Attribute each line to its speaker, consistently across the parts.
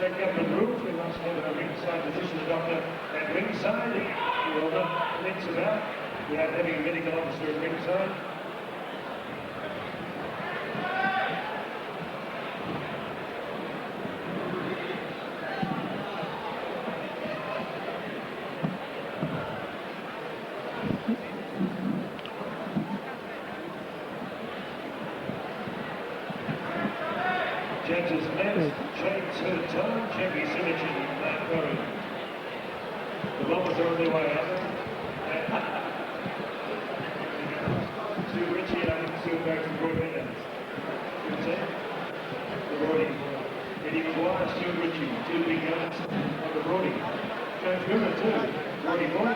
Speaker 1: take up the rules. We must have a ringside position, the doctor at ringside. We will not mix about without having a medical officer at ringside. Judges left, James her time, Jackie Symmetry, Parry. The bombers are on their way out. Stu Ritchie, I think Stu back from Broadhead. The Broadie. Eddie McGuire, Stu Ritchie, two big guns on the Broadie. James Miller too, Broadie boy.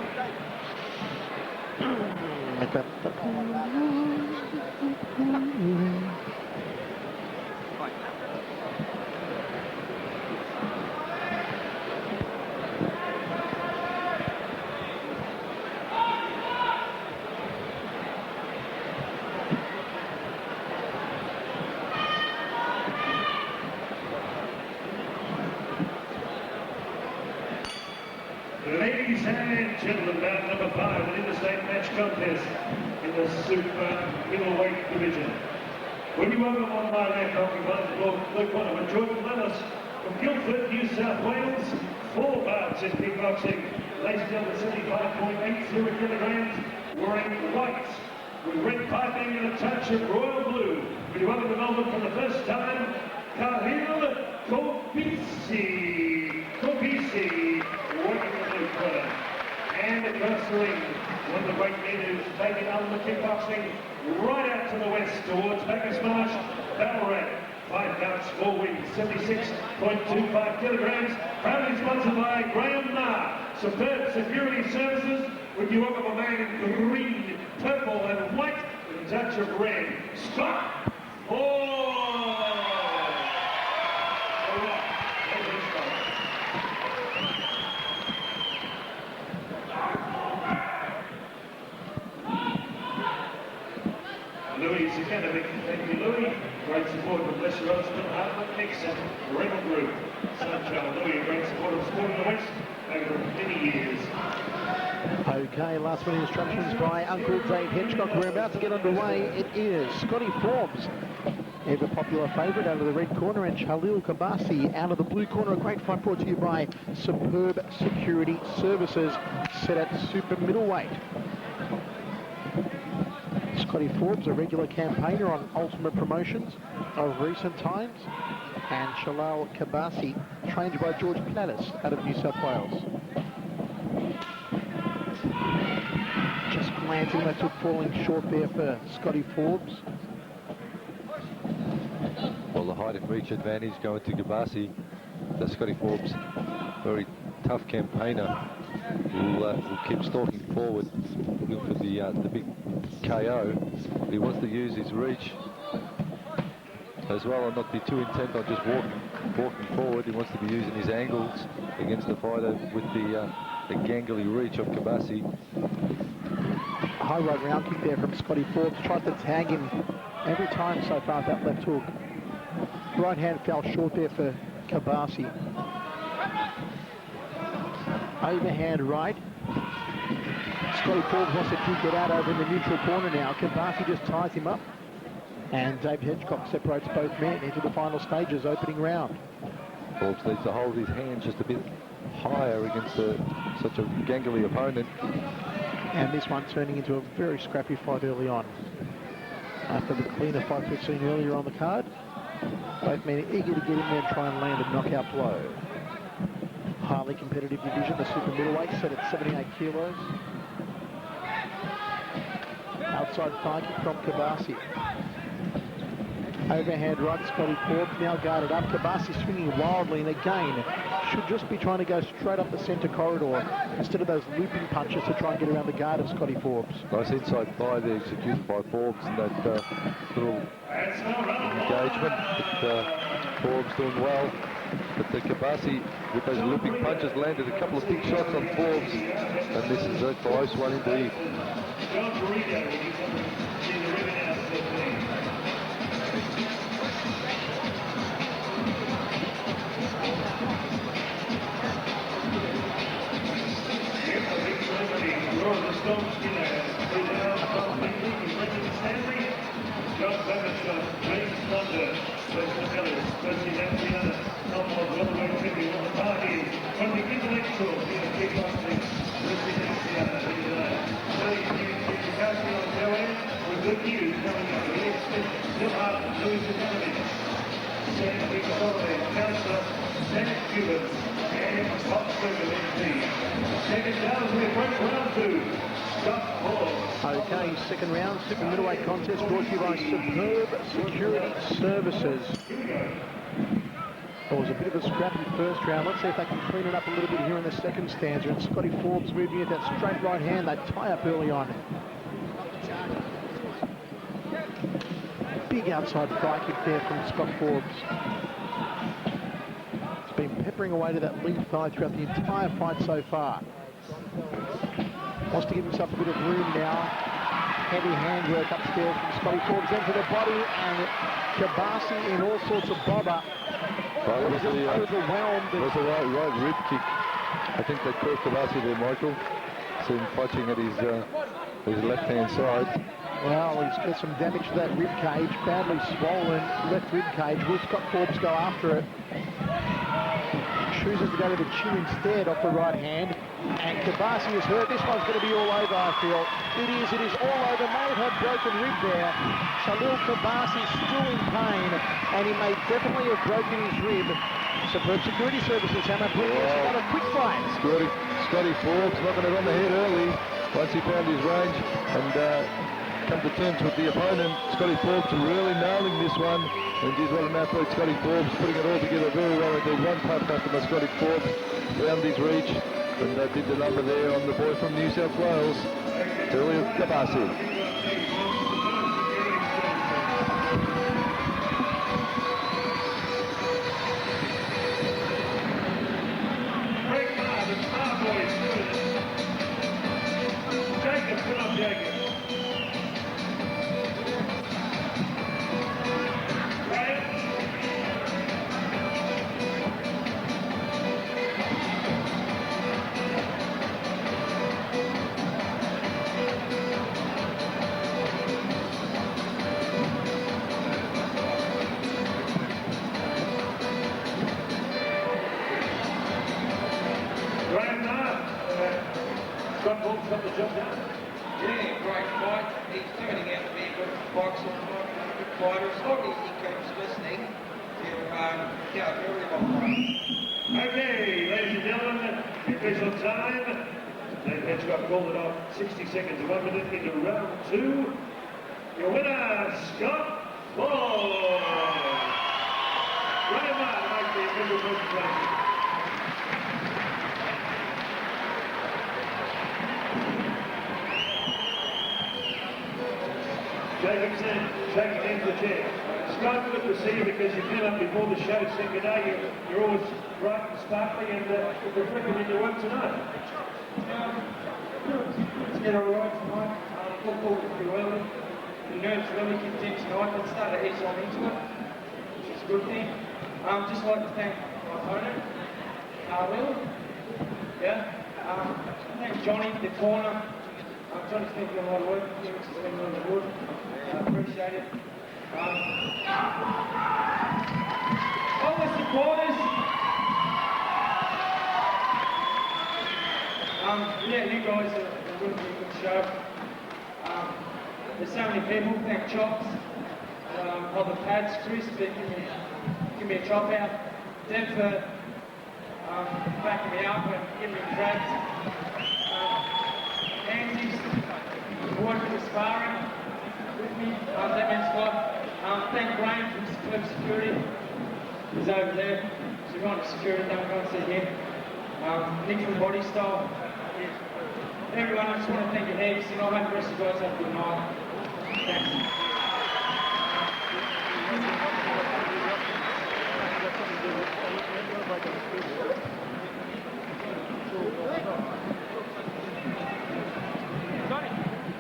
Speaker 1: Ladies and gentlemen, bout number 5, an interstate match contest in the super middleweight division. When you welcome on my left, occupies the blue corner with Jordan Lennis from Guildford, New South Wales. 4 bouts in kickboxing, laced down to 75.80 kilograms, wearing white with red piping and a touch of royal blue. When you welcome to Melbourne for the first time, Khalil Kobesi, working the blue corner. And across the ring, one of the great men who's taken on the kickboxing right out to the west towards Bacchus Marsh, Delluer. 5 bouts, 4 wins, 76.25 kilograms. Proudly sponsored by Graham Marr, Superb Security Services. With you welcome a man in green, purple and white with a touch of red. Stop! Louis Academy, thank you Louis. Great support from Lesser Osman, Hartman, Nixon, Rebel Group. Sunshine Louis, great support of Sport in the West over many years.
Speaker 2: Okay, last minute instructions by Uncle Dave Hitchcock. We're about to get underway. It is Scotty Forbes, ever popular favourite, out of the red corner, and Khalil Kobesi out of the blue corner. A great fight brought to you by Superb Security Services, set at super middleweight. Scotty Forbes, a regular campaigner on Ultimate Promotions of recent times, and Khalil Kobesi, trained by George Plattis out of New South Wales. Just glancing, that took falling short there for Scotty Forbes.
Speaker 3: Well, the height and reach advantage going to Kobesi. The Scotty Forbes, very tough campaigner, will keep stalking forward, looking for the big KO. He wants to use his reach as well and not be too intent on just walking forward. He wants to be using his angles against the fighter with the gangly reach of Kobesi.
Speaker 2: High right round kick there from Scotty Forbes. Tried to tag him every time so far, that left hook. Right hand fell short there for Kobesi. Overhand right. Scotty Forbes wants to duke it out over in the neutral corner now. Kobesi just ties him up. And David Hitchcock separates both men into the final stages, opening round.
Speaker 3: Forbes needs to hold his hand just a bit higher against such a gangly opponent.
Speaker 2: And this one turning into a very scrappy fight early on. After the cleaner fight we've seen earlier on the card, both men eager to get in there and try and land a knockout blow. Highly competitive division, the super middleweight, set at 78 kilos. Outside thigh kick from Kobesi. Overhand right, Scotty Forbes now guarded up. Kobesi swinging wildly, and again should just be trying to go straight up the centre corridor instead of those looping punches to try and get around the guard of Scotty Forbes.
Speaker 3: Nice inside thigh there executed by Forbes in that little engagement. But Forbes doing well. But the Kobesi with those looping punches landed a couple of big shots on Forbes, and this is a close one indeed.
Speaker 1: Parry from the intellectual kickboxing, Tiana. Joanne, with good news coming up. The next still hard to lose the enemy. Chrisopoulides, Councillor, Senate Cubans, and Top Circle MP. Second down, we approach round 2.
Speaker 2: Okay, second round, super middleweight contest brought to you by Superb Security Services. It was a bit of a scrappy first round. Let's see if they can clean it up a little bit here in the second stanza. And Scotty Forbes moving at that straight right hand. They tie up early on. Big outside fly kick there from Scott Forbes. It's been peppering away to that lead thigh throughout the entire fight so far. Wants to give himself a bit of room now. Heavy handwork upstairs from Scotty Forbes into the body, and Kobesi in all sorts of bother.
Speaker 3: Well, it was
Speaker 2: overwhelmed.
Speaker 3: It was a right rib kick. I think that caught Kobesi there, Michael. See him clutching at his left-hand side.
Speaker 2: Well, he's got some damage to that rib cage, badly swollen left rib cage. Will Scott Forbes go after it? Chooses to go to the chin instead off the right hand. And Kobesi is hurt. This one's going to be all over, I feel. It is all over. May have had broken rib there. Khalil Kobesi still in pain, and he may definitely have broken his rib. Superb Security Services, Hammer. Another quick fight.
Speaker 3: Scotty Forbes knocking it on the head early once he found his range and come to terms with the opponent. Scotty Forbes really nailing this one. And geez, what an athlete, Scotty Forbes, putting it all together very well. There's one punt after my Scotty Forbes found his reach and did the number there on the boy from New South Wales, Khalil Kobesi.
Speaker 1: Got the job done.
Speaker 4: Yeah, great fight. He's turning out to be a good boxer, good fighter. As long as he keeps listening, he'll go very well.
Speaker 1: Okay, ladies and gentlemen, the official time. Dave Hitchcock called it off 60 seconds, 1 minute into round 2. Your winner, Scott Forbes. Right about to make the official presentation. Jacobson taking into the chair. Scott, good to see you because you came up before the show said good day. You're always bright and sparkling and reflecting in your work tonight.
Speaker 4: It's been all right tonight. Look forward to pretty early. The nerves really kicked in tonight. Let's start to ease on into it, which is a good thing. Just like to thank my opponent, Khalil. Thank Johnny, the corner. Johnny's been doing a lot of work here, which has been really good. Appreciate it. All the supporters. You guys are doing a good show. There's so many people. Thank Chops. All the pads, Chris, for give me a chop out. Deb for backing me up and getting me dragged. Andy's working the sparring with me. That means a lot. Thank Graham from Superb Security. He's over there. So if you want security, don't go and see him. Nick from Body Style. Everyone, I just want to thank you heaps, and I hope the rest of you guys have a good night.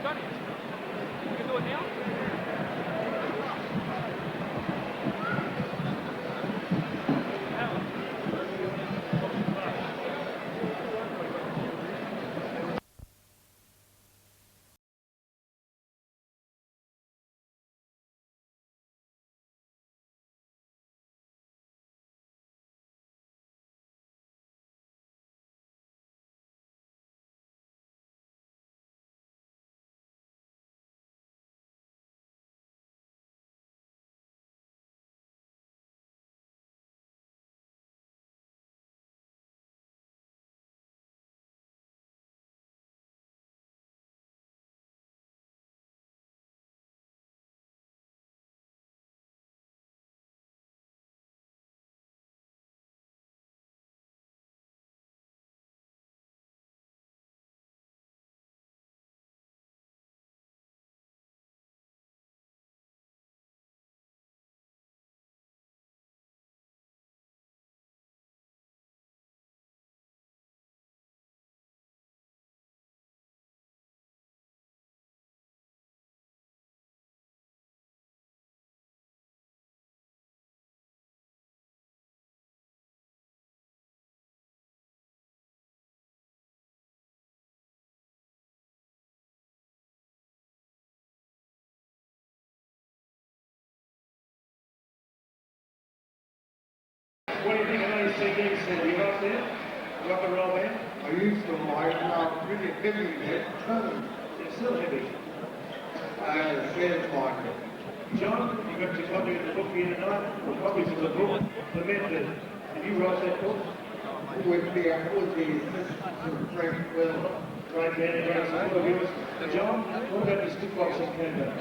Speaker 5: Johnny, you can do it now?
Speaker 1: What do you think of ACDC? You up there? Rock and roll band?
Speaker 6: I used to like it, now I'm pretty heavy yet.
Speaker 1: It's still heavy.
Speaker 6: Sounds like it.
Speaker 1: John, you got your copy of the book here tonight? Or copies of the book? The Method. Did you write that book?
Speaker 6: With the assistance of Frank Will.
Speaker 1: Great man, great support of yours. John, what about this kickboxing campaign?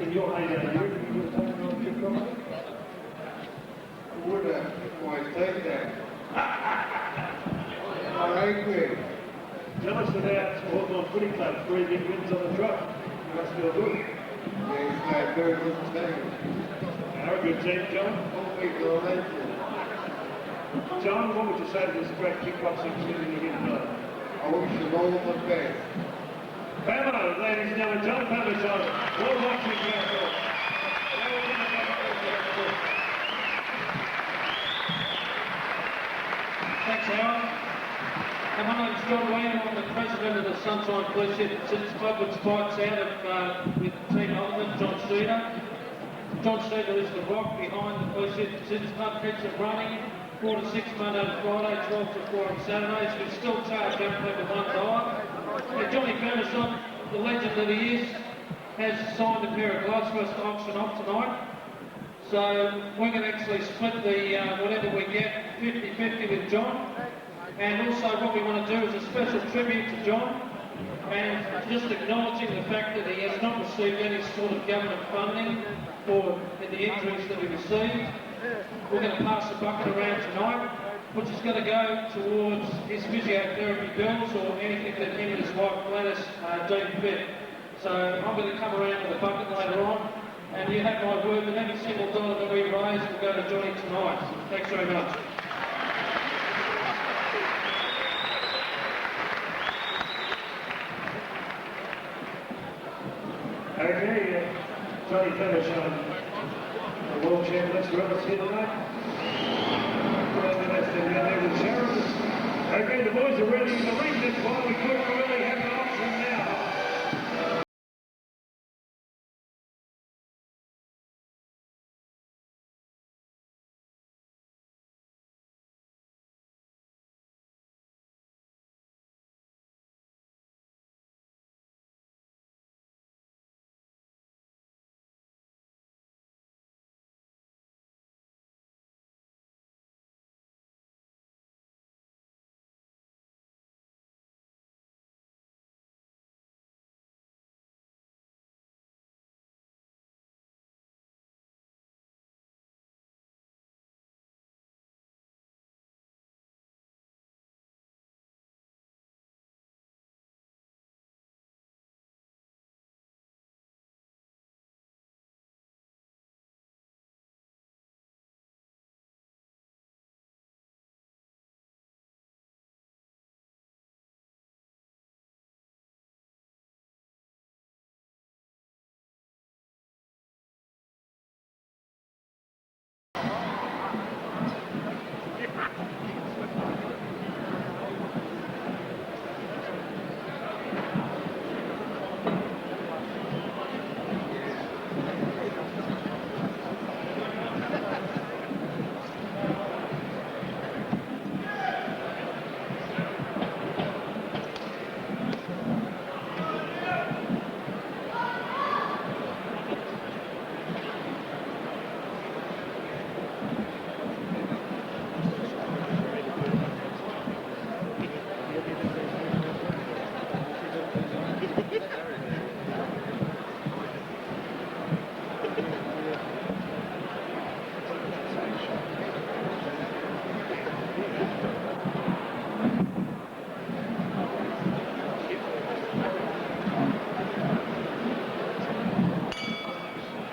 Speaker 1: In your heyday, you would have taken on kickboxing?
Speaker 6: Would have, if I take that. I agree.
Speaker 1: Tell us about Hawthorn Footy Club, 3 big wins on the trot. You must feel good.
Speaker 6: Yes, they're a very good team.
Speaker 1: How a good team, John?
Speaker 6: Always a legend.
Speaker 1: John, what would you say to this great kickboxing community here tonight?
Speaker 6: I wish them all the best.
Speaker 1: Pamo, ladies and gentlemen, John Faisal, we're watching Faisal.
Speaker 4: Thanks, Howard. My name's John Wayne. I'm the president of the Sunshine Police Citizens Club, which fights out of with Team Element, John Streeter. John Streeter is the rock behind the Police Citizens Club, keeps it running 4 to 6 Monday to Friday, 12 to 4 on Saturdays. We still charge young people $1. And Johnny Faisal, the legend that he is, has signed a pair of gloves for us to auction off tonight. So we're going to actually split the whatever we get 50-50 with John. And also what we want to do is a special tribute to John and just acknowledging the fact that he has not received any sort of government funding for the injuries that he received. We're going to pass the bucket around tonight, which is going to go towards his physiotherapy bills or anything that him and his wife Gladys deem fit. So I'm going to come around with the bucket later on, and you have my word that every single dollar that we raise will go to Johnny tonight. Thanks very much.
Speaker 1: Okay, Johnny Faisal, the world champion, let's run us here tonight. Okay, the boys are ready in the ring. That's why we couldn't really have an option now.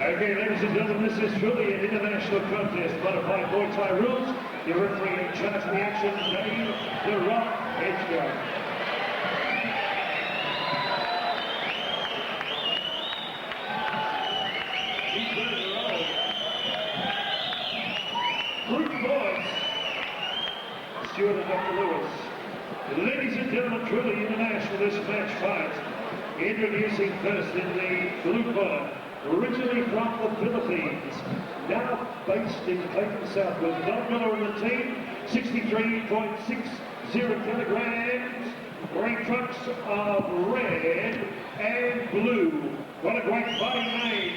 Speaker 1: Okay, ladies and gentlemen, this is truly an international contest. Modified Muay Thai rules. Your referee in charge of the action, Danial, the Rock Hedgeguard. Group boys, Stuart and Dr. Lewis. Ladies and gentlemen, truly international this match fight. Introducing first in the blue corner, originally from the Philippines, now based in Clayton South with Don Miller in the team, 63.60 kilograms. Green trunks of red and blue. What a great body name.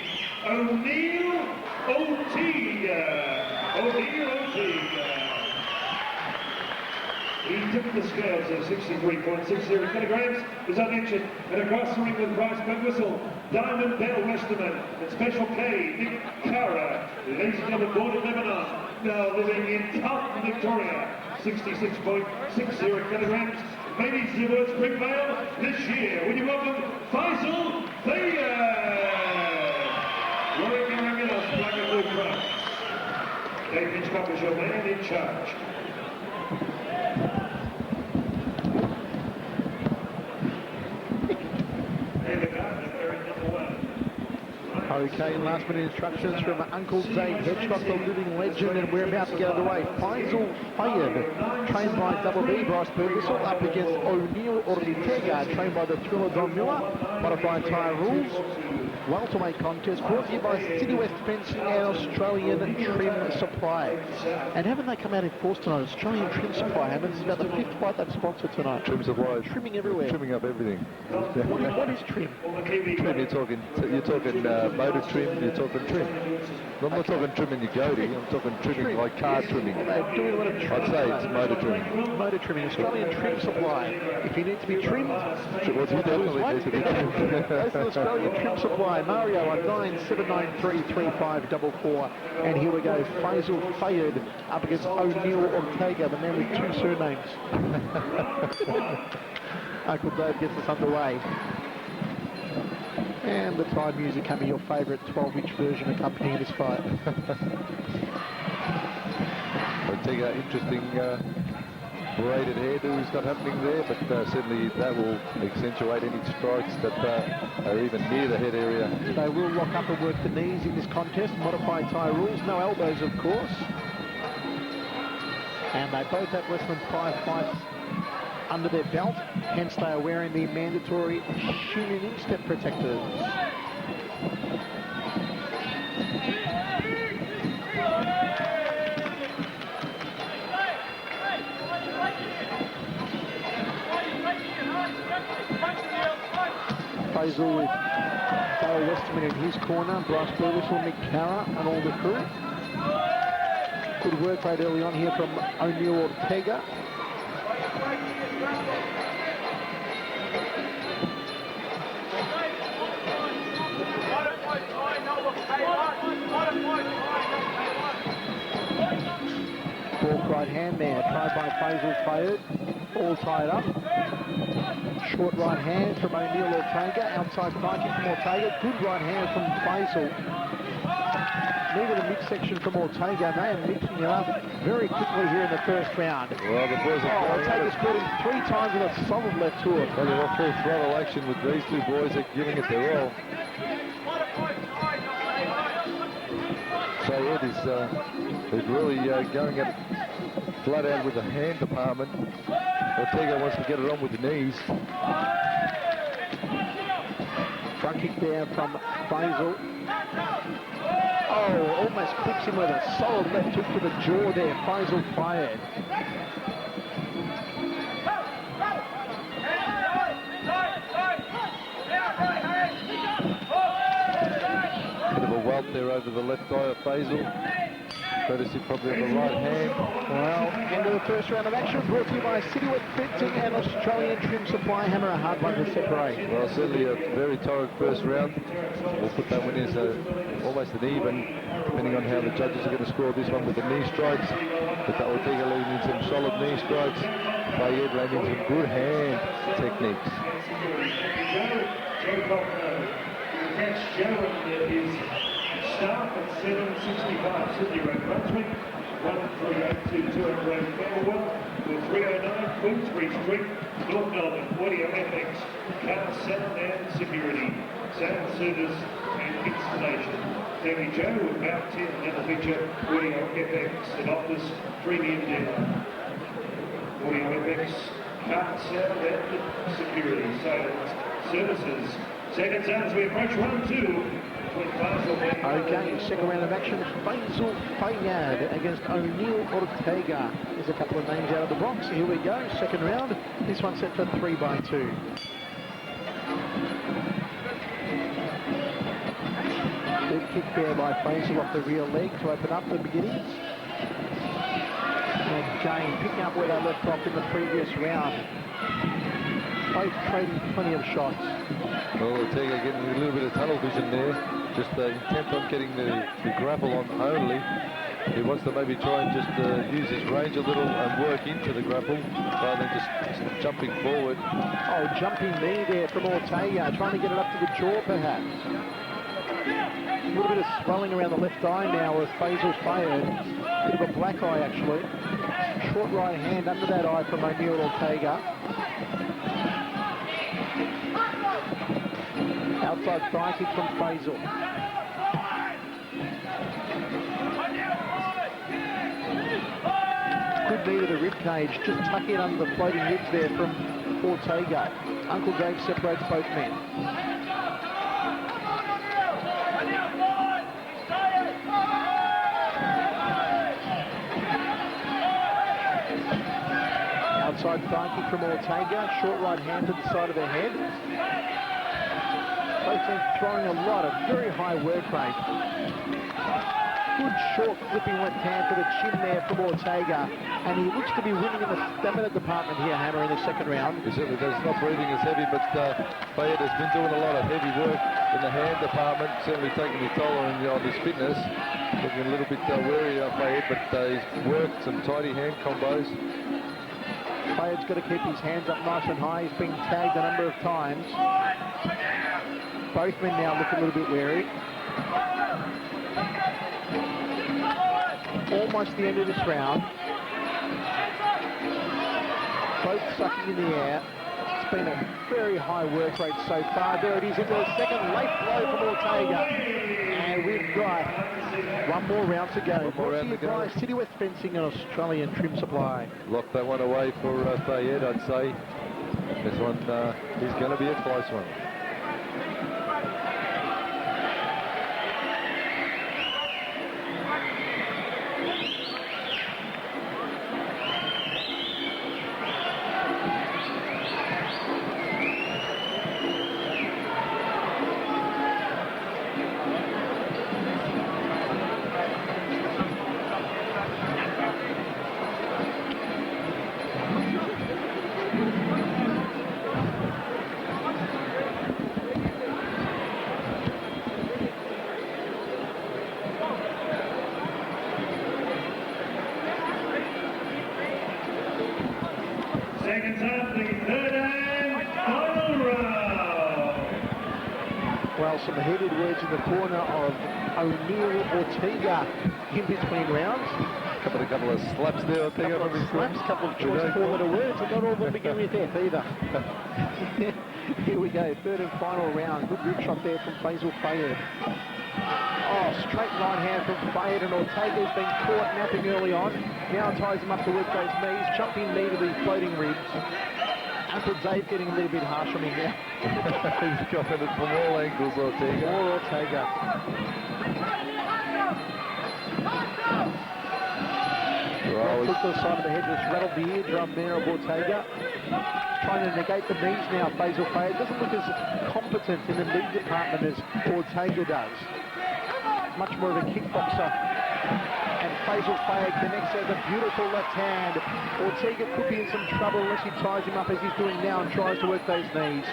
Speaker 1: Ortega. He took the scales of 63.60 kilograms, as I mentioned, and across the ring with prize per whistle, Diamond Bell Westerman, and Special K, Nick Cara, ladies and gentlemen, born in Lebanon, now living in Carlton, Victoria, 66.60 kilograms, made his debut at Springvale this year. Would you welcome Faisal Fayyad? Wearing Maraginos, black and blue trunks. Dave Hitchcock is your man in charge.
Speaker 2: Okay, last minute instructions from Uncle Dave Hitchcock, the living legend, and we're about to get underway. Faisal Fayyad, trained by Double B, Bryce Purcell, up against O'Neill Ortega, trained by the thriller Don Miller, modified tyre rules. Welterweight contest brought to you by City West Fencing and Australian Trim Supply. And haven't they come out in force tonight? Australian Trim Supply, haven't they? It's about the 5th fight they've sponsored tonight.
Speaker 3: Trim Supply.
Speaker 2: Trimming everywhere.
Speaker 3: Trimming up everything.
Speaker 2: What is trim?
Speaker 3: Trim, you're talking motor trim, you're talking trim. I'm not talking trimming your goatee, I'm talking trimming like car trimming.
Speaker 2: They're doing a lot of trimming.
Speaker 3: I'd say it's motor trimming.
Speaker 2: Motor trimming, Australian Trim Supply. If you need to be trimmed,
Speaker 3: well, you definitely need to be trimmed.
Speaker 2: That's the Australian Trim Supply. Mario on 97933544. And here we go, Faisal Fayyad up against O'Neill Ortega, the man with 2 surnames. Uncle Dave gets us underway. And the time music coming, your favourite 12-inch version accompanying this fight.
Speaker 3: Ortega, interesting braided hairdo is not happening there, but certainly that will accentuate any strikes that are even near the head area.
Speaker 2: They will lock up and work the knees in this contest, modified tie rules, no elbows of course. And they both have less than 5 fights under their belt, hence they are wearing the mandatory Shunin step protectors. Faisal with Dale Westerman in his corner, Bryce Purcell, Nick Cara and all the crew. Good work rate early on here from O'Neill Ortega. Fork right hand there, tried by Faisal Fayyad, all tied up. Short right hand from O'Neill Ortega, outside striking from Ortega, good right hand from Faisal. Needed a midsection from Ortega, they are mixing it up very quickly here in the first round.
Speaker 3: Well, the boys are
Speaker 2: Ortega's caught him 3 times with a solid left hook.
Speaker 3: Well, they're off full throttle action with these two boys, they're giving it their all. Fayyad is really going at it flat out with the hand department. Ortega wants to get it on with the knees.
Speaker 2: Front kick there from Faisal. Oh, almost clips him with a solid left hook to the jaw there, Faisal Fayyad.
Speaker 3: Bit of a welt there over the left eye of Faisal. Courtesy probably of the right hand.
Speaker 2: Well, end of the first round of action brought to you by City West Fencing and Australian Trim Supply. Hammer a hard one to separate.
Speaker 3: Well, certainly a very torrid first round. We'll put that one in as almost an even, depending on how the judges are going to score this one with the knee strikes. But Ortega landing some solid knee strikes. Fayyad landing some good hand techniques.
Speaker 1: Start at 7.65 Sydney Road, Brunswick, 1382 Road, Melbourne, with 309 Queensbury Street, North Melbourne, Audio FX, car sound and security, sound service and installation. Thank you, Joe, with Bout 10 level feature, Audio FX and Optus Premium Dealer. Audio FX, car sound and security, sales, services. Seconds out as we approach 1-2. between Faisal.
Speaker 2: Okay, second round of action. Faisal Fayyad against O'Neill Ortega. There's a couple of names out of the box. Here we go, second round. This one set for 3-2. Good kick there by Faisal off the rear leg to open up the beginnings. And Jane picking up where they left off in the previous round. Both trading plenty of shots.
Speaker 3: Well, Ortega getting a little bit of tunnel vision there. Just intent on getting the grapple on only. He wants to maybe try and just use his range a little and work into the grapple rather than just jumping forward.
Speaker 2: Oh, jumping knee there from Ortega, trying to get it up to the jaw perhaps. A little bit of swelling around the left eye now with Faisal Fayyad. Bit of a black eye actually. Short right hand under that eye from O'Neill Ortega. Outside thigh kick from Faisal. Good knee to the rib cage, just tucking it under the floating ribs there from Ortega. Uncle Dave separates both men. Outside thigh kick from Ortega, short right hand to the side of the head. Both teams throwing a lot of very high work rate. Good short flipping left hand to the chin there from Ortega, and he looks to be winning in the stamina department here, Hammer, in the second round.
Speaker 3: He certainly does. Not breathing as heavy, but Fayyad has been doing a lot of heavy work in the hand department, certainly taking his toll on his fitness. Looking a little bit wary of Fayyad, but he's worked some tidy hand combos.
Speaker 2: Fayyad's got to keep his hands up nice and high. He's been tagged a number of times. Both men now look a little bit wary. Almost the end of this round. Both sucking in the air. It's been a very high work rate so far. There it is into the second late blow from Ortega. And we've got one more round to go. Brought to you by City West Fencing and Australian Trim Supply.
Speaker 3: Lock that one away for Fayyad, I'd say. This one is going to be a close one.
Speaker 1: Seconds up, the third and final round.
Speaker 2: Well, some heated words in the corner of O'Neill Ortega in between rounds.
Speaker 3: Couple of slaps there, I think.
Speaker 2: Couple of slaps, couple of choice four-letter words, and not all of them begin with F either. Here we go, third and final round. Good rib shot there from Faisal Fayyad. Oh, straight right hand from Fayyad, and Ortega's been caught napping early on. Now ties him up to work those knees, jumping knee to the floating ribs. Uncle Dave getting a little bit harsh on him now.
Speaker 3: He's coming it from all angles, Ortega.
Speaker 2: More Ortega. Right foot to the side of the head, just rattled the eardrum there of Ortega. Trying to negate the knees now, Faisal Fayyad. Doesn't look as competent in the knee department as Ortega does. Much more of a kickboxer. And Faisal Fayyad connects there with a beautiful left hand. Ortega could be in some trouble unless he ties him up as he's doing now and tries to work those knees.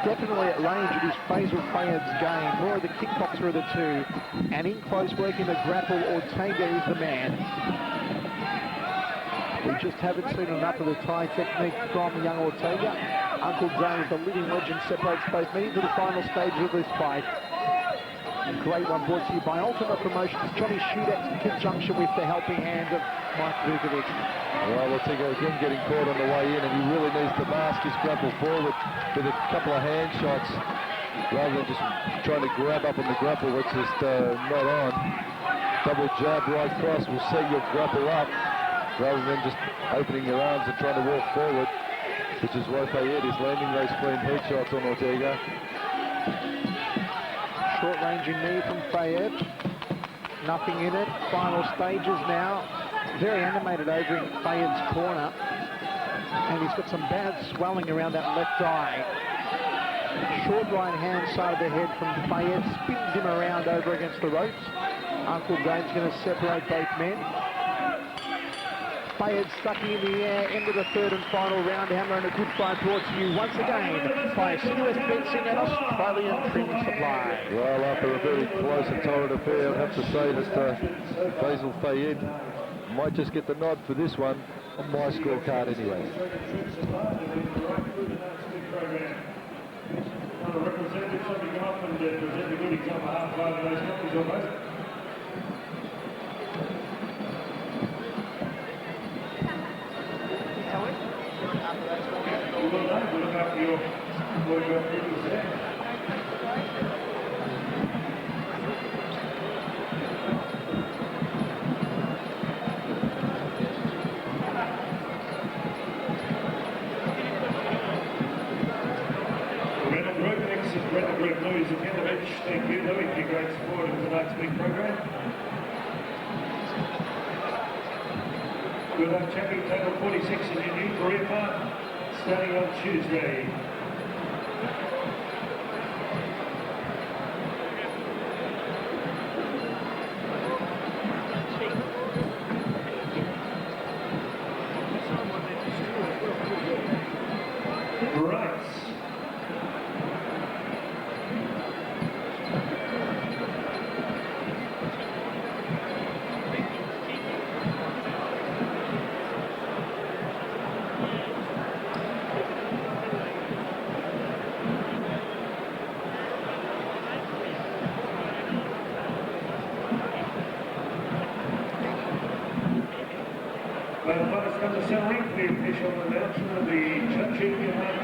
Speaker 2: Definitely at range, it is Faisal Fayyad's game. More of the kickboxer of the two. And in close work in the grapple, Ortega is the man. We just haven't seen enough of the Thai technique from young Ortega. Uncle Dave, the living legend, separates both men into the final stages of this fight. A great one brought to you by Ultimate Promotions. Johnny Shudak in conjunction with the helping hand of Mike Vukovic.
Speaker 3: Well, Ortega again getting caught on the way in, and he really needs to mask his grapple forward with a couple of hand shots rather than just trying to grab up on the grapple, which is not on. Double jab right cross will set your grapple up rather than just opening your arms and trying to walk forward, which is why Fayyad is landing those clean headshots on Ortega.
Speaker 2: Short-ranging knee from Fayyad. Nothing in it. Final stages now. Very animated over in Fayyad's corner. And he's got some bad swelling around that left eye. Short right hand side of the head from Fayyad. Spins him around over against the ropes. Uncle Dave's going to separate both men. Fayyad sucking in the air into the third and final round. Hammer and a good fight brought to you once again by CUS Fencing and Australian Trim Supply.
Speaker 3: Well, after a very close and torrid affair, I have to say that Faisal Fayyad might just get the nod for this one on my scorecard anyway.
Speaker 1: Representatives on the up and present the goodies on behalf of either of those companies or both. Well done. We'll look after your goodies there. Red Group Louis again the bench. Thank you, Louis, for your great support of tonight's big program. We'll have champion total 46 in your new career path starting on Tuesday. Right. From the center ring, the official announcement of the judging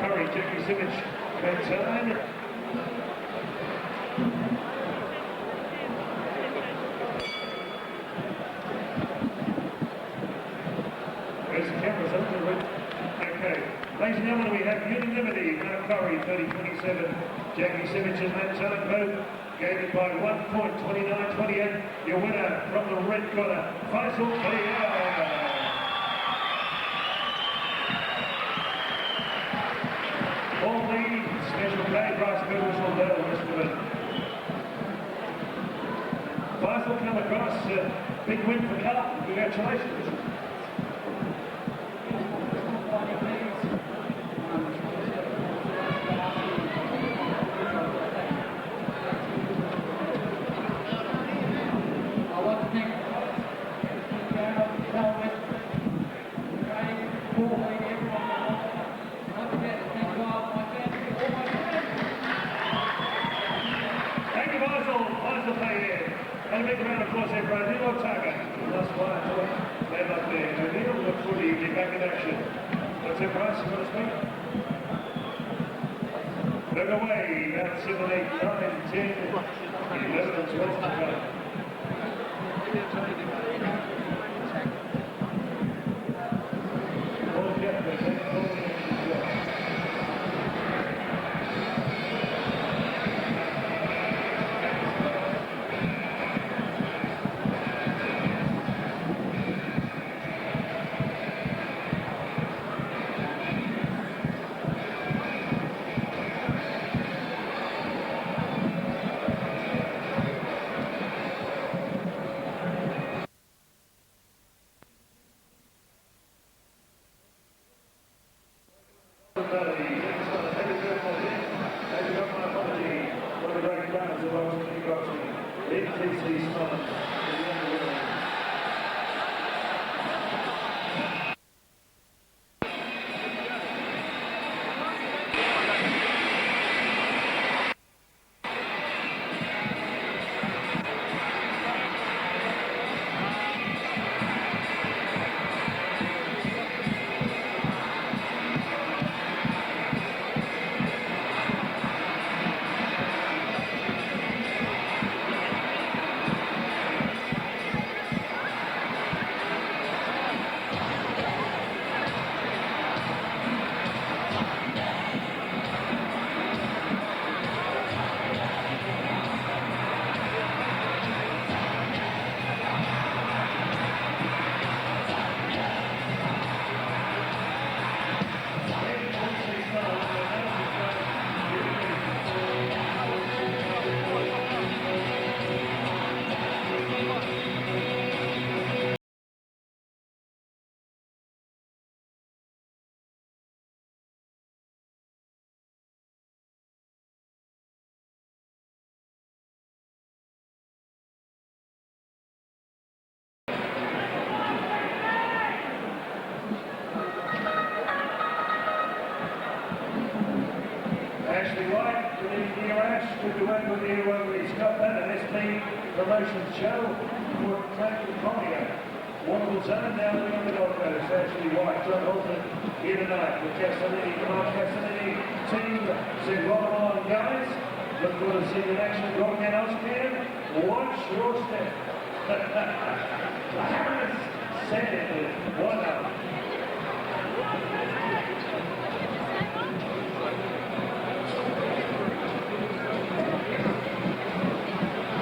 Speaker 1: Parry, Jackie Simic, maintain. There's the cameras on the ring. Okay. Ladies and gentlemen, we have unanimity. Parry, 30-27. Jackie Simic and maintain both. Gained by 1 point, 29-28. Your winner from the red corner, Faisal Fayyad. All the special day prize medals will go the rest of it. Faisal come across, big win for Khalil. Congratulations.
Speaker 4: I want to thank
Speaker 1: And a big round of applause here for Ortega. Last one, man up there. Danial, look forward to you getting back in action. What's it, Bryce? You want to speak? Look away. That's 7, 8, 9, 10, 11, 12 to come. All together, the Cullash with Joanne with the Scott Banner ST Promotions Show for Tackle Conio. Wonderful zone now on the Gold Coast. Ashley White, John Holton here tonight with Castellini, Mark Castellini team. Said, well on guys. Look forward to seeing in action. Logan Austrian, watch your step. Harris said it, 1-up.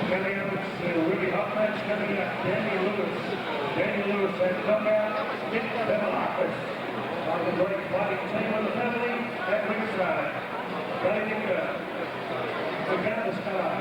Speaker 1: Coming up, it's a really hot match coming up. Danial Lewis has come out. Themelakis on the great fighting team of the family at ringside. Ortega, the Gatlas car.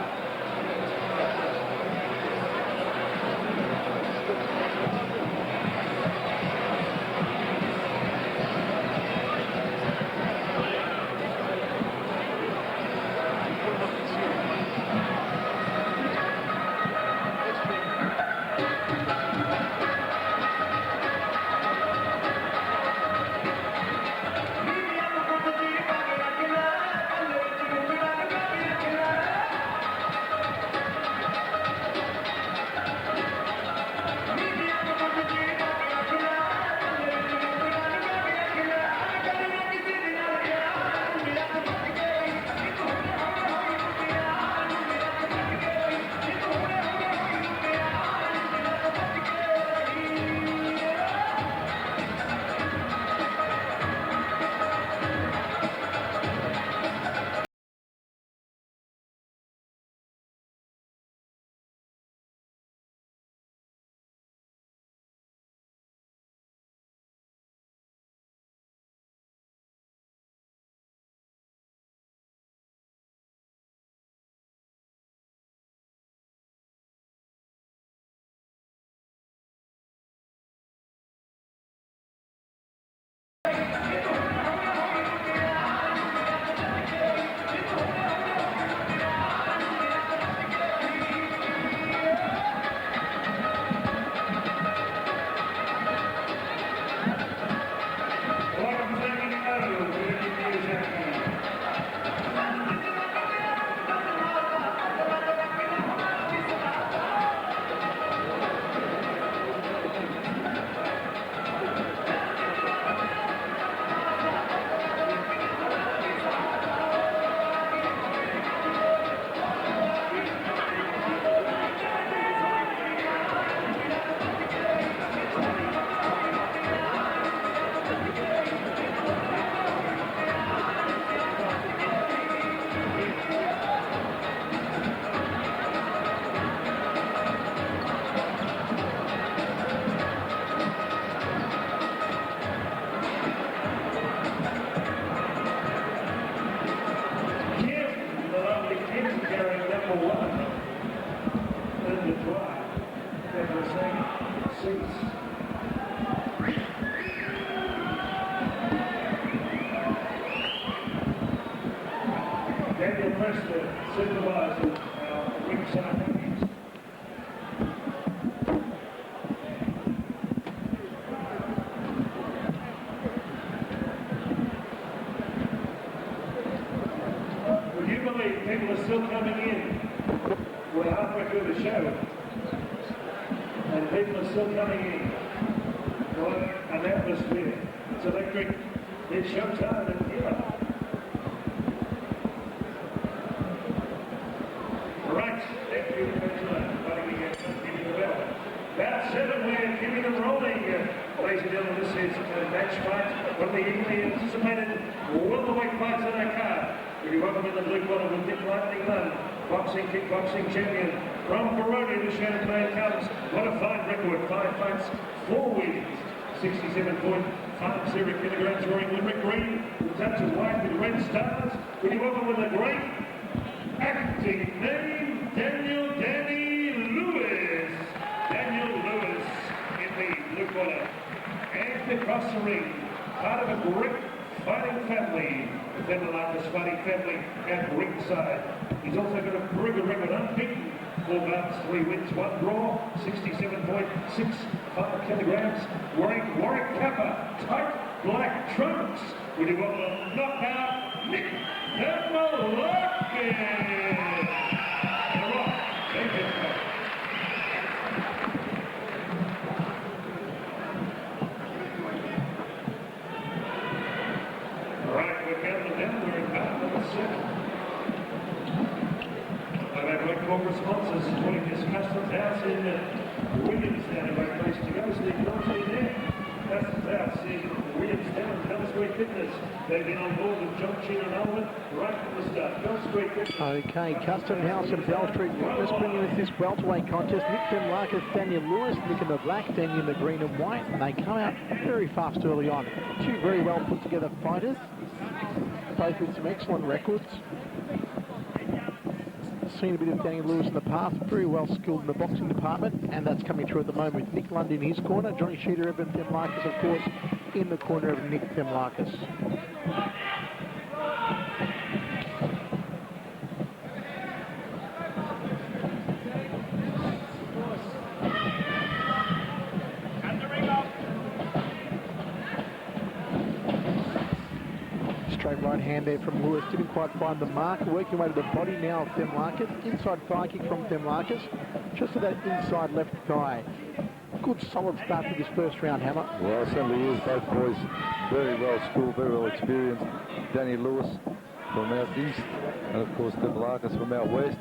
Speaker 1: Danial Preston, supervisor, ringside. Would you believe people are still coming in? We're halfway through the show, and people are still coming in. What an atmosphere. It's electric. It's showtime and here. Right, thank you, fighting against giving the bell. About 7, we're giving them rolling. Ladies and gentlemen, this is a match fight. One of the eagerly anticipated welterweight fights on our card. We welcome in the blue corner with Nick Lightning Lunn, boxing, kickboxing champion. From Parry, the champagne comes. What a fine record. 5 fights, 4 wins. 67.50 kilograms wearing limerick green, with touch of white with red stars. We welcome with a great acting name, Danial Lewis. Danial Lewis in the blue corner. And across the ring, part of a great fighting family, the Themelakis fighting family at ringside. He's also got a proven record unbeaten. 4 bouts, 3 wins, 1 draw, 67.65 kilograms, wearing Warwick Kappa, tight black trunks. We do want to knock out Nick Themelakis. Right, we're counting down. We're in bout number 7. I've had record responses calling this Customs House in Williamstown. A great place to go. Steve Johnson there. Customs House in Williamstown. Bell Street Fitness. They've been on board with John Chin and Owen right from the start. Bell Street Fitness.
Speaker 2: Okay, Custom House and Bell Street Fitness bringing us this welterweight contest. Nick Themelakis, Daniel Lewis, Nick in the black, Daniel in the green and white. And they come out very fast early on. Two very well put together fighters, both with some excellent records. Seen a bit of Daniel Lewis in the past, very well skilled in the boxing department, and that's coming through at the moment with Nick Lund in his corner, Johnny Sheeter, Evan Themelakis, of course, in the corner of Nick Themelakis. Straight right hand there from Lewis, didn't quite find the mark, working way to the body now of Themelakis, inside thigh kick from Themelakis, just to that inside left thigh. Good solid start to this first round, Hammer.
Speaker 3: Well, it certainly is. Both boys very well schooled, very well experienced. Danny Lewis from out east, and of course Themelakis from out west.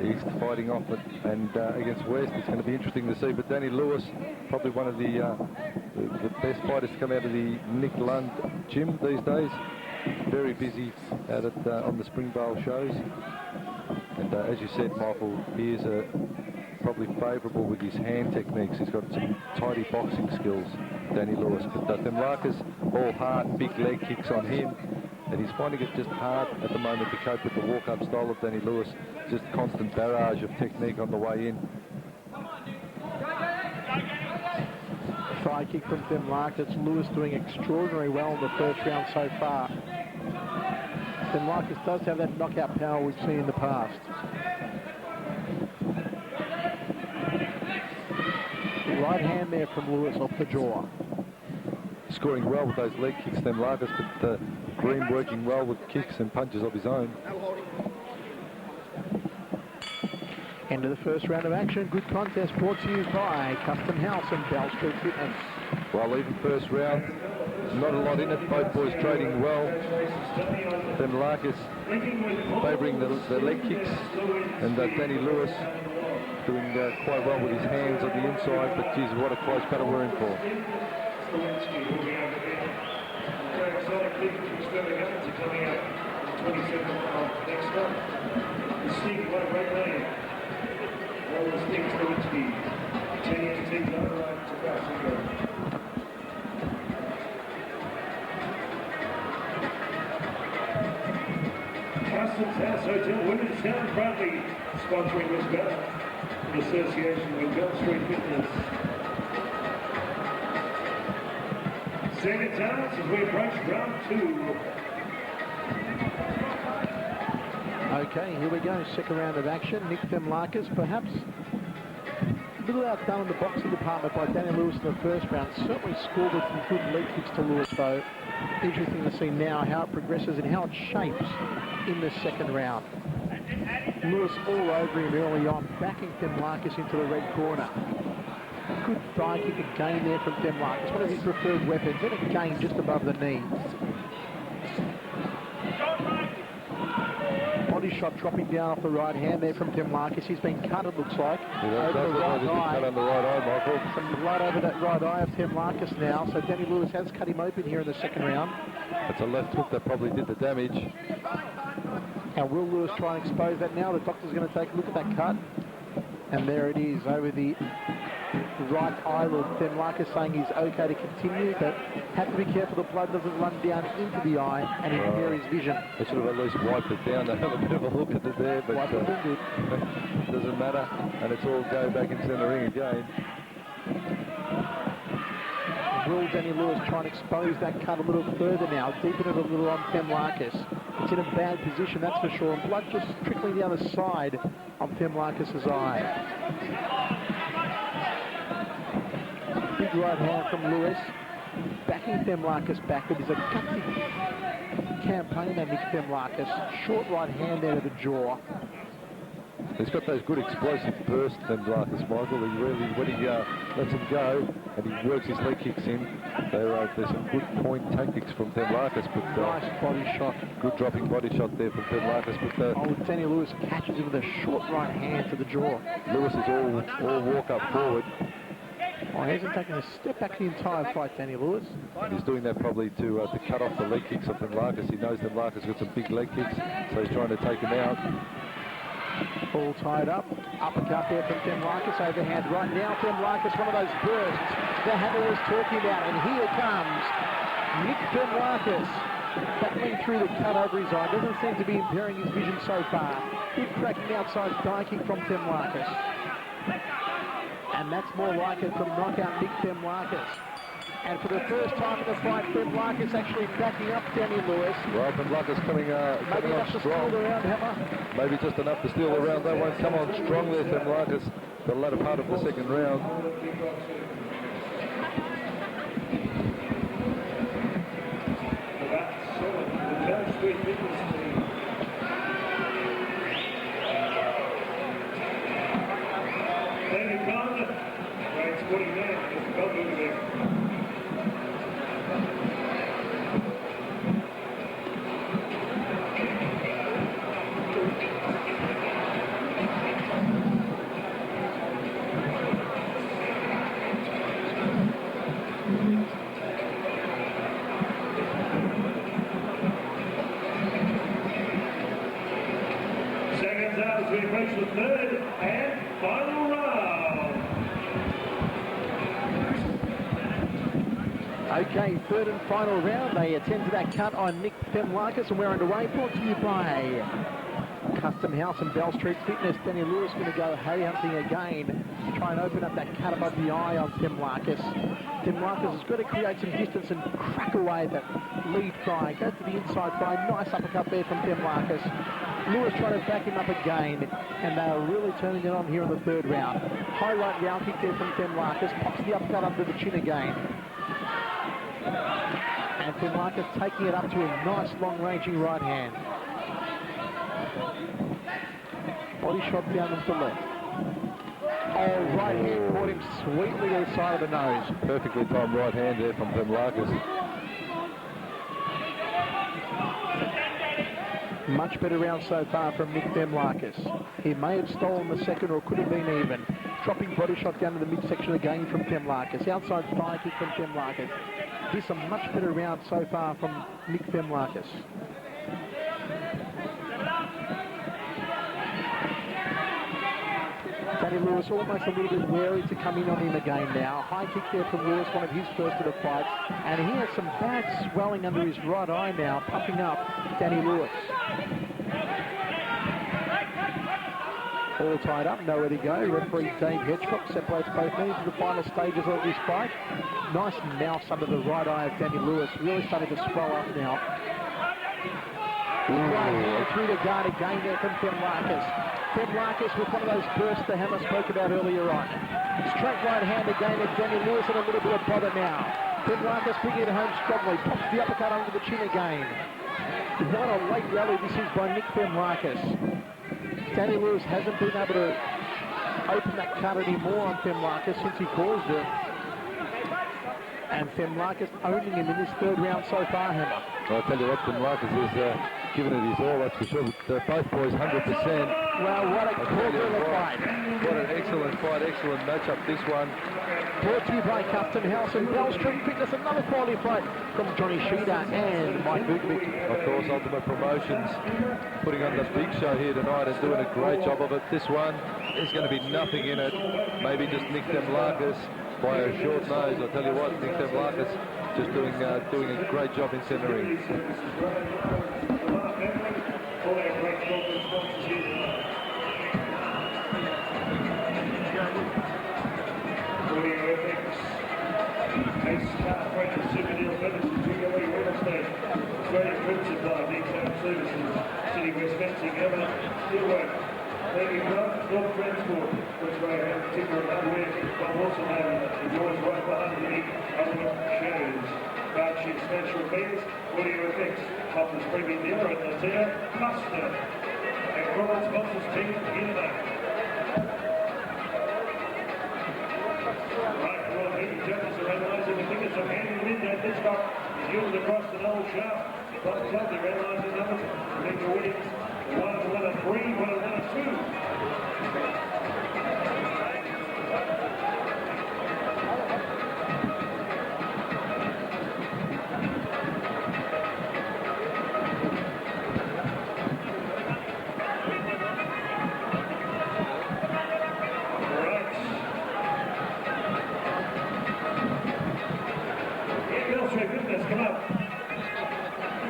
Speaker 3: East fighting off it, and against West, it's going to be interesting to see. But Danny Lewis, probably one of the best fighters to come out of the Nick Lund gym these days. Very busy out at on the Springvale shows. And as you said, Michael, he is probably favourable with his hand techniques. He's got some tidy boxing skills, Danny Lewis. But Themelakis, all hard, big leg kicks on him. And he's finding it just hard at the moment to cope with the walk-up style of Danny Lewis. Just constant barrage of technique on the way in.
Speaker 2: Thigh kick from Themelakis. Lewis doing extraordinarily well in the first round so far. Themelakis does have that knockout power we've seen in the past. Right hand there from Lewis off the jaw.
Speaker 3: Scoring well with those leg kicks, Themelakis, but Green working well with kicks and punches of his own.
Speaker 2: End of the first round of action. Good contest brought to you by Custom House and Bell Street Fitness.
Speaker 3: Well, even first round, not a lot in it. Both boys trading well. Themelakis favouring the leg kicks, and Danny Lewis doing quite well with his hands on the inside. But geez, what a close battle we're in for.
Speaker 1: Extravaganza coming out on the 27th of next month. The Steve, what a great name. All the Steve Lewinsky, 10 years to take another ride to Barcelona. Customs House Hotel, Williamstown, proudly sponsoring this bout in association with Bell Street Fitness. Second times as we approach round 2.
Speaker 2: Okay, here we go. Second round of action. Nick Themelakis, perhaps a little outdone in the boxing department by Daniel Lewis in the first round. Certainly scored with some good leg kicks to Lewis, though. Interesting to see now how it progresses and how it shapes in the second round. Lewis all over him early on, backing Themelakis into the red corner. Good thigh kick again there from Themelakis, one of his preferred weapons, and again just above the knee. Body shot dropping down off the right hand there from Themelakis. He's been cut, it looks like.
Speaker 3: Yeah,
Speaker 2: over the right eye.
Speaker 3: Cut on the right eye, Michael.
Speaker 2: From right over that right eye of Themelakis now. So Danny Lewis has cut him open here in the second round.
Speaker 3: It's a left hook that probably did the damage.
Speaker 2: And will Lewis try and expose that now? The doctor's going to take a look at that cut. And there it is over the right eyelid. Themelakis saying he's okay to continue, but have to be careful the blood doesn't run down into the eye and impair his vision.
Speaker 3: They should have at least wiped it down to have a bit of a look at it there, but doesn't matter, and it's all go back into the ring again.
Speaker 2: Will Danny Lewis try and expose that cut a little further now, deepen it a little on Themelakis? It's in a bad position, that's for sure, and blood just trickling down the side of Themelakis' eye. Big right hand from Lewis, backing Themelakis backward. There's a gutsy campaigner, Nick Themelakis. Short right hand there to the jaw.
Speaker 3: He's got those good explosive bursts, Themelakis, Michael. He really, when he lets him go and he works his leg kicks in, there's some good point tactics from Themelakis. But
Speaker 2: Nice body shot.
Speaker 3: good dropping body shot there from Themelakis. But
Speaker 2: Daniel Lewis catches him with a short right hand to the jaw.
Speaker 3: Lewis is all walk up forward.
Speaker 2: Oh, he hasn't taken a step back the entire fight, Daniel Lewis.
Speaker 3: He's doing that probably to cut off the leg kicks of Themelakis. He knows Themelakis got some big leg kicks, so he's trying to take him out.
Speaker 2: All tied up. Uppercut there from Themelakis. Overhand right now. Themelakis, one of those bursts the Hammer was talking about. And here comes Nick Themelakis. Battling through the cut over his eye. Doesn't seem to be impairing his vision so far. Good cracking outside thigh kick from Themelakis. And that's more like it from knockout Nick Themelakis. And for the first time in the fight, Themelakis actually backing up Daniel Lewis.
Speaker 3: Well, Themelakis coming
Speaker 2: Maybe enough to steal
Speaker 3: strong.
Speaker 2: the round, Hammer.
Speaker 3: Maybe just enough to steal the round. They won't come on strong there, Themelakis, the latter part of the second round.
Speaker 1: Seconds out as we approach the third and final round.
Speaker 2: Okay, third and final round. They attend to that cut on Nick Themelakis, and we're underway. Brought to you by Custom House and Bell Street Fitness. Daniel Lewis going to go hay hunting again to try and open up that cut above the eye on Themelakis. Themelakis has got to create some distance and crack away that lead thigh. Goes to the inside thigh. Nice uppercut there from Themelakis. Lewis trying to back him up again, and they are really turning it on here in the third round. High right round kick there from Themelakis. Pops the uppercut under the chin again. And Themelakis taking it up to a nice long-ranging right hand. Body shot down into the left. Oh, right hand caught him sweetly to the side of the nose.
Speaker 3: Perfectly timed right hand there from Themelakis.
Speaker 2: Much better round so far from Nick Themelakis. He may have stolen the second or could have been even. Dropping body shot down to the midsection again from Themelakis. Outside thigh kick from Themelakis. This is a much better round so far from Nick Themelakis. Daniel Lewis almost a little bit wary to come in on him again now. High kick there from Lewis, one of his first of the fights. And he has some bad swelling under his right eye now, puffing up Daniel Lewis. All tied up, nowhere to go. Referee Dave Hedgecock separates both men into the final stages of this fight. Nice mouse under the right eye of Daniel Lewis, really starting to swell up now. Right hand through the guard again there from Themelakis. Themelakis with one of those bursts the Hammer spoke about earlier on. Straight right hand again at Daniel Lewis and a little bit of bother now. Themelakis bringing it home strongly, pops the uppercut under the chin again. What a late rally this is by Nick Themelakis. Daniel Lewis hasn't been able to open that cut anymore on Themelakis since he caused it. And Themelakis owning him in this third round so far, Hammer.
Speaker 3: I'll tell you what, Themelakis is giving it his all, that's for sure. Both boys 100%.
Speaker 2: Well, what a quarter of a fight.
Speaker 3: What an excellent fight, excellent matchup, this one.
Speaker 2: Brought to you by Custom House and Bell Street Fitness. Another quality fight from Johnny Sheeder and Mike Bukovic.
Speaker 3: Of course, Ultimate Promotions putting on the big show here tonight and doing a great job of it. This one is going to be nothing in it. Maybe just Nick Themelakis by a short nose. I'll tell you what, Nick Themelakis just doing a great job in centering.
Speaker 1: City West Fencing, Everett, Delluer, North Transport, which way have particular underwear, but also have the doors right behind the Ultimate Shows. But she special beers, audio effects, Topless Premium Dealer and Ortega, Mustard. And Robert sponsors team here today. Right, well, the judges are analysing the figures of Andy Midnight. This got is yielded across the old shaft. From the club, they're analysing numbers. Major Williams, 1 to 1 and 3, 1 to 1 and 2. Come up.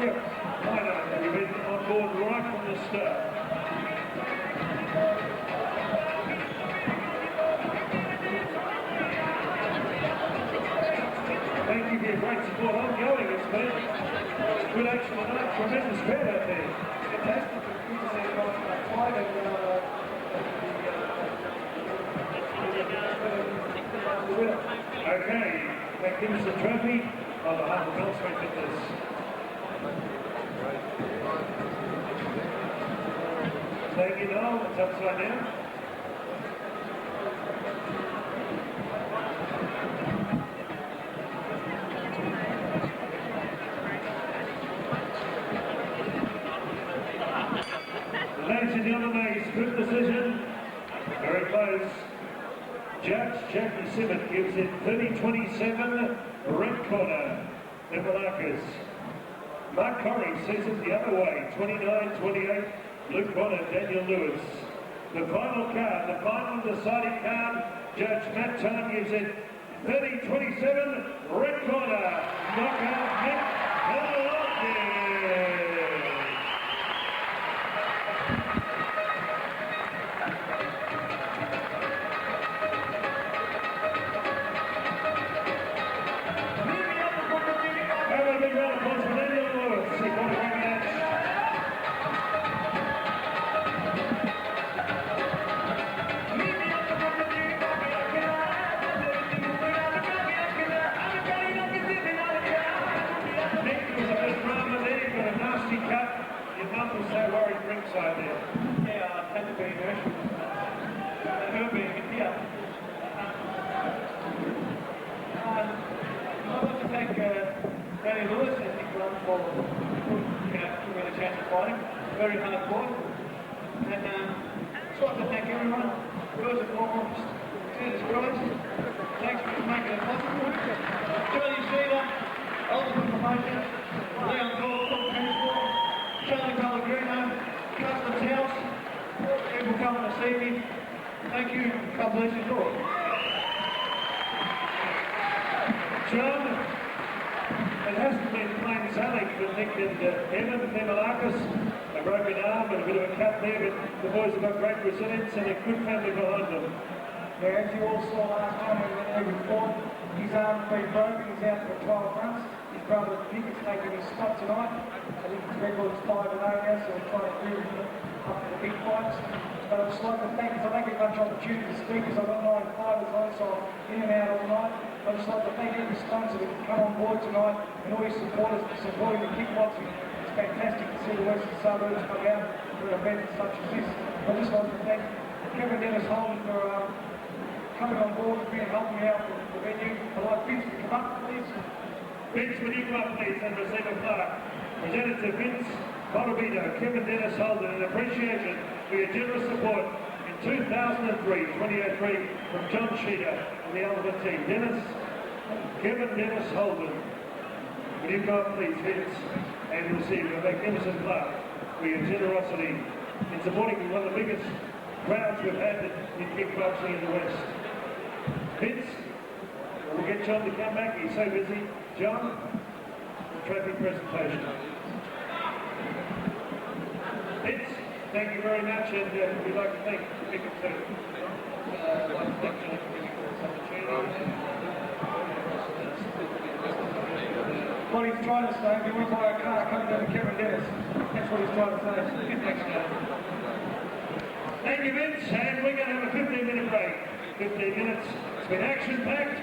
Speaker 1: Yep. Right on. You've been on board right from the start. Thank you for your great support ongoing. It's been good action tonight. Tremendous crowd out there. Fantastic. Okay. That gives us the trophy. On behalf of Melbourne Fitness. Thank you, Noel. It's upside down. Ladies and gentlemen, good decision. Very close. Judge Jackie Simmons gives it 30-27, red corner, Themelakis. Mark Corrie sees it the other way, 29-28, blue corner, Danial Lewis. The final card, the final deciding card, Judge Matt Time gives it 30-27, red corner, knockout Nikalou. Side there.
Speaker 4: Yeah, I had to be emotional. Her being here. I'd like to thank Danny Lewis and Nikalou for giving me a chance to fight him. Very hard fought. And I'd like to thank everyone. First and foremost, Jesus Christ. Thanks for making it possible. Johnny Sheila, Ultimate Promotion, Leon Gold, Transport, Charlie Pellegrino, Customs House, people coming to see me. Thank you. God bless you all.
Speaker 1: John, it hasn't been plain sailing for Nick and Evan, Themelakis, a broken arm and a bit of a cut there, but the boys have got great resilience and a good family behind them.
Speaker 7: Yeah, as you all saw last time when we fought, his arm's been broken, he's out for 12 months. His brother Nick is taking his spot tonight. I think his record's 5-0 now, so we're trying to build him up to the big fights. But I'd just like to thank, because I don't get much opportunity to speak, because I've got 9 fighters on, so I'm in and out all night. I'd just like to thank every sponsor that can come on board tonight and all your supporters for supporting the kickboxing. It's fantastic to see the western suburbs come out for an event such as this. I'd just like to thank Kevin Dennis Holden for coming on board and helping me out with the venue. I'd like Vince to come up, please.
Speaker 1: Vince, would you come up, please, and receive a plaque? Presented to Vince Bottavito, Kevin Dennis Holden, in appreciation for your generous support in 2003, 2003, from John Sheeter and the Elephant team. Kevin Dennis Holden, would you come up, please, Vince, and receive a magnificent plaque for your generosity in supporting one of the biggest crowds we've had in kickboxing in the West. Vince, we'll get John to come back. He's so busy. John, the trophy presentation. Vince, thank you very much, and we'd like to thank Nick too. I'd like to thank John for giving us this opportunity.
Speaker 7: What he's trying to say, if you want to buy a car, come down to Kevin Dennis. That's what he's trying to say.
Speaker 1: Thanks, John. Thank you, Vince, and we're going to have a 15-minute break. 15 minutes. It's been action-packed.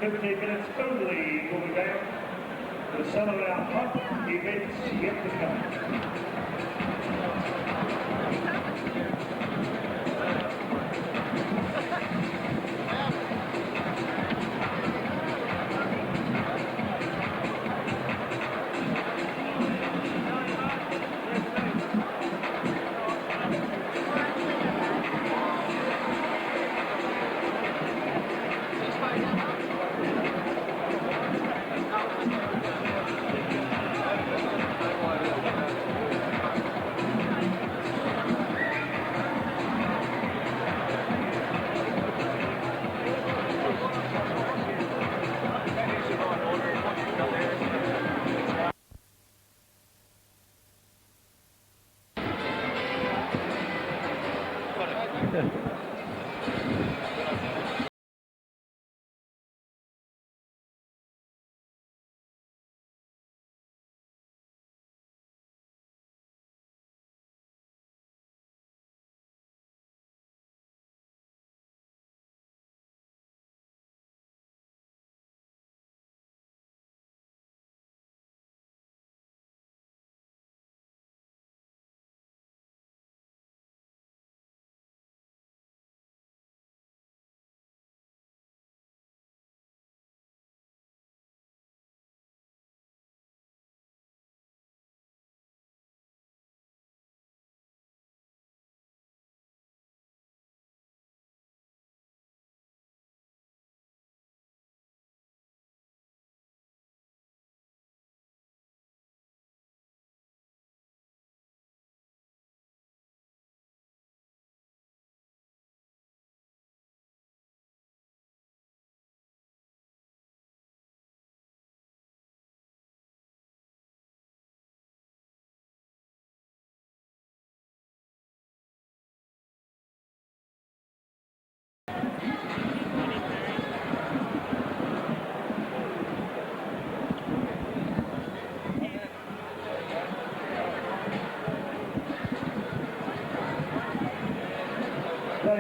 Speaker 1: 15 minutes only will be back. to some of our hot events yet to come.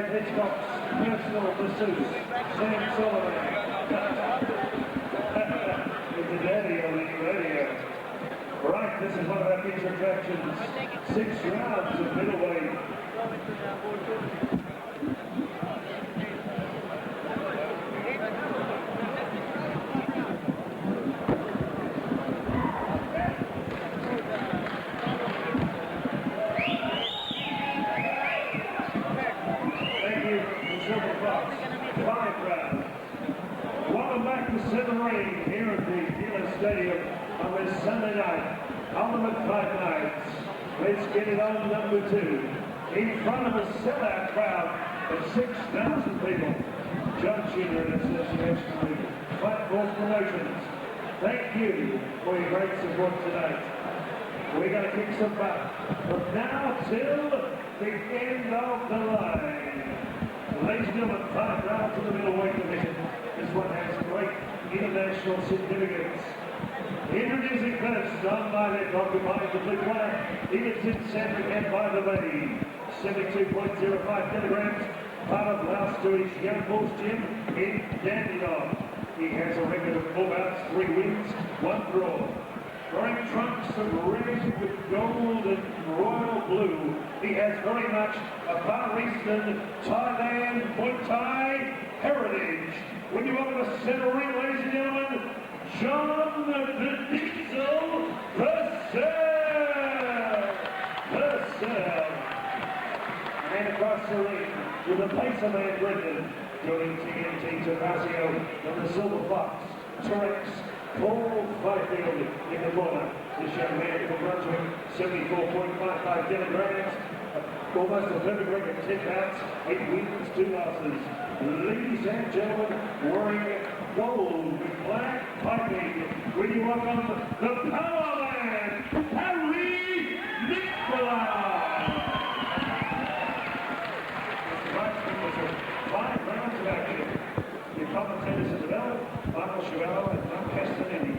Speaker 1: Hitchcock's personal pursuit, Sam Sullivan. It's a daddy on the radio. Right, this is one of our feature attractions. 6 rounds of middleweight. Here at the Keilor Stadium on this Sunday night, Ultimate Fight Nights. Let's get it on number 2. In front of a sellout crowd of 6,000 people. John Jr. and Association with Fight Force Promotions. Thank you for your great support tonight. We're going to kick some butt from now till the end of the line. Ladies and gentlemen, 5 rounds in the middleweight division. This one has great international significance. Introducing first, on my left, occupying the blue corner, he is in center and by the way, 72.05 kilograms, part of last week's Young Bulls gym in Danial. He has a record of 4 bouts, 3 wins, 1 draw. Wearing trunks of red with gold and royal blue, he has very much a Far Eastern Thailand Muay Thai heritage. When you welcome the center ring, ladies and gentlemen, John the Diesel Purcell. And across the ring with the pacer man Brendan, joining TNT Tabasio and the Silver Fox, T-Rex, Paul Fayyad in the corner. This young man from Brunswick, 74.55 kilograms, almost a perfect record, 10 bouts, 8 wins, 2 losses. Ladies and gentlemen, wearing gold with black piping, when you welcome the power man, Parry Nikalou. 5 rounds of action. Your commentators as well, Michael Chevelle and Mark Castellini.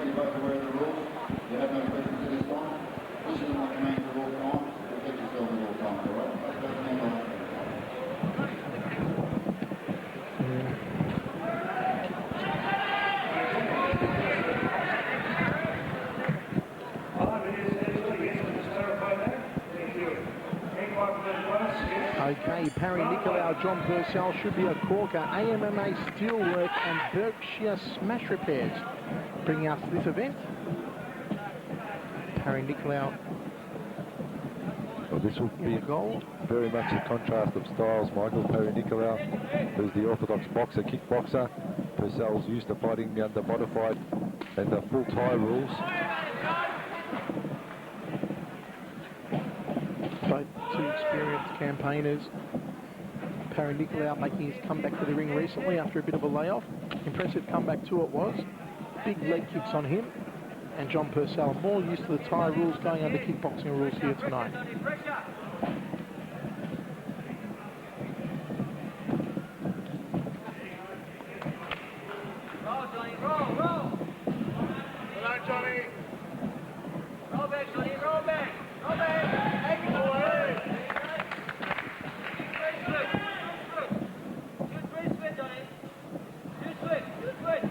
Speaker 6: You both aware of the rules. You have no questions at this time. Listen to my commands at all times. Protect yourself at all times, all right?
Speaker 2: Okay, Parry, Nikalou, John Purcell should be a corker. AMMA Steelwork and Berkshire Smash Repairs bringing us this event. Parry, Nikalou.
Speaker 3: Well, this will be very much a contrast of styles, Michael. Parry Nikalou, who's the orthodox boxer, kickboxer. Purcell's used to fighting the modified and the full Thai rules.
Speaker 2: Both two experienced campaigners. Parry Nikalou making his comeback to the ring recently after a bit of a layoff. Impressive comeback too it was. Big leg kicks on him. And John Purcell more used to the Thai rules, going under kickboxing rules here tonight.
Speaker 5: Roll, Johnny, roll, roll. Well done, Johnny. Roll back, Johnny, roll back. Roll back. Take it away. Too swift, Johnny. Too swift, too swift.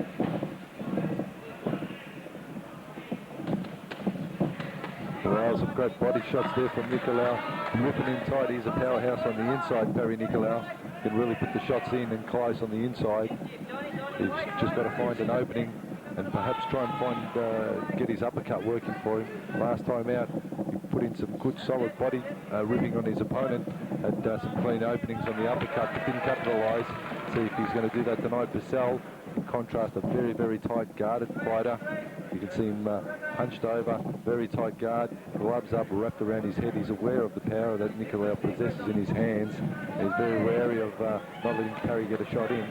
Speaker 3: Well, some great body shots there from Nikalou. Ripping in tight, he's a powerhouse on the inside, Parry Nikalou. Can really put the shots in and close on the inside. He's just got to find an opening and perhaps try and find, get his uppercut working for him. Last time out, he put in some good solid body, ripping on his opponent. Had some clean openings on the uppercut, but didn't capitalise. See if he's going to do that tonight. Purcell, in contrast, a very, very tight guarded fighter. You can see him hunched over, very tight guard, gloves up, wrapped around his head. He's aware of the power that Nikalou possesses in his hands. He's very wary of not letting Parry get a shot in.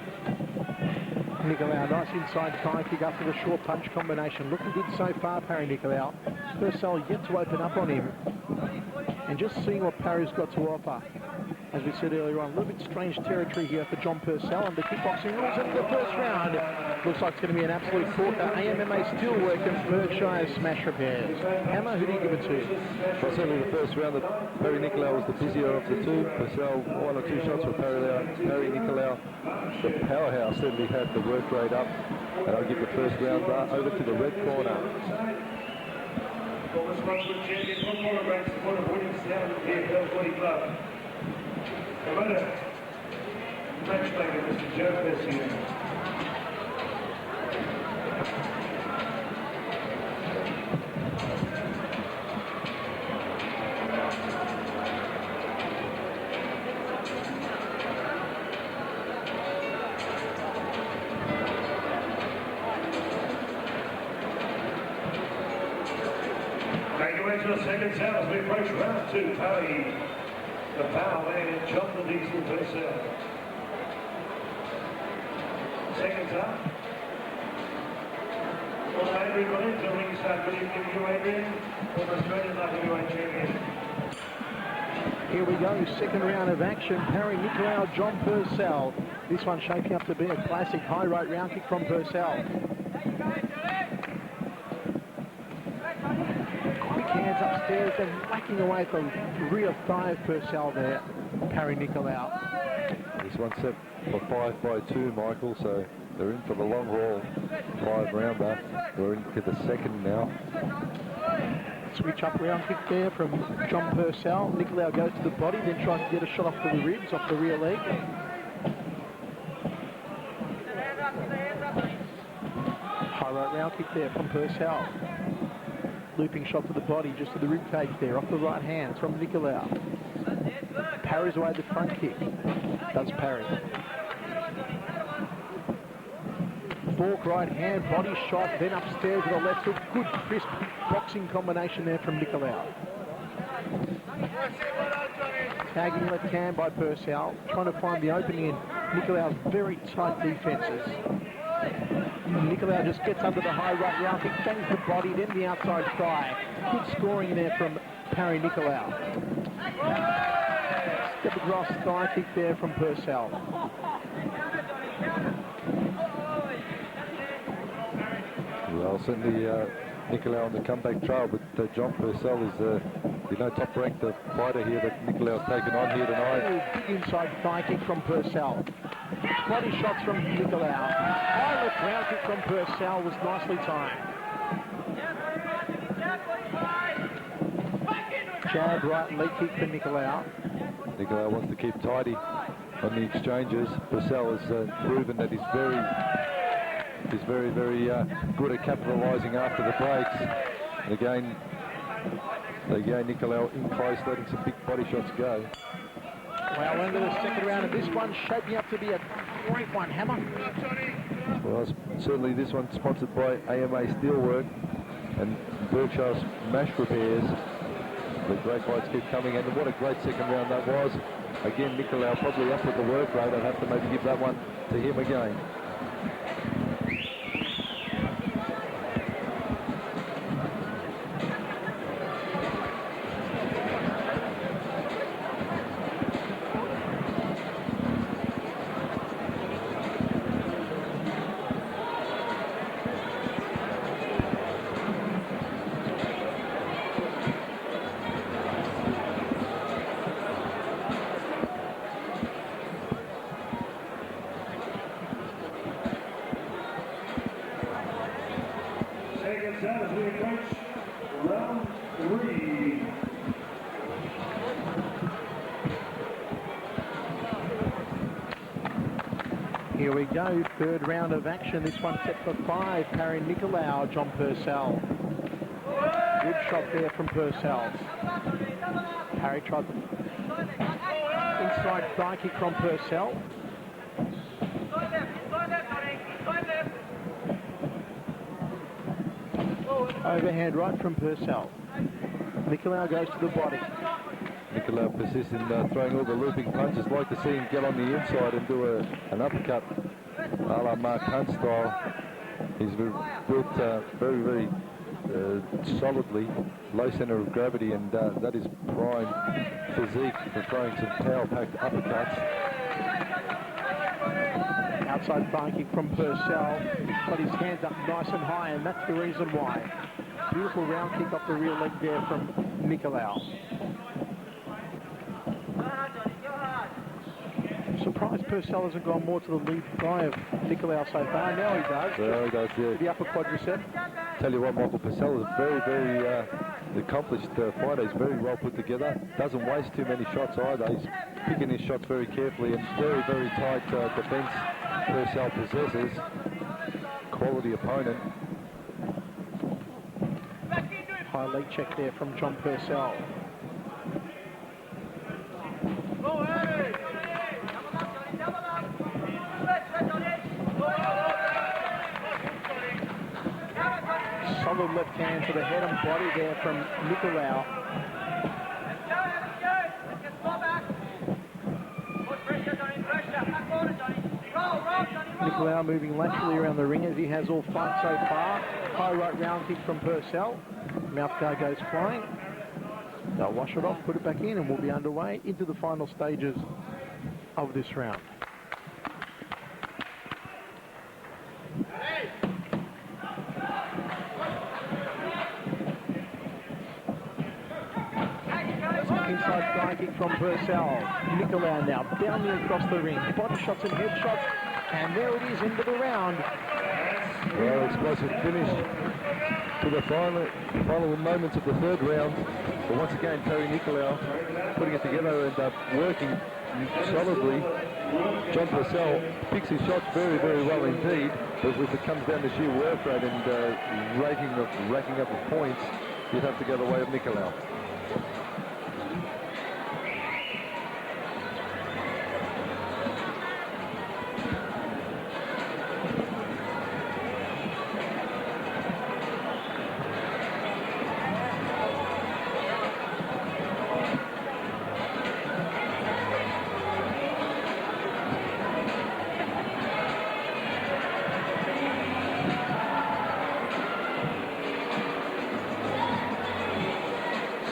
Speaker 2: Nikalou, nice inside thigh kick after the short punch combination. Looking good so far, Parry Nikalou. Purcell yet to open up on him. And just seeing what Parry's got to offer. As we said earlier on, a little bit strange territory here for John Purcell under kickboxing rules in the first round. Looks like it's going to be an absolute corker. AMMA Steelwork and Berkshire Smash Repairs. Hammer, who do you give it to?
Speaker 3: Well, certainly the first round, Parry Nikalou was the busier of the two. Purcell, 1 or 2 shots for Parry Nikalou. The powerhouse certainly had the work rate up. And I'll give the first round over to the red corner.
Speaker 1: Former Brunswick champion, one more ranks, one of winning down the PFL 40 club. Promoter, matchmaker, Mr. Joe Bessie. Making away to the second set as we approach round 2. Parry, the power man, and John the Diesel Purcell. Second up. Well, Adrian Williams, the ringside. Good evening to you, Adrian. Former Australian Heavyweight champion.
Speaker 2: Here we go, second round of action. Parry Nikalou, John Purcell. This one shaping up to be a classic high right round kick from Purcell. Hands upstairs and whacking away at the rear thigh of Purcell there. Parry Nikalou.
Speaker 3: This one set for 5-by-2, Michael, so they're in for the long haul. 5-rounder. We're into the second now.
Speaker 2: Switch up round kick there from John Purcell. Nikalou goes to the body, then tries to get a shot off to the ribs, off the rear leg. High right round kick there from Purcell. Looping shot to the body, just to the rib cage there, off the right hand from Nikalou. Parries away the front kick. Does Parry. Fork right hand, body shot, then upstairs with a left hook. Good crisp boxing combination there from Nikalou. Tagging left hand by Purcell, trying to find the opening in Nikalou's very tight defences. Nikalou just gets under the high right round kick, bangs the body, then the outside thigh. Good scoring there from Parry Nikalou. Step across thigh kick there from Purcell.
Speaker 3: Well, certainly Nikalou on the comeback trail, but John Purcell is top-ranked fighter here that Nikalou's taken on here tonight.
Speaker 2: Big inside thigh kick from Purcell. Body shots from Nikalou. High left round kick from Purcell was nicely timed. Jab right leg kick for Nikalou.
Speaker 3: Nikalou wants to keep tidy on the exchanges. Purcell has proven that he's very good at capitalising after the breaks. And again, Nikalou in close, letting some big body shots go.
Speaker 2: Well, into the second round, and this one's shaping up to be a great one, Hammer.
Speaker 3: Well, certainly this one sponsored by AMA Steelwork and Berkshire's Mash Repairs. The great fights keep coming, and what a great second round that was. Again, Nikalou probably up with the work rate. I'd have to maybe give that one to him again.
Speaker 2: Here we go, third round of action. This one set for 5. Parry Nikalou, John Purcell. Good shot there from Purcell. Parry tried the inside thigh kick from Purcell. Overhand right from Purcell. Nikalou goes to the body.
Speaker 3: Nikalou persists in throwing all the looping punches. Like to see him get on the inside and do an uppercut a la Mark Hunt style. He's built very solidly, low centre of gravity, and that is prime physique for throwing some power-packed uppercuts.
Speaker 2: Outside thigh kick from Purcell. Got his hands up nice and high, and that's the reason why. Beautiful round kick off the rear leg there from Nikalou. Surprised Purcell hasn't gone more to the lead thigh of Nikalou so far. Now he does.
Speaker 3: Well, he does, yeah.
Speaker 2: The upper quadricep.
Speaker 3: Tell you what, Michael, Purcell is a very accomplished fighter. He's very well put together. Doesn't waste too many shots either. He's picking his shots very carefully, and very tight defence Purcell possesses. Quality opponent.
Speaker 2: High leg check there from John Purcell. Solid left hand to the head and body there from Nikalou. Nikalou moving laterally around the ring as he has all fight so far. High right round kick from Purcell. Mouth guard goes flying. They'll wash it off, put it back in, and we'll be underway into the final stages of this round. Inside thigh kick from Purcell. Nikalou now bounding across the ring. Body shots and head shots. And there it is, into the round.
Speaker 3: Well, explosive finish to the final moments of the third round. But once again, Parry Nikalou putting it together and working solidly. John Purcell picks his shots very well indeed. But if it comes down to sheer work rate and racking up the points, you'd have to go the way of Nikalou.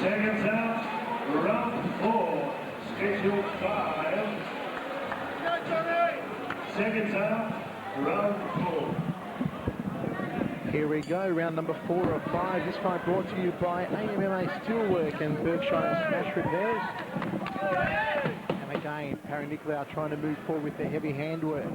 Speaker 1: Seconds out, round 4, schedule 5. Seconds out, round 4.
Speaker 2: Here we go, round number 4 of 5. This fight brought to you by AMA Steelwork and Berkshire Smash Repairs. And again, Parry Nikalou trying to move forward with their heavy handwork.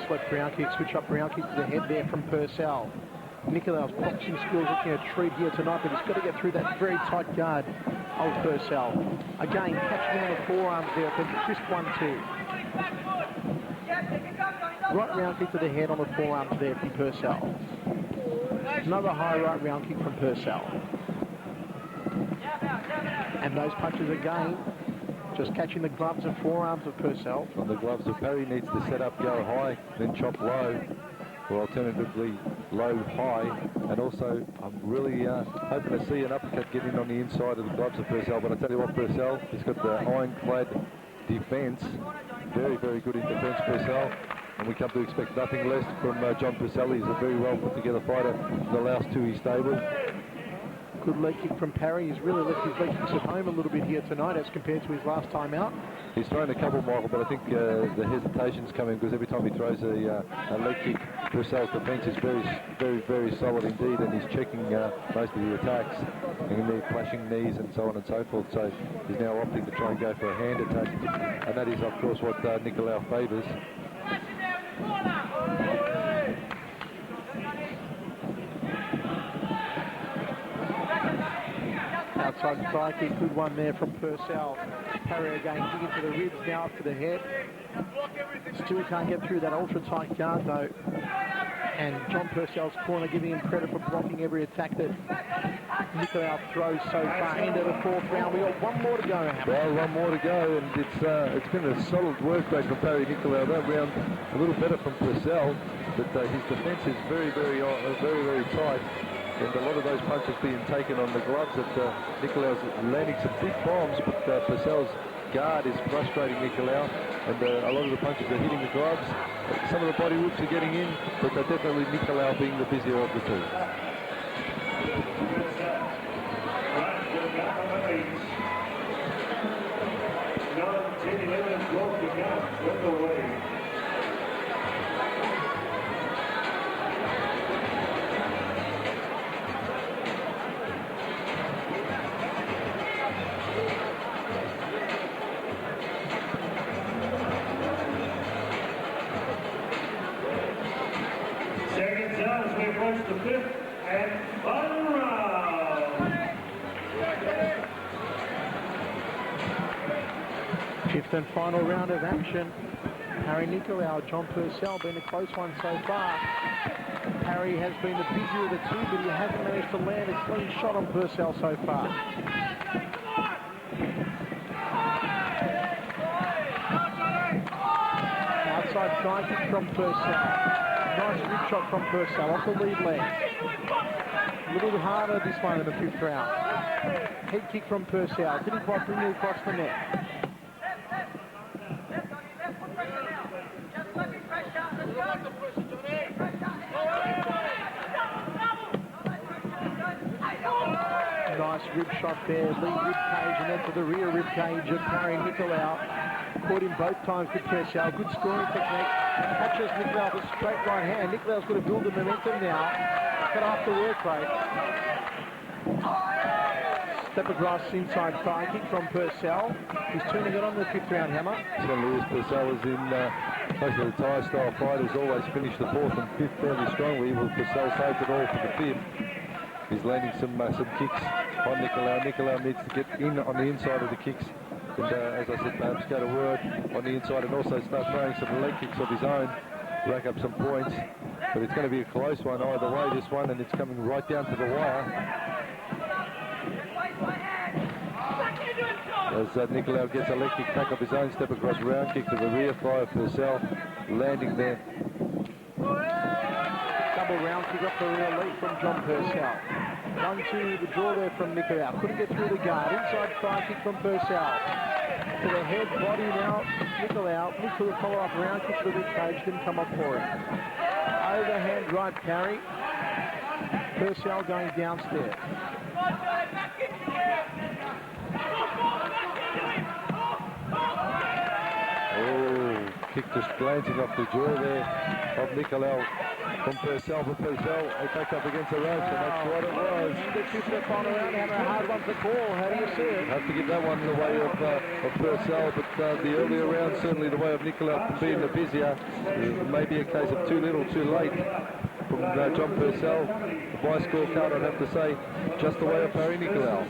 Speaker 2: Slip ground kick, switch up ground kick to the head there from Purcell. Nikalou's boxing skills looking a treat here tonight, but he's got to get through that very tight guard of Purcell. Again, catching on the forearms there for crisp 1-2. Right round kick to the head on the forearms there from Purcell. Another high right round kick from Purcell. And those punches again, just catching the gloves and forearms of Purcell.
Speaker 3: On the gloves of Parry, needs to set up, go high, then chop low, or alternatively low, high. And also, I'm really hoping to see an uppercut get in on the inside of the gloves of Purcell. But I tell you what, Purcell, he's got the ironclad defence. Very, very good in defence, Purcell. And we come to expect nothing less from John Purcell. He's a very well put together fighter in the last two he's stable.
Speaker 2: Good leg kick from Parry. He's really left his leg kicks at home a little bit here tonight as compared to his last time out.
Speaker 3: He's thrown a couple, Michael, but I think the hesitation's coming because every time he throws a leg kick, Purcell's defence is very, very, very solid indeed, and he's checking most of the attacks, and they're clashing knees and so on and so forth. So he's now opting to try and go for a hand attack, and that is, of course, what Nikalou favours.
Speaker 2: Outside thigh kick, good one there from Purcell. Parry again, digging to the ribs, now up to the head. Still can't get through that ultra-tight guard though. And John Purcell's corner giving him credit for blocking every attack that Nikalou throws so far into the fourth round. We got one more to go.
Speaker 3: Well, one more to go, and it's been a solid work rate from Parry Nikalou. That round a little better from Purcell, but his defence is very, very, very tight. And a lot of those punches being taken on the gloves that Nikalou's landing some big bombs, but Purcell's guard is frustrating Nikalou, and a lot of the punches are hitting the gloves. Some of the body whips are getting in, but definitely Nikalou being the busier of the two.
Speaker 1: The fifth and final round.
Speaker 2: Fifth and final round of action. Parry Nikalou, John Purcell been a close one so far. Parry has been the busier of the two, but he hasn't managed to land a clean shot on Purcell so far. Outside thigh kick from Purcell. Nice rib shot from Purcell off the lead leg. A little harder this one in the fifth round. Head kick from Purcell. Didn't quite bring it across the net. Nice rib shot there. Lead rib cage and then to the rear rib cage of Parry Nikalou. Caught him both times with Purcell. Good scoring technique. Catches Nikalou with a straight right hand. Nikalou's got to build the momentum now. Cut off the work rate. Step across inside thigh kick from Purcell. He's turning it on the fifth round hammer.
Speaker 3: Certainly is. Purcell is in most of the Thai style fighters always finish the fourth and fifth fairly strongly. Well, Purcell saved it all for the fifth. He's landing some kicks on Nikalou. Nikalou needs to get in on the inside of the kicks. And as I said, perhaps go to work on the inside and also start throwing some leg kicks of his own, rack up some points. But it's going to be a close one either way, this one, and it's coming right down to the wire. As Nikalou gets a leg kick back of his own, step across round kick to the rear thigh of Purcell, landing there.
Speaker 2: Double round kick up the rear leg from John Purcell. 1-2 the draw there from Nikalou. Couldn't get through the guard. Inside thigh kick from Purcell. To the head, body now. Nikalou looked for the follow-up round kick to the rib cage. Didn't come up for him. Overhand right Parry. Purcell going downstairs.
Speaker 3: Oh, kick just glancing off the jaw there of Nikalou. from Purcell, but Purcell attacked up against the ropes, and that's what it was.
Speaker 2: The two-step final round, had a hard one to call. How do you see it?
Speaker 3: Have to give that one the way of Purcell, but the earlier round certainly the way of Nikalou being the busier. Maybe a case of too little, too late from John Purcell. By scorecard, I'd have to say, just the way of Parry Nikalou.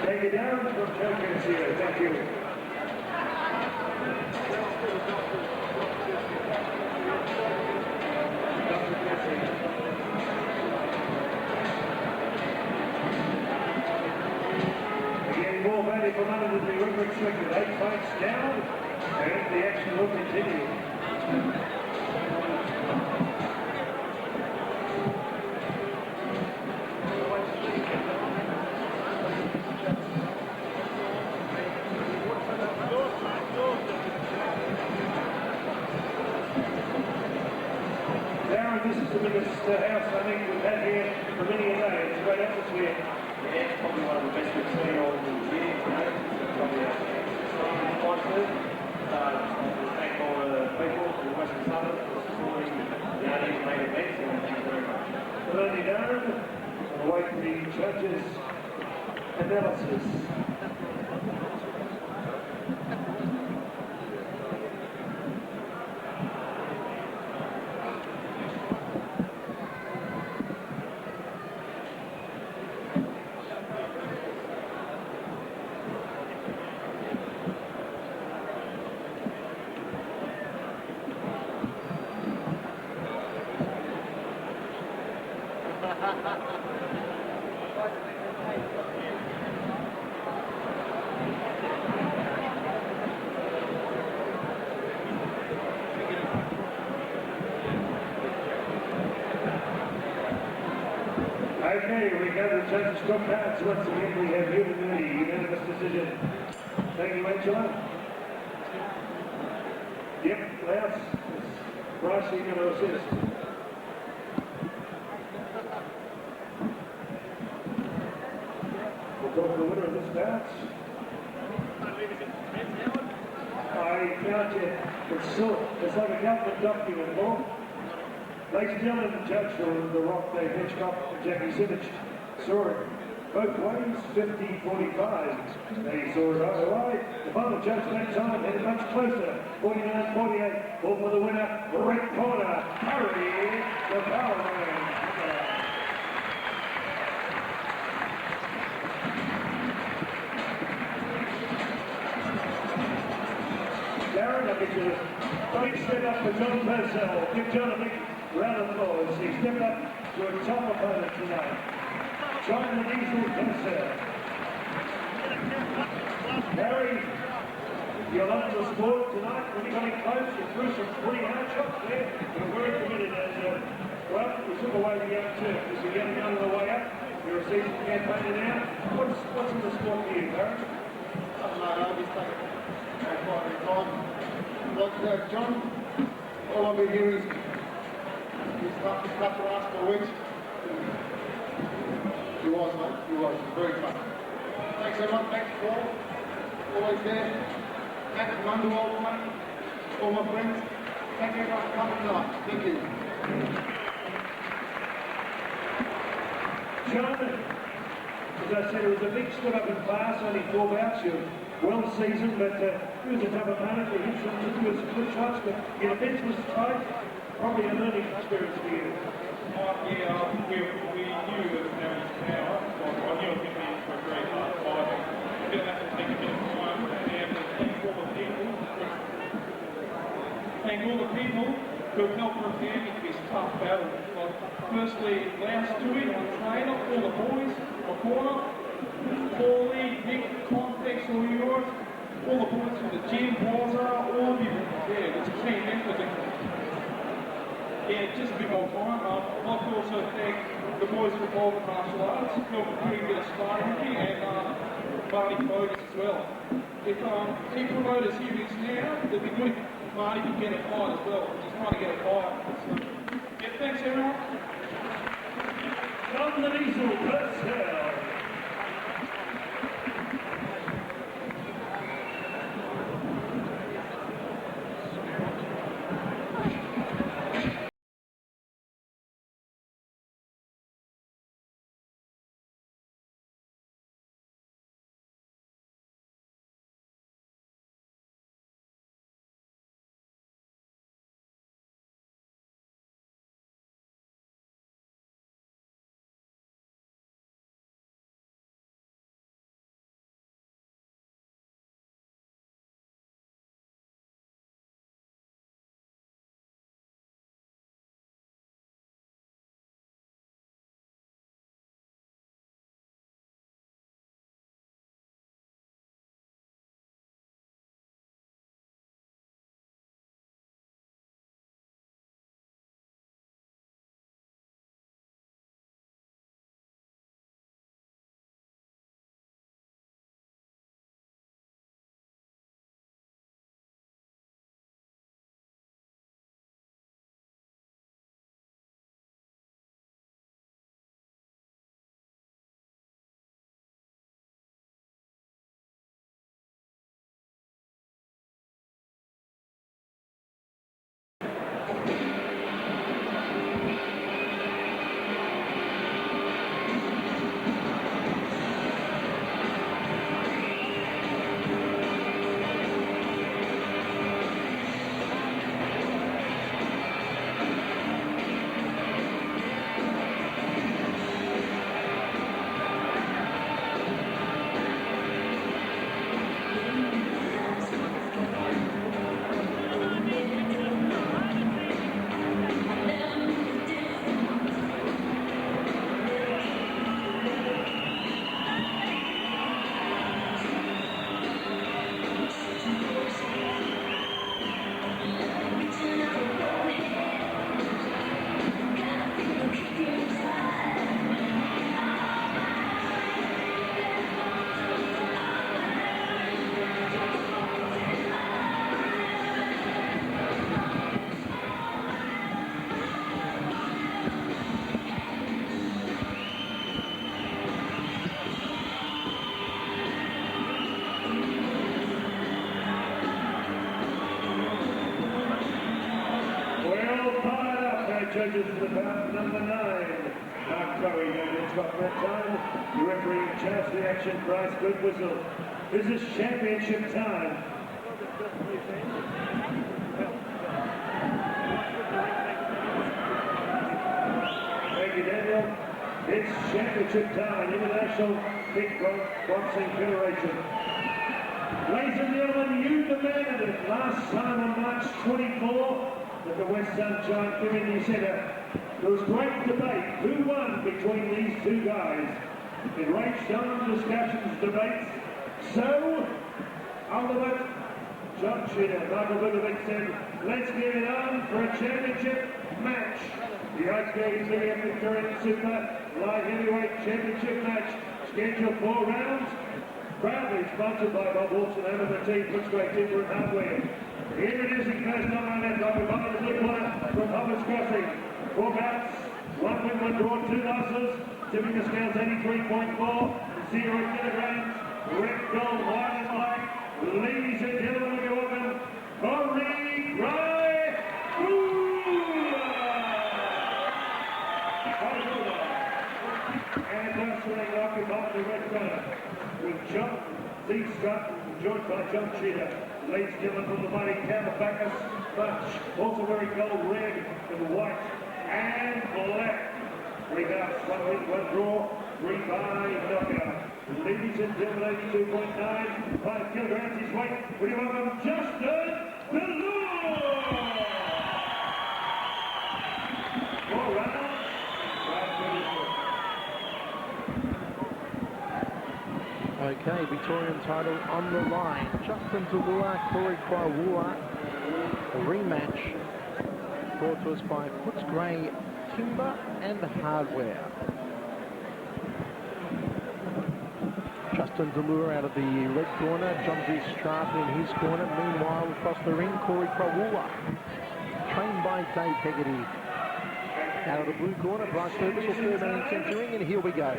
Speaker 1: Take it down from Joanne here. Thank you. Again, more value for money than we were expected. 8 fights down, and the action will continue. This is the biggest house hunting we've had here for many a day. It's a great atmosphere.
Speaker 8: Yeah, it's probably one of the best we've seen all year. It's probably a strong fight for it. So I want to thank all the people from the Western Suburbs for supporting these main events, and thank you very much.
Speaker 1: Well, only done. We'll wait for the judges' analysis. Okay, we got the judges' scorecards. Once again, we have unanimous decision. Thank you, Angela. Yep, Laos. Bryce, you're going to assist. We'll go to the winner of this bout. I can't yet. It's like a government document, Bob. Ladies and gentlemen, the judge for The Rock, Dave Hitchcock, and Jackie Simmons saw it both ways, 50-45. They saw it either way. The final judge that time headed much closer, 49-48. All for the winner, red corner, Parry, the power man. Darren, I'll get you this. Big step up for John Purcell. Give John a big round of applause. He stepped up to a top opponent tonight. John the Diesel Purcell. Parry, you're on the sport tonight. When you're coming close, you threw some pretty hard shots there. You're very committed as well, you took away the young Turk as you're getting on the way up. You're a seasoned campaigner now. What's in the sport for you, Parry?
Speaker 6: I don't know, I'll be stuck quite a time. But John, all I've been hearing is he's tough to last 4 weeks. He was, mate. He was. Very tough. Thanks so much. Thanks, Paul. Always there. Thanks from Underworld, mate. All my friends. Thank you everyone for coming tonight. Thank you.
Speaker 1: John, as I said, it was a big step up in class, only 4 bouts. You're well seasoned, but he was a tough opponent. He hit some good shots, but your defence was tight. Probably a learning experience for you.
Speaker 4: Yeah, we knew that there was power. I knew it was going to be for a very hard fight. We're going to have to take a bit of time and thank all the people. Thank all the people who have helped prepare me for this tough battle. Like, firstly, Lance Tui, my trainer, all the boys, my corner, Paulie, Nick, Context, all yours, all the boys from the gym, Waza, all of you prepared. It's a team effort. Yeah, just a bit more time. I'd like to also thank the boys from Melbourne Martial Arts who helped me get a start with me, and
Speaker 9: Barney promoters as well. If any promoters hear this now, it'd be good if Barney could get a fight as well. He's trying to get a fight. So, yeah, thanks everyone.
Speaker 1: From the Diesel, Purcell. Judges for the bout number 9. Mark Curry, no spot that time. The referee charged the action. Bryce, good whistle. This is championship time. Thank you, Daniel. It's championship time. International Kickboxing Federation. Ladies and gentlemen, you demanded it last time on March 24. At the West Sunshine Community Centre. There was great debate who won between these two guys. It raged on, discussions, debates. So, ultimate judge here, Michael Middleweight said, let's get it on for a championship match. The Iceberg Victorian Super Light Heavyweight Championship match, scheduled 4 rounds. Proudly sponsored by Bob Wilson, M&T, Footscray Timber and Hardware. Introducing first on my left, occupied the blue corner from Hoppers Crossing. 4 bouts, 1 win, 1 draw, 2 losses. Tipping the scales 83.4, 0 kilograms. Red, gold, white and black. Ladies and gentlemen, we welcome Parry, and wrestling occupied the red corner with John Z. Scott, joined by John Cheetah. Ladies and gentlemen, from the mighty Caverley, Bunch, also wearing gold, red, and white, and black. 3 bouts, 1 win, 1 draw, 3 by knockout. Ladies and gentlemen, 82.9, 5 kilograms his weight. We welcome Justin Delluer! 4 rounds, 5 minutes.
Speaker 2: Okay, Victorian title on the line. Justin Delluer, Corey by Wooler. A rematch brought to us by Footscray Timber and Hardware. Justin Delluer out of the red corner. John V. Stratton in his corner. Meanwhile, across the ring, Corey Krawula, trained by Dave Hegarty. Out of the blue corner, Bryce Forbes will third man centering, and here we go.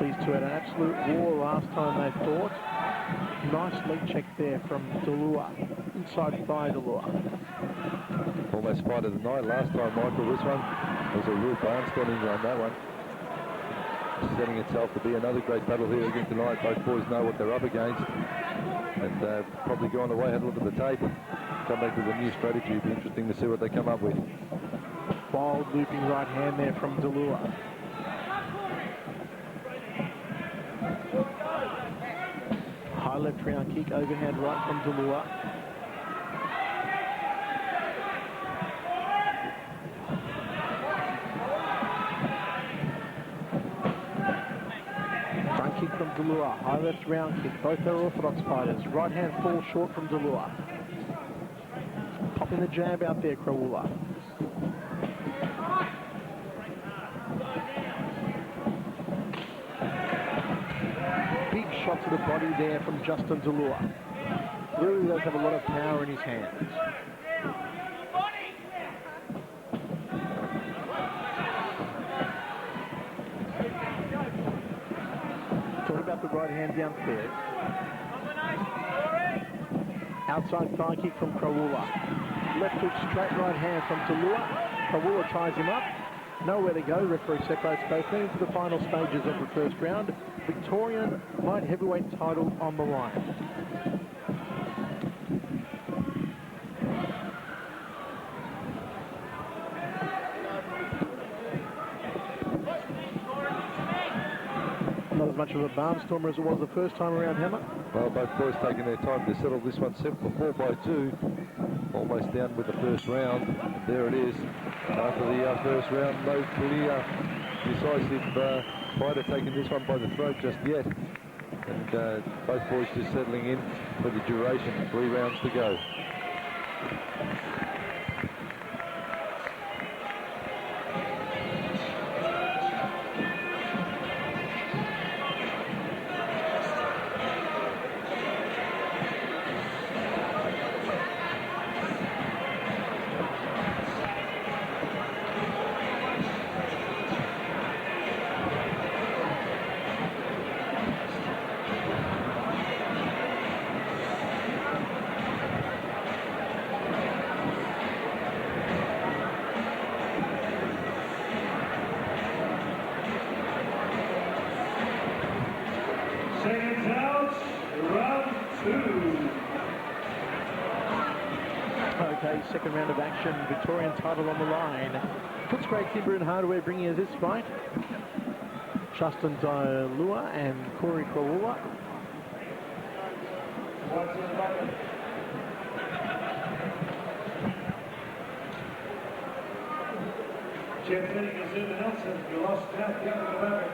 Speaker 2: These two had an absolute war last time they fought. Nice leg check there from Delluer. Inside thigh Delluer.
Speaker 3: Almost fight of the night last time, Michael. This one was a real barnstorming on that one. Setting itself to be another great battle here again tonight. Both boys know what they're up against. And probably go on the way, have a look at the tape, come back with a new strategy. It'll be interesting to see what they come up with.
Speaker 2: Wild looping right hand there from Delluer. High left round kick, overhand right from Delluer. Front kick from Delluer, high left round kick. Both are orthodox fighters. Right hand falls short from Delluer. Popping the jab out there, Krawula. Big shot to the body there from Justin Delluer. Really does have a lot of power in his hands. Talking about the right hand downstairs. Outside thigh kick from Krawula. Left hook straight right hand from Delluer. Krawula ties him up. Nowhere to go. Referee separates both men into the final stages of the first round. Victorian light heavyweight title on the line. Not as much of a barnstormer as it was the first time around, Hammer.
Speaker 3: Well, both boys taking their time to settle this one. 7-4 by 2. Almost down with the first round. And there it is. After the first round, no clear, decisive fighter taking this one by the throat just yet. And both boys just settling in for the duration. 3 rounds to go.
Speaker 2: Second round of action, Victorian title on the line. Puts Great Timber and Hardware bringing us this fight. Justin Delluer and Corey Krawula.
Speaker 1: Jeff Henning is in Nelson. You lost out the other way.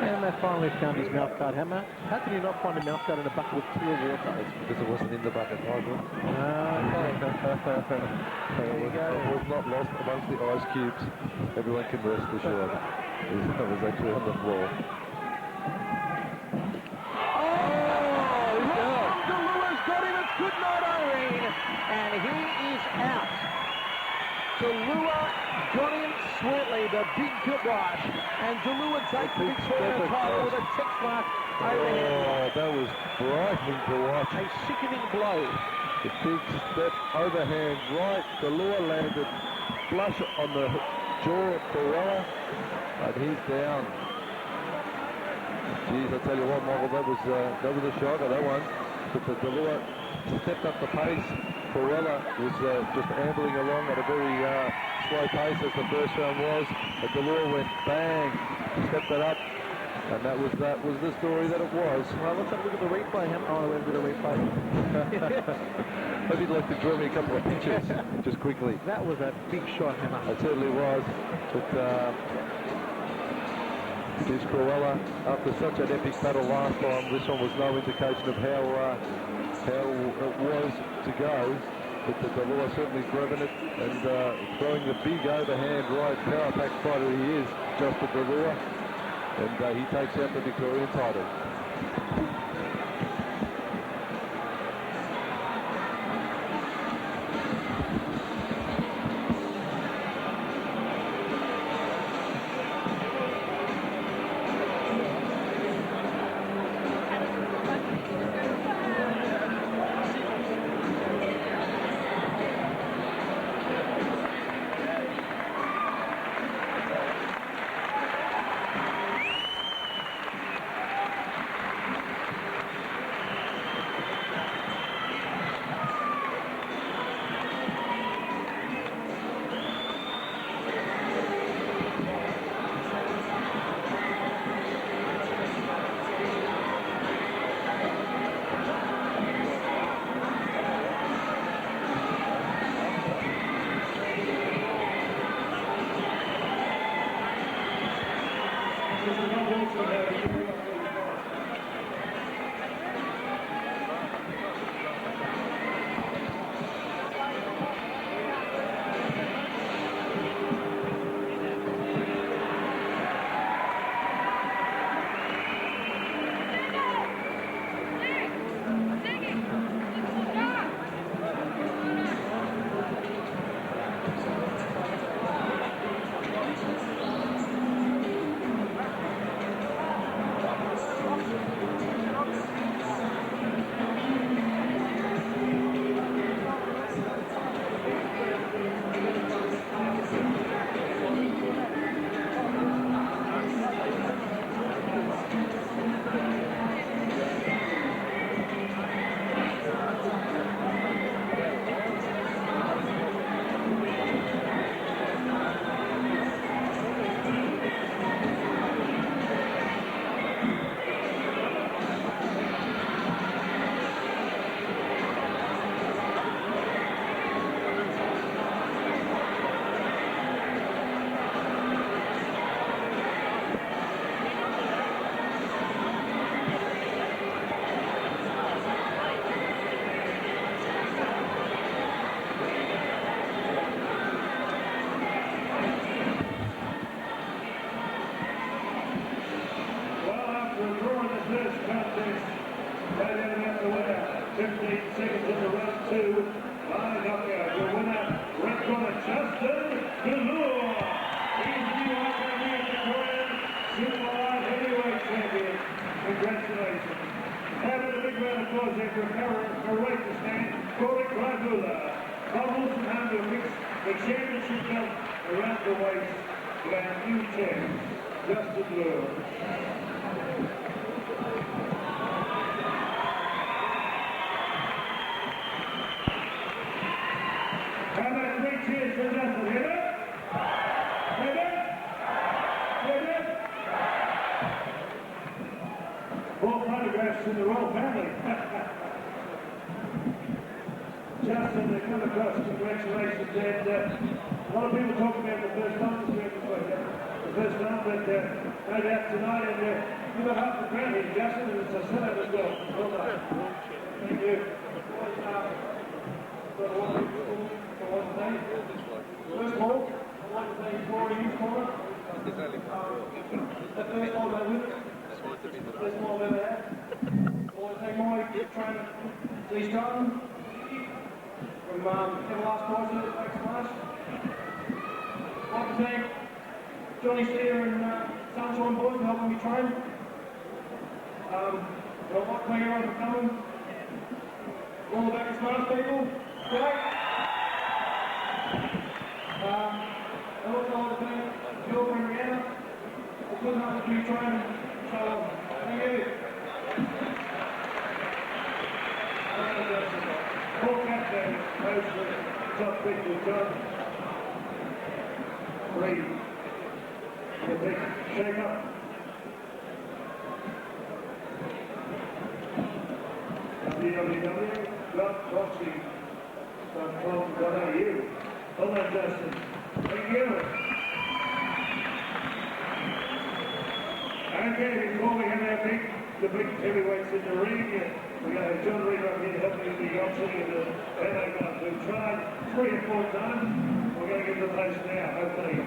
Speaker 2: And they finally found his mouth guard, Hammer. How can you not find a mouth guard in a bucket with clear water?
Speaker 3: It's because it wasn't in the bucket, Michael.
Speaker 2: Okay.
Speaker 3: It was not lost amongst the ice cubes. Everyone can rest assured. It was actually on the floor.
Speaker 2: Delluer's got him. It's good night, Irene. And he is out. Delluer got him sweetly, the big kibosh. And Delluer takes the Victorian title with a textmark overhead.
Speaker 3: Oh, that was frightening to watch.
Speaker 2: A sickening blow.
Speaker 3: The big step overhand right. Delluer landed flush on the jaw of Krawula, and he's down. Geez, I tell you what, Michael, that was a shocker, that one. But the Delluer stepped up the pace. Krawula was just ambling along at a very slow pace as the first round was. But Delluer went bang, stepped it up, and that was the story that it was.
Speaker 2: Well, let's have a look at the replay. Oh, we've got a replay.
Speaker 3: Hope you'd like to draw me a couple of pictures, just quickly.
Speaker 2: That was a big shot, Hammer.
Speaker 3: It certainly was. But Here's Cruella. After such an epic battle last time, this one was no indication of how it was to go. But the Delluer certainly driven it and throwing the big overhand right power pack fighter he is, just the Delluer. And he takes out the Victorian title.
Speaker 1: In the royal family. Justin, they come across, congratulations. And a lot of people talking about the first time this year, the first time, but no doubt tonight, and you've got half the crowd here, Justin, and it's a sellout as well. Well done. Thank you. First of all, I'd like to thank Corey for it. The first time they win. First time I've ever had. I want to thank my trainer, D. Stratton, from Themelakis, thanks so much. I'd like to thank Johnny Steer and Sunshine Boys for helping me train. I'd like to thank everyone for coming. All the back smarts people, great. I'd also like to thank Jill and Rihanna for putting up with me training. So, thank you. Paul Captain, mostly top people, John. Three. The big shake up. www.boxing.com.au. Well done, Justin. Thank you. Okay, before we have our the big heavyweights in the ring, we got John Reed up here helping the boxing and the guys. We've tried 3 or 4 times. We're going to get the place now, hopefully.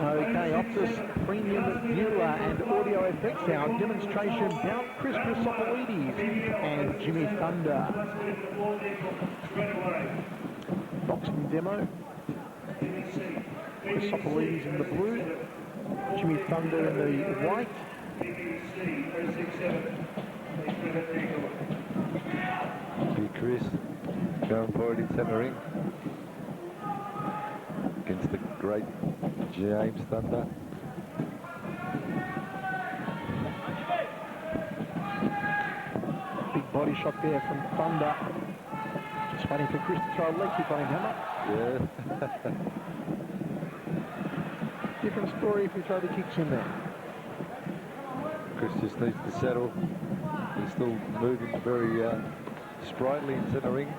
Speaker 2: Okay, Optus, Premium Viewer and Audio Effects now. Demonstration bout Chrisopoulides and Jimmy Thunder. Boxing demo. Chrisopoulides in the blue. Jimmy Thunder in the white.
Speaker 3: See Chris going forward in centre ring against the great James Thunder.
Speaker 2: Big body shot there from Thunder. Just waiting for Chris to throw a leg kick on him, Hammer.
Speaker 3: Yeah.
Speaker 2: Different story if you throw the kicks in there.
Speaker 3: Chris just needs to settle. He's still moving very sprightly in centre ring.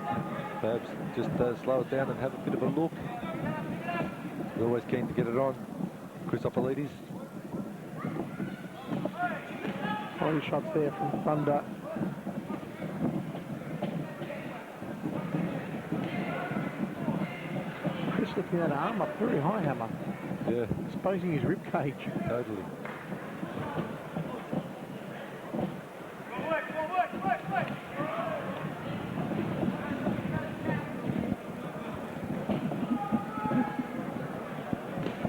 Speaker 3: Perhaps just slow it down and have a bit of a look. He's always keen to get it on. Chrisopoulides.
Speaker 2: Body shots there from Thunder. Chris lifting that arm up very high, Hammer.
Speaker 3: Yeah.
Speaker 2: Exposing his rib cage.
Speaker 3: Totally.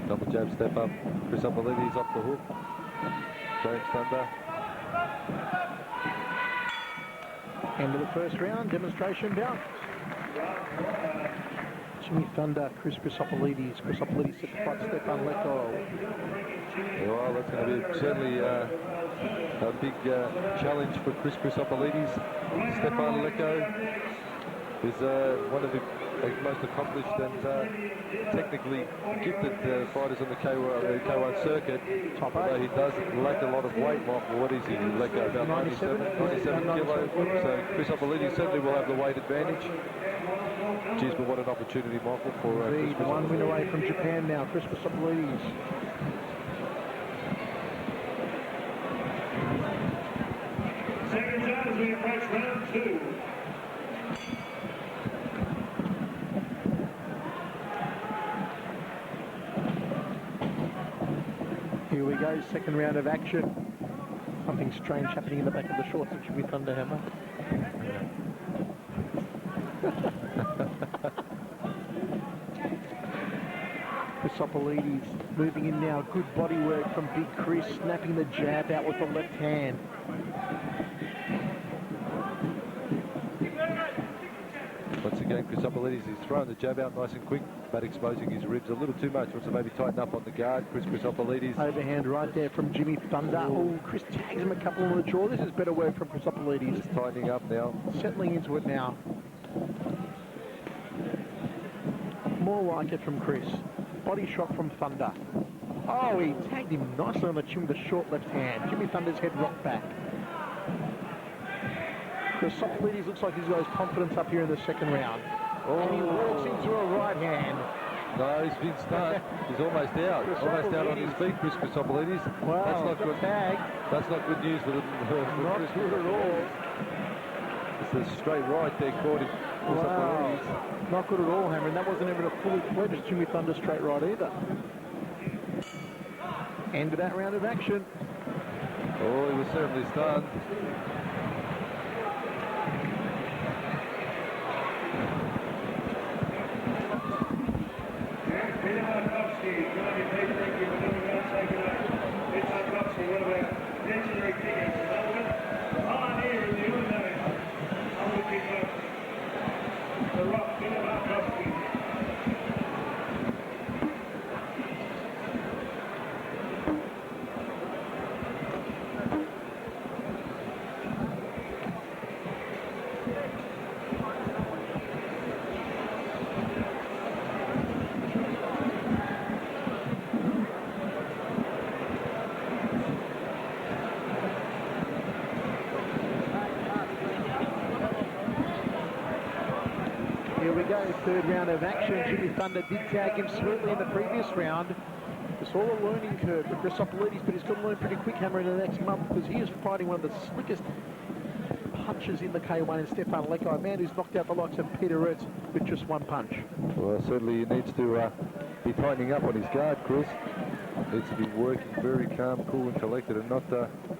Speaker 3: Double jab step up. Chrisopoulides off the hook. James Thunder.
Speaker 2: End of the first round, demonstration bout. Jimmy Thunder, Chrisopoulides. Chrisopoulides set the fight step on let go.
Speaker 3: Yeah, well, that's going to be certainly a big challenge for Chrisopoulides. Stefan Lecco is one of the most accomplished and technically gifted fighters on the K1 circuit. Although he does lack a lot of weight, Michael. What is he? Lecco about 97 kilos. So Chrisopoulides certainly will have the weight advantage. Geez, but what an opportunity, Michael, for
Speaker 2: one win away from Japan now, Chrisopoulides.
Speaker 1: Seconds out as we approach round 2.
Speaker 2: Here we go, second round of action. Something strange happening in the back of the shorts of Jimmy Thunderhammer. Chrisopoulides moving in now. Good body work from Big Chris, snapping the jab out with the left hand.
Speaker 3: Once again, Chrisopoulides is throwing the jab out nice and quick, but exposing his ribs a little too much. Wants to maybe tighten up on the guard. Chrisopoulides.
Speaker 2: Overhand right there from Jimmy Thunder. Oh, Chris tags him a couple on the jaw. This is better work from Chrisopoulides.
Speaker 3: Just tightening up now.
Speaker 2: Settling into it now. more like it from Chris. Body shot from Thunder. Oh, he tagged him nicely on the chin with a short left hand. Jimmy Thunder's head rocked back. Chrisopoulides looks like he's got his confidence up here in the second round. Oh. And he walks into a right hand.
Speaker 3: No, he's been stunned. He's almost out. Almost out on his feet, Chrisopoulides.
Speaker 2: Wow,
Speaker 3: that's not good.
Speaker 2: Tag.
Speaker 3: That's not good news for
Speaker 2: Not good at all.
Speaker 3: It's a straight right there, caught him.
Speaker 2: Wow. Not good at all, Hammer. And that wasn't even a fully fledged Jimmy Thunder straight right either. End of that round of action.
Speaker 3: Oh, he was certainly stunned.
Speaker 1: Legendary kickers in Melbourne, pioneer in the Untitled Chapter, the Rock, Melbourne.
Speaker 2: Here we go, third round of action. Jimmy Thunder did tag him sweetly in the previous round. It's all a learning curve for Chrisopoulides, but he's got to learn pretty quick, Hammer, in the next month, because he is fighting one of the slickest punches in the K1 in Stefan Leko, a man who's knocked out the likes of Peter Ertz with just one punch.
Speaker 3: Well, certainly he needs to be tightening up on his guard, Chris. Needs to be working very calm, cool and collected and not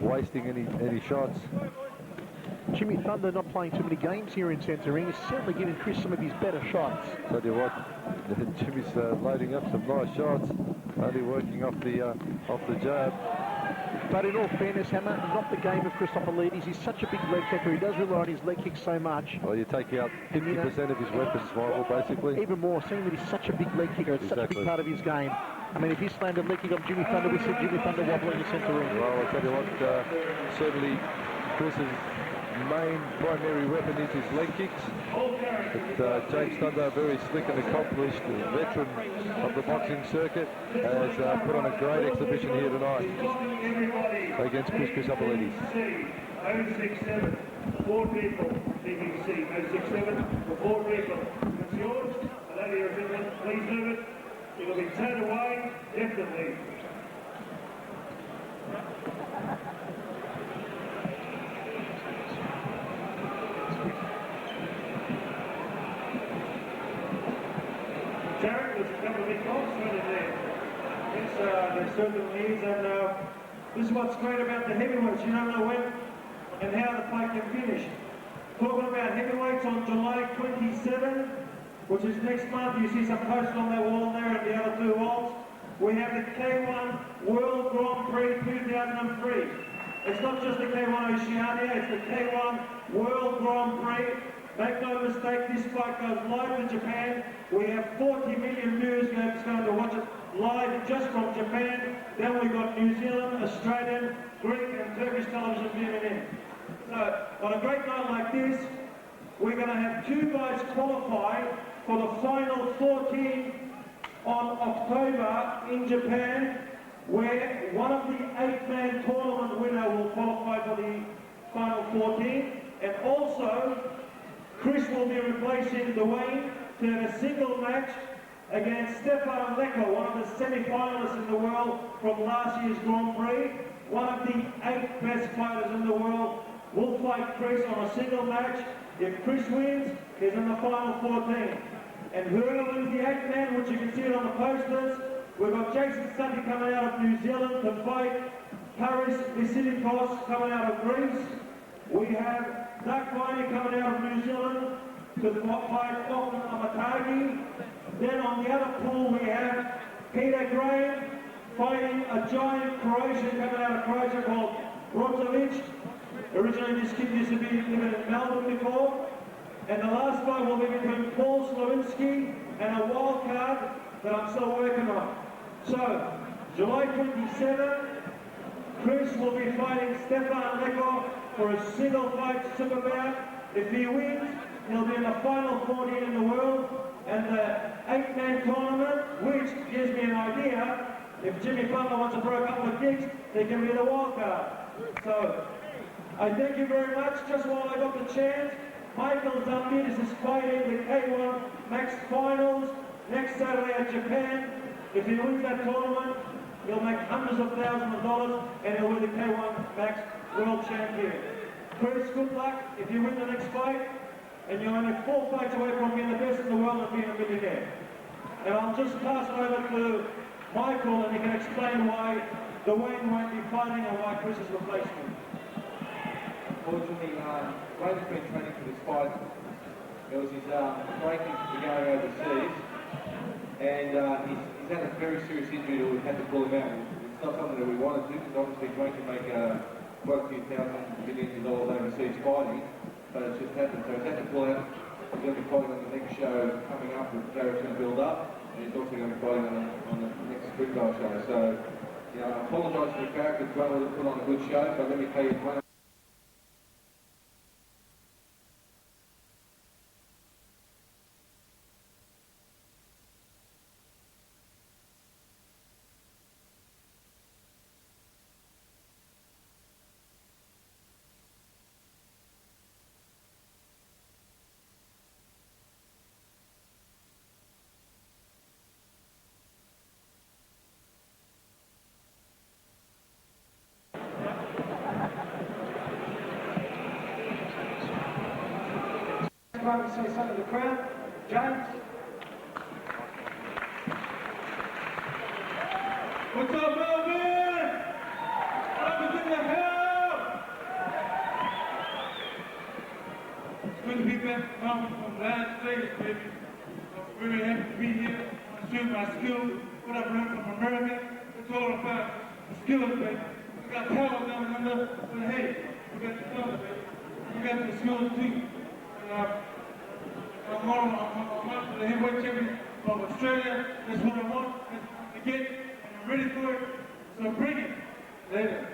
Speaker 3: wasting any shots.
Speaker 2: Jimmy Thunder not playing too many games here in centre ring. He's certainly giving Chris some of his better shots.
Speaker 3: Tell you what, Jimmy's loading up some nice shots, only working off the jab.
Speaker 2: But in all fairness, Hammer, not the game of Chrisopoulides. He's such a big leg kicker. He does rely on his leg kick so much.
Speaker 3: Well, you take out 50% of his weapons, Michael, basically.
Speaker 2: Even more, seeing that he's such a big leg kicker. It's such a big part of his game. I mean, if he slammed a leg kick on Jimmy Thunder, we see Jimmy Thunder wobbling the centre ring.
Speaker 3: Well, I'll tell you what, certainly Chris's main primary weapon is his leg kicks. But James Thunder, very slick and accomplished veteran of the boxing circuit, has put on a great exhibition here tonight against Chrisopoulides.
Speaker 1: 067, 4 people, BBC, 067, for 4 people. It's yours, a lady or a gentleman, please move it. It'll be turned away, definitely. Jared, there's a couple of big goals right in there. Yes, there certainly is, and this is what's great about the heavyweights. You don't know when and how the fight can finish. Talking about heavyweights on July 27, which is next month, you see some posters on that wall there and the other 2 walls. We have the K1 World Grand Prix 2003. It's not just the K1 Oceania, it's the K1 World Grand Prix. Make no mistake, this fight goes live in Japan. We have 40 million viewers going to watch it live just from Japan. Then we've got New Zealand, Australian, Greek and Turkish television viewing in. So on a great night like this, we're going to have 2 guys qualify for the final 14 on October in Japan, where one of the 8-man tournament winner will qualify for the final 14, and also Chris will be replacing Joanne to have a single match against Stefan Leko, one of the semi-finalists in the world from last year's Grand Prix. One of the 8 best fighters in the world will fight Chris on a single match. If Chris wins, he's in the final 14. And whoever wins the 8-man, which you can see it on the posters, we've got Jason Sunday coming out of New Zealand to fight Parry Vasilikos coming out of Greece. We have Zach Viney coming out of New Zealand to fight Logan Amatagi. Then on the other pool we have Peter Graham fighting a giant Croatian coming out of Croatia called Brozovic. Originally this kid used to be living in Melbourne before. And the last fight will be between Paul Slowinski and a wild card that I'm still working on. So, July 27, Chris will be fighting Stefan Leko for a single fight super bout. If he wins, he'll be in the final 14 in the world. And the
Speaker 7: 8-man tournament, which gives me an idea. If Jimmy Butler wants to throw a couple of kicks, he can be the wild card. So, I thank you very much. Just while I got the chance, Michael Zambidis is fighting the K1 Max Finals next Saturday at Japan. If he wins that tournament, he'll make hundreds of thousands of dollars and he'll win the K1 Max World Champion. Chris, good luck. If you win the next fight, and you're only 4 fights away from being the best in the world and being a millionaire. And I'll just pass it over to Michael and he can explain why Joanne won't be fighting and why Chris is replacing him.
Speaker 10: Unfortunately, Wayne's been training for this fight. It was his breaking to going overseas, and he's had a very serious injury that we've had to pull him out. It's not something that we wanted to, because obviously Wayne can make quite a few thousand millions of dollars overseas fighting, but it's just happened. So he's had to pull out. He's going to be fighting on the next show coming up, that Garrett's going to build up, and he's also going to be fighting on the next Springvale show. So, you know, I apologise to the crowd because Wayne would have put on a good show, but let me tell you, Wayne.
Speaker 7: Trying to say something to the crowd. James?
Speaker 9: What's up, Melbourne? Logan's in the house! It's good to be back home from the United States, baby. I'm very happy to be here. I want to share my skills, what I've learned from America. It's all about the skills, baby. We got talent down under, but hey, we got the talent, baby. We got the skills too. I'm on to the heavyweight champion of Australia. That's what I want to get, and I'm ready for it. So bring it. Later.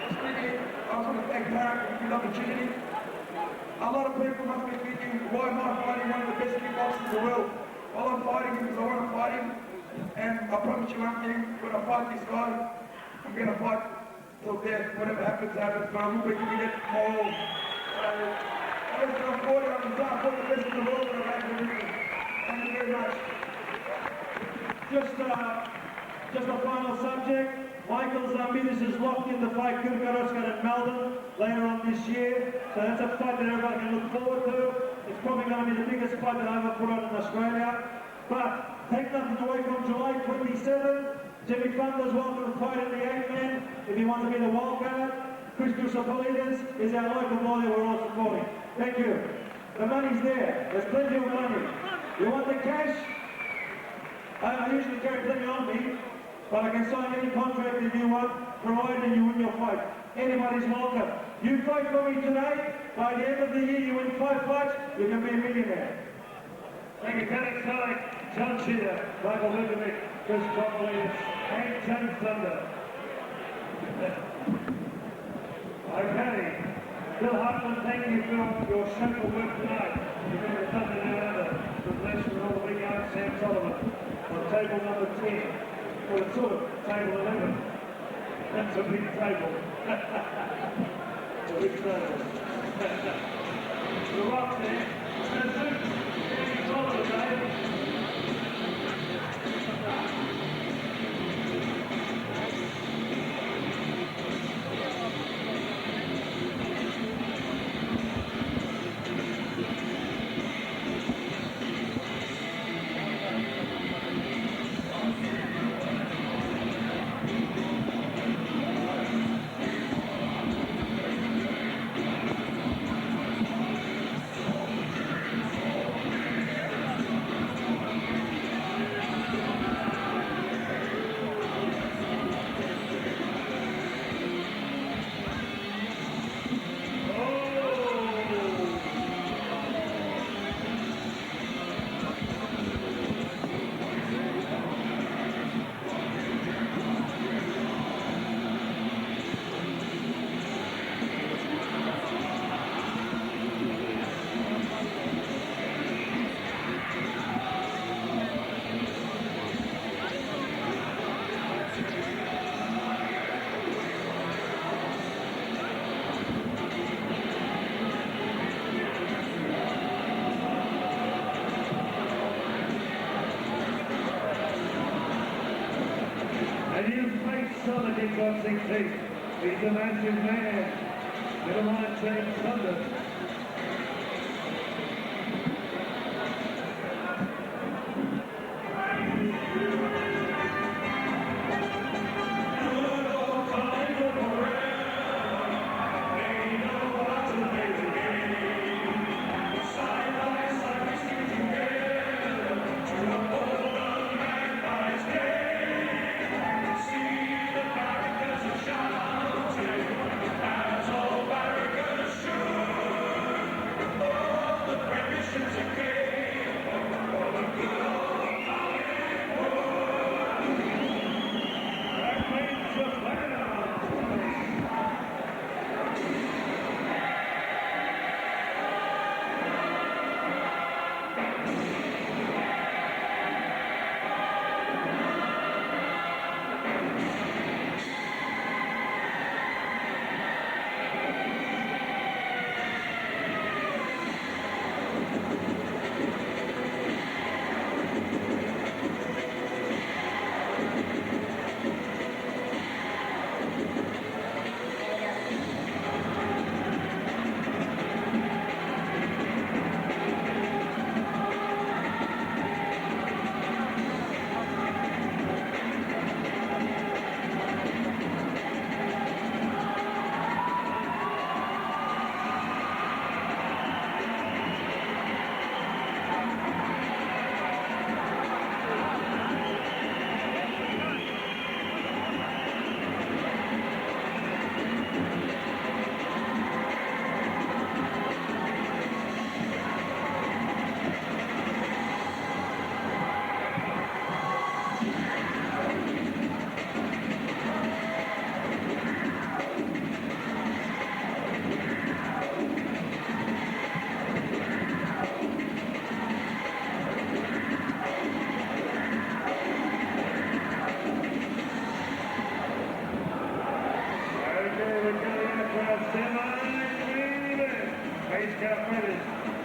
Speaker 6: Speaking, I just want to thank Parry for the opportunity. A lot of people must be thinking, why am I fighting one of the best kickboxers in the world? Well, I'm fighting because I want to fight him, and I promise you one thing, when I fight this guy, I'm going to fight till death. Whatever happens, happens, but I will be giving it all. I'm 40, I'm the top, the best in the world, and I'm back to winning. Thank you very much.
Speaker 7: Just a final subject. Michael Zambidis is locked in the fight Kullash in Melbourne later on this year. So that's a fight that everybody can look forward to. It's probably going to be the biggest fight that I ever put on in Australia. But take nothing away from July 27. Jimmy Thunder's welcome to fight in the 8-man if he wants to be the wild card. Chrisopoulides is our local boy that we're all supporting. Thank you. The money's there. There's plenty of money. You want the cash? I usually carry plenty on me, but I can sign any contract if you want, provided you win your fight. Anybody's welcome. You fight for me today, by the end of the year you win 5 fights, you can be a millionaire.
Speaker 1: Thank you, Khalil, John Shearer, Michael Middleweight, Chrisopoulides, and James Thunder. Okay. Bill Hartman, thank you for your social work tonight. You've been the Thunder down under. Congratulations with all the big young Sam Sullivan on table number 10. Well, it's sort of table 11. That's a big table. A big table. The rock there. That's it. Solid, Dave. kickboxing team. He's a massive man. Middleweight team London.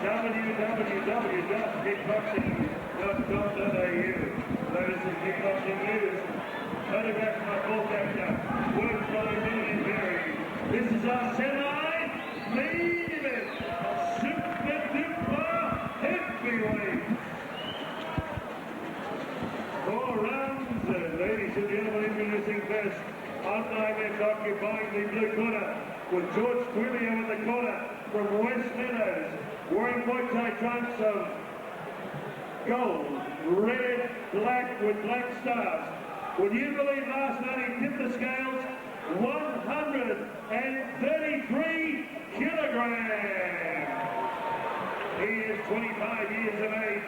Speaker 1: www.kickboxing.com.au. Those in kickboxing news. Photograph my ball capture. Work by Billy and Barry. This is our semi-main event. Super duper heavyweight. 4 rounds. Ladies and gentlemen, introducing first. Untitled occupying the blue corner with George Quilliam in the corner from West Meadows, wearing white tie trunks of gold, red, black with black stars. Would you believe last night he tipped the scales 133 kilograms. He is 25 years of age.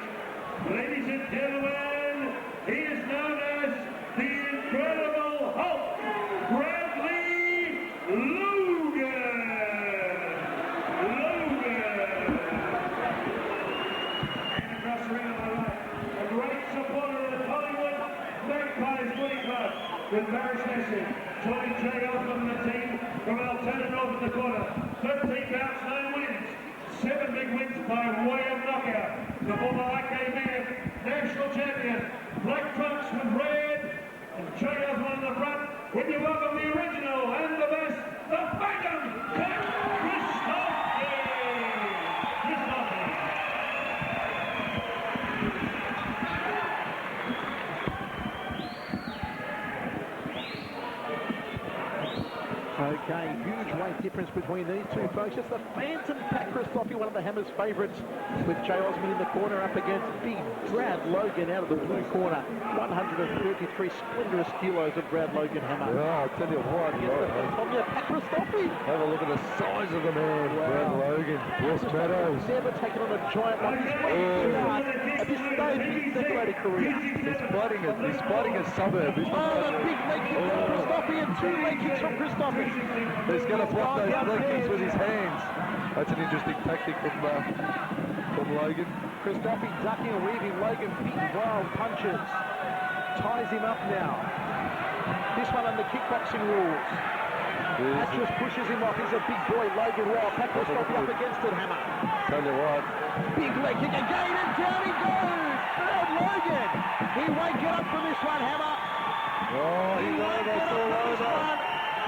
Speaker 1: Ladies and gentlemen, he is known as the Incredible Hulk. With Paris Nation, Johnny J. Elfman and the team from Altona North in the corner. 13 bouts, 9 wins. 7 big wins by way of knockout. The former IK man, national champion. Black trunks with red. And J. Elfman in the front. When you welcome the original and the best, the Phantom, Christofi!
Speaker 2: Okay, huge weight difference between these two folks. It's the Phantom Christofi, one of the Hammer's favourites, with Jay Osman in the corner up against big Brad Logan out of the blue corner. 133 splendorous kilos of Brad Logan Hammer.
Speaker 3: Yeah, I'll tell you what.
Speaker 2: Christofi.
Speaker 3: Have a look at the size of the man, Brad Logan. West Meadows.
Speaker 2: Never taken on a giant like this at this stage of his decorated career.
Speaker 3: He's fighting a suburb.
Speaker 2: The big leg kick from Christofi and 2 leg kicks from Christofi.
Speaker 3: He's going to block those leg kicks with his hands. That's an interesting tactic from Logan.
Speaker 2: Christofi ducking and weaving Logan big wild punches. Ties him up now. This one under kickboxing rules. That just pushes him off. He's a big boy, Logan Wild. Christofi up against it, Hammer.
Speaker 3: Tell you what.
Speaker 2: Big leg kick again and down he goes. Brad Logan. He won't get up from this one, Hammer.
Speaker 3: Oh, he's over, it's all over.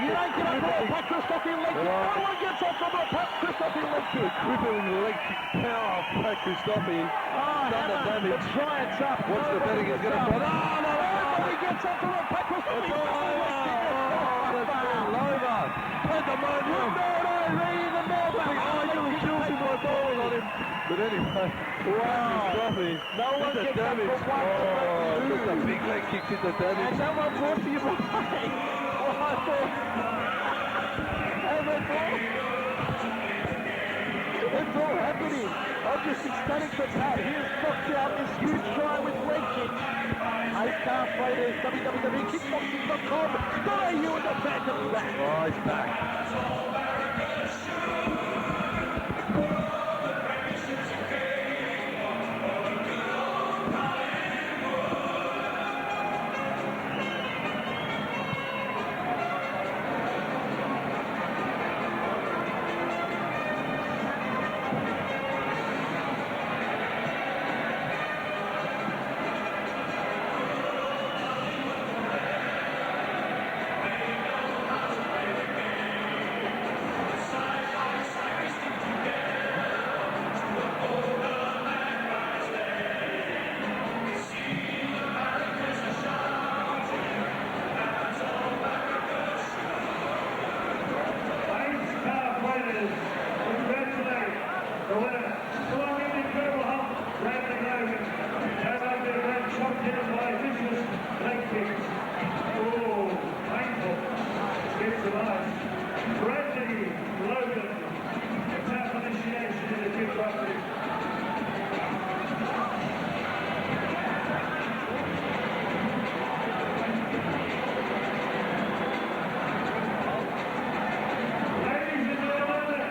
Speaker 2: You don't get up for a Pat Christofi leg kick. No one gets up from a Pat Christofi leg kick.
Speaker 3: Crippling leg kick power of Pat Christofi. Done the damage.
Speaker 2: The Giants up.
Speaker 3: What's the betting he's going to put?
Speaker 2: Nobody gets up from a Pat Christofi.
Speaker 3: It's all over. Oh, that's all over. Pandemonium.
Speaker 2: The Melbourne.
Speaker 3: Oh, he really kills him by balls on him. But anyway, wow. Christofi.
Speaker 2: No one
Speaker 3: did the
Speaker 2: gets up
Speaker 3: damage.
Speaker 2: from one
Speaker 3: Oh,
Speaker 2: to
Speaker 3: just a big leg kick did the damage.
Speaker 2: And that one brought to you by... It's all happening. I'm just ecstatic for Pat. He has knocked out this huge try with leg kicks. I can't play this. www.kickboxing.com.au and the Phantom's back.
Speaker 3: Oh, he's back.
Speaker 1: Logan, attack initiation in the kickboxing. Ladies and gentlemen,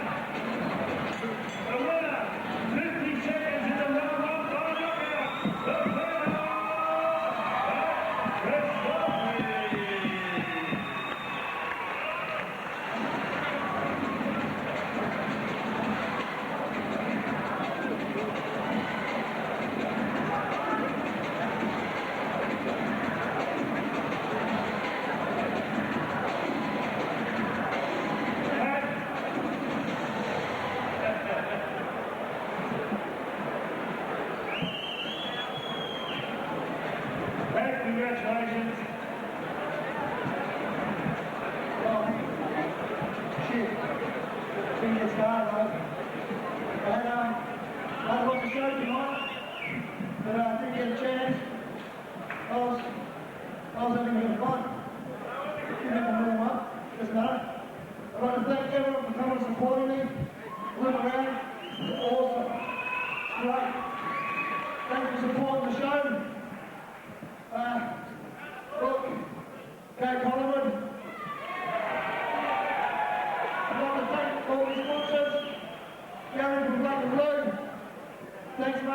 Speaker 1: the winner, 50 seconds in the round one by knockout, the congratulations.
Speaker 7: Well, shit. Thing gets hard, mate. I watched the show tonight, but I didn't get a chance. I was having a bit of fun. Didn't have to warm up. Doesn't matter. I'd like to thank everyone for coming and supporting me. Went around. Awesome. Great. Thanks for supporting the show. Look, Go Collingwood. I'd like to thank all the sponsors. Gary from Black and Blue. Thanks, mate. I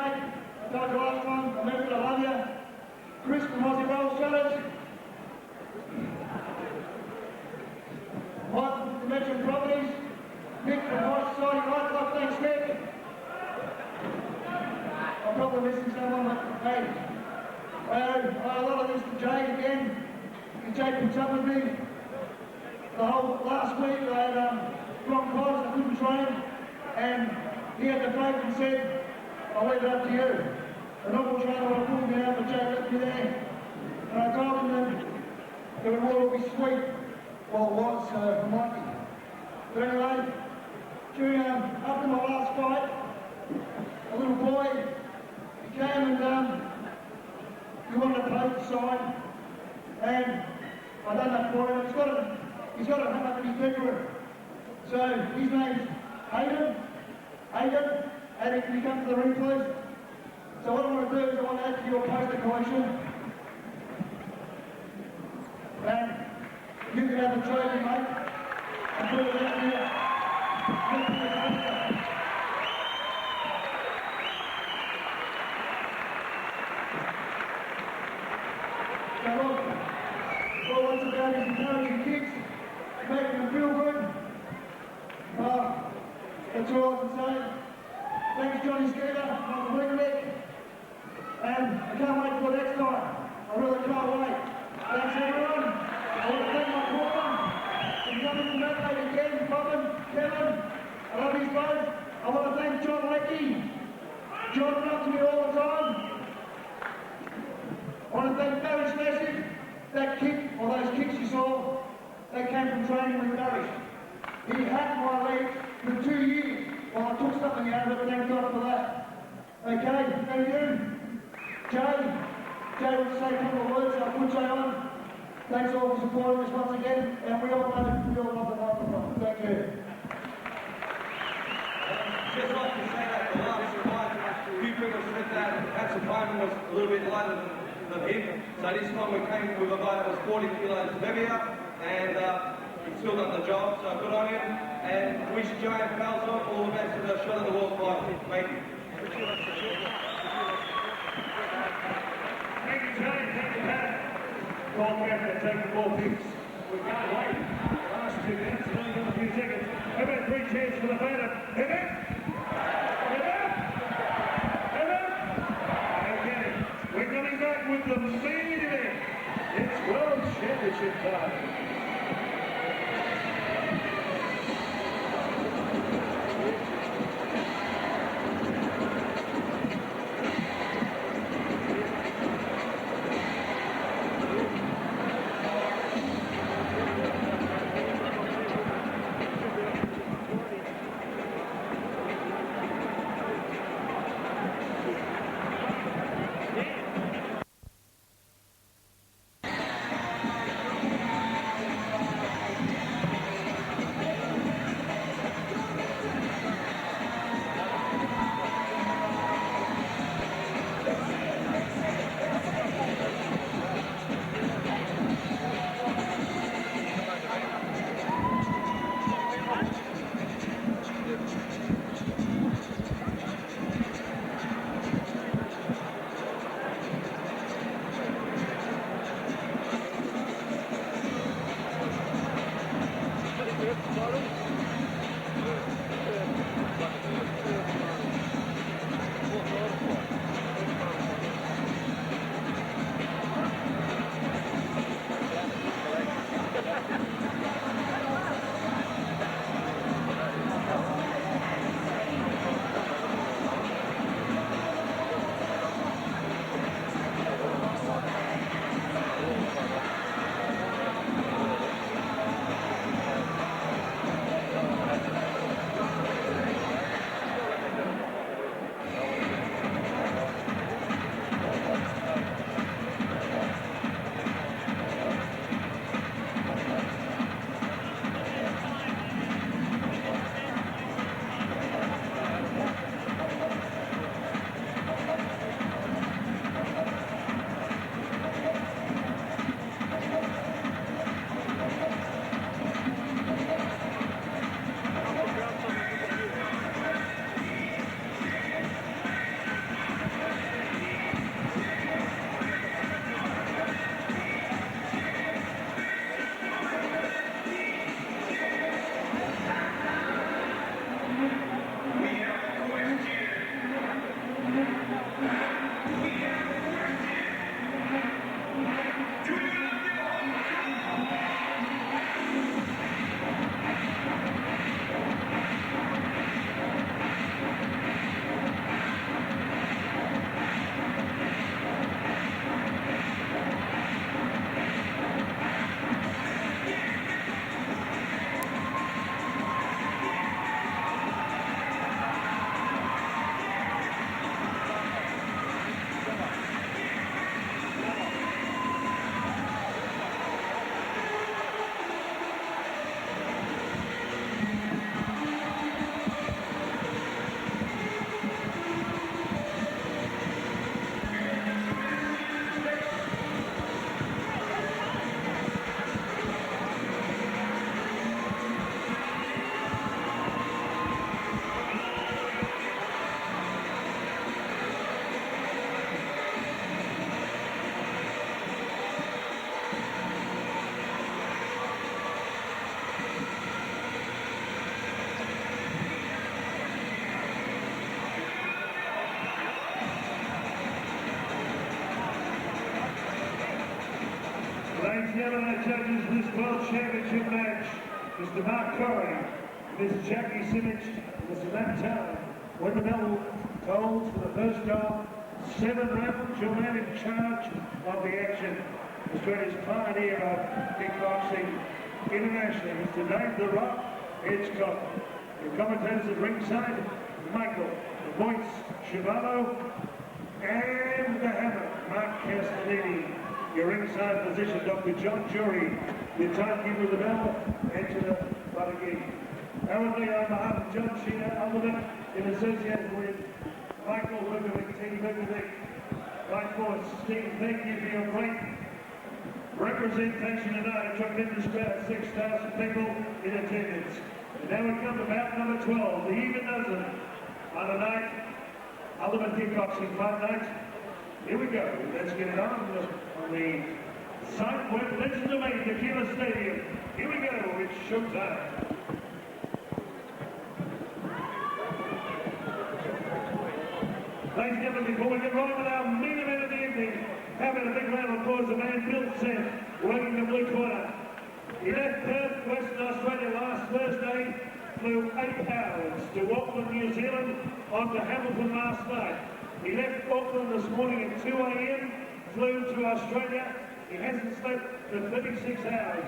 Speaker 7: told you last time. I remember I love you. Chris from Aussie Rolls Challenge. Mike from Dimension Properties. Nick from High Society Nightclub. Thanks, Nick. I'm probably missing someone, but hey. A lot of this to Jake again. Jake puts up with me. The whole last week I had bronchitis, I couldn't train, and he had the faith and said, I'll leave it up to you. A normal trainer would have pulled me out, but Jake left me there. And I told him that the reward would be sweet. Well, it was for Mikey. But anyway, during after my last fight, a little boy, he came and he wanted to play the side, and I done that for him. He's got it hung up in his bedroom. So his name's Hayden. Hayden, can you come to the ring, please? So what I want to do is I want to add to your poster collection, and you can have the trophy, mate, and put it out here. So look, all it's about is encouraging kids, making them feel good. That's all I can say. Thanks, Johnny Skeeter, on the ring deck. And I can't wait for next time. I really can't wait.
Speaker 6: Thanks everyone. I want to thank my corner. I'm coming from Adelaide again, Bobbin, Kevin. I love you both. I want to thank John Leckie. John went up to me all the time. I want to thank Barry Smasic. That kick, or those kicks you saw, they came from training with Barry. He hacked my leg for 2 years while I took something out of it. Thank God for that. Okay, thank you. Jay will say a couple of words. I'll put Jay on. Thanks all for supporting us once again, and we all love the microphone. Thank you.
Speaker 11: Just like to say that the last fight, a few people said that perhaps opponent was a little bit lighter than him. So this time we came with a fight that was 40 kilos heavier, and he's still done the job, so good on him. And wish Joanne Falzon all the best in the shot of the world fight. Thank you.
Speaker 1: Thank you, Jay. Thank you, Pat. Call careful to take the ball picks. We can't wait. The last 2 minutes, only got a few seconds. How about 3 cheers for the favorite? Hit it! Hit it! Hit it! Okay. We're coming back with the main event. It's World Championship time. gentlemen, our judges, this World Championship match, Mr. Mark Curry, Ms. Jackie Simic, Mr. Matt Town, win the medal golds for the first goal, 7 rounds, Joanne in charge of the action. Australia's pioneer of kickboxing internationally, Mr. Dave the Rock Hitchcock. The commentators at ringside, Michael, the voice, Chivallo, and the hammer, Mark Castellini. Your ringside position, Dr. John Jury, the timekeeper of the bell, Angela Badaghi. Currently on behalf of John Sheena, Alderman, in association with Michael Bergovic, Team Bergovic, Right Force, Steve, thank you for your great representation tonight. A tremendous crowd, 6,000 people in attendance. And now we come to bout number 12, the even dozen on the night, Ultimate Kickboxing Fight Night. Here we go. Let's get it on the site where legends are made, the Keilor Stadium. Here we go. It's showtime. Ladies and gentlemen, before we get rolling with our main event of the evening, having a big round of applause, the man Bill Sent, working the blue corner. He left Perth, Western Australia last Thursday, flew 8 hours to Auckland, New Zealand, on to Hamilton last night. He left Auckland this morning at 2 a.m, flew to Australia. He hasn't slept for 36 hours.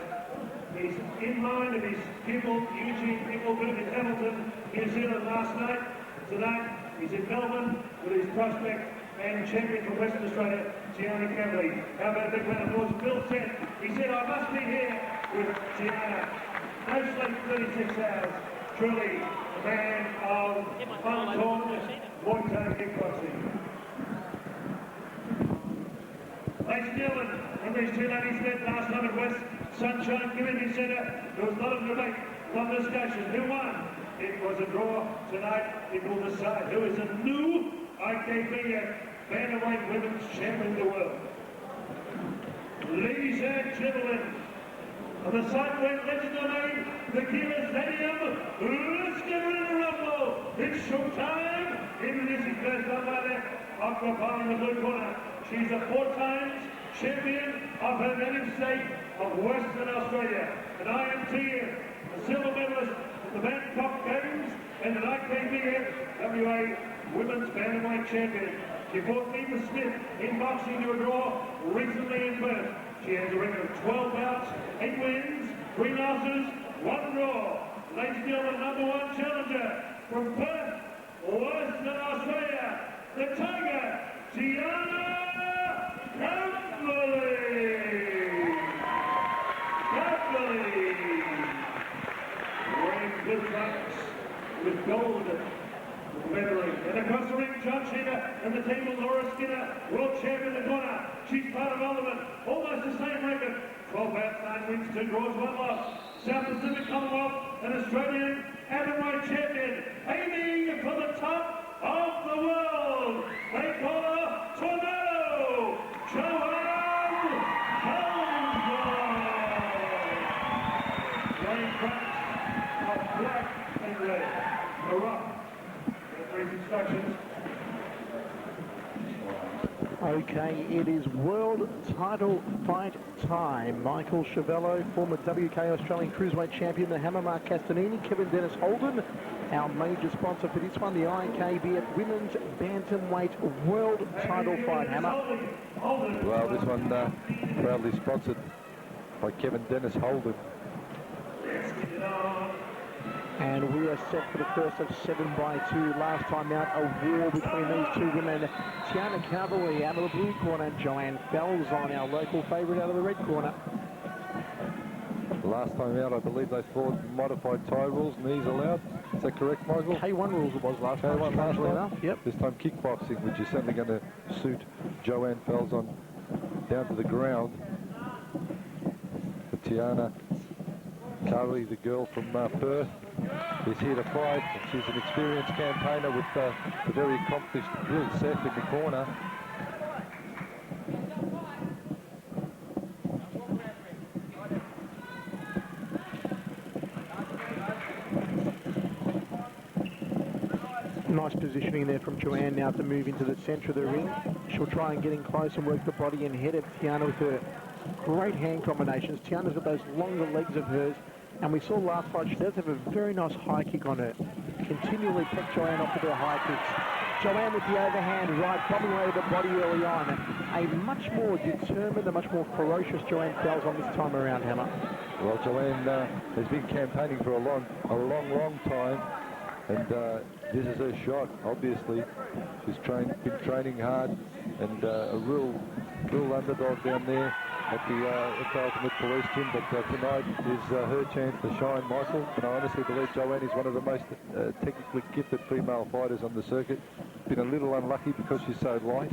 Speaker 1: He's in mind of his pupil, Eugene Picklebird in Hamilton, New Zealand last night. Tonight, he's in Melbourne with his prospect and champion from Western Australia, Tiana Caverley. How about a big round of applause? Bill said, he said, I must be here with Tiana. No sleep, 36 hours. Truly, a man of Falzon, Muay Thai kickboxing. Ladies and gentlemen, when these two ladies met last night at West Sunshine Community Centre, there was a lot of debate, a lot of discussion. Who won? It was a draw. Tonight, it will decide who is a new IKB bantamweight women's champion in the world. Ladies and gentlemen, on the side where legends are made, the Keilor Stadium, let's get ready to rumble. It's showtime. Introducing first on my left, occupying the blue corner. She's a 4-time champion of her native state of Western Australia. And I am here, a silver medalist at the Bangkok Games and an IKBF-WA Women's Bantamweight Champion. She fought Nita Smith in boxing to a draw recently in Perth. She has a record of 12 bouts, 8 wins, 3 losses, 1 draw. Ladies and gentlemen, #1 challenger from Perth, Western Australia, the Tiger, Tiana wearing blue trunks with gold lettering. And across the ring, John Sheena and the team of Laura Skinner, world champion in the corner. She's part of Ultimate, almost the same record. 12 bouts, 9 wins, 2 draws, 1 loss. South Pacific Commonwealth and Australian Atomweight champion, aiming for the top of the world. They call her Tornado, Joanne Falzon. Wearing trunks of black and red. The Rock. Instructions.
Speaker 2: Okay, it is world title fight time. Michael Chiavello, former WK Australian Cruiserweight Champion, the Hammer Mark Castellini, Kevin Dennis Holden, our major sponsor for this one, the IKBF Women's Bantamweight World Title Fight. Hammer.
Speaker 3: Well, this one proudly sponsored by Kevin Dennis Holden.
Speaker 2: And we are set for the first of 7x2. Last time out, a war between these two women. Tiana Caverley out of the blue corner, and Joanne Falzon, our local favourite, out of the red corner.
Speaker 3: Last time out, I believe they fought modified tie rules, knees allowed. Is that correct, Michael?
Speaker 2: K1 rules it was last time.
Speaker 3: K1 last time.
Speaker 2: Yep.
Speaker 3: This time kickboxing, which is certainly going to suit Joanne Falzon down to the ground. For Tiana Caverley, the girl from Perth, is here to fight. She's an experienced campaigner with the very accomplished Bill Seth in the corner.
Speaker 2: Nice positioning there from Joanne now to move into the centre of the ring. She'll try and get in close and work the body and head of Tiana with her great hand combinations. Tiana's got those longer legs of hers, and we saw last fight she does have a very nice high kick on her. Continually pick Joanne off with her high kicks. Joanne with the overhand right, bobbing away with the body early on. A much more determined, a much more ferocious Joanne Falzon this time around, Hammer.
Speaker 3: Well, Joanne has been campaigning for a long time, and this is her shot. Obviously, she's been training hard, and a real underdog down there at the Ultimate Police Gym. But tonight is her chance to shine, Michael. And I honestly believe Joanne is one of the most technically gifted female fighters on the circuit. Been a little unlucky because she's so light.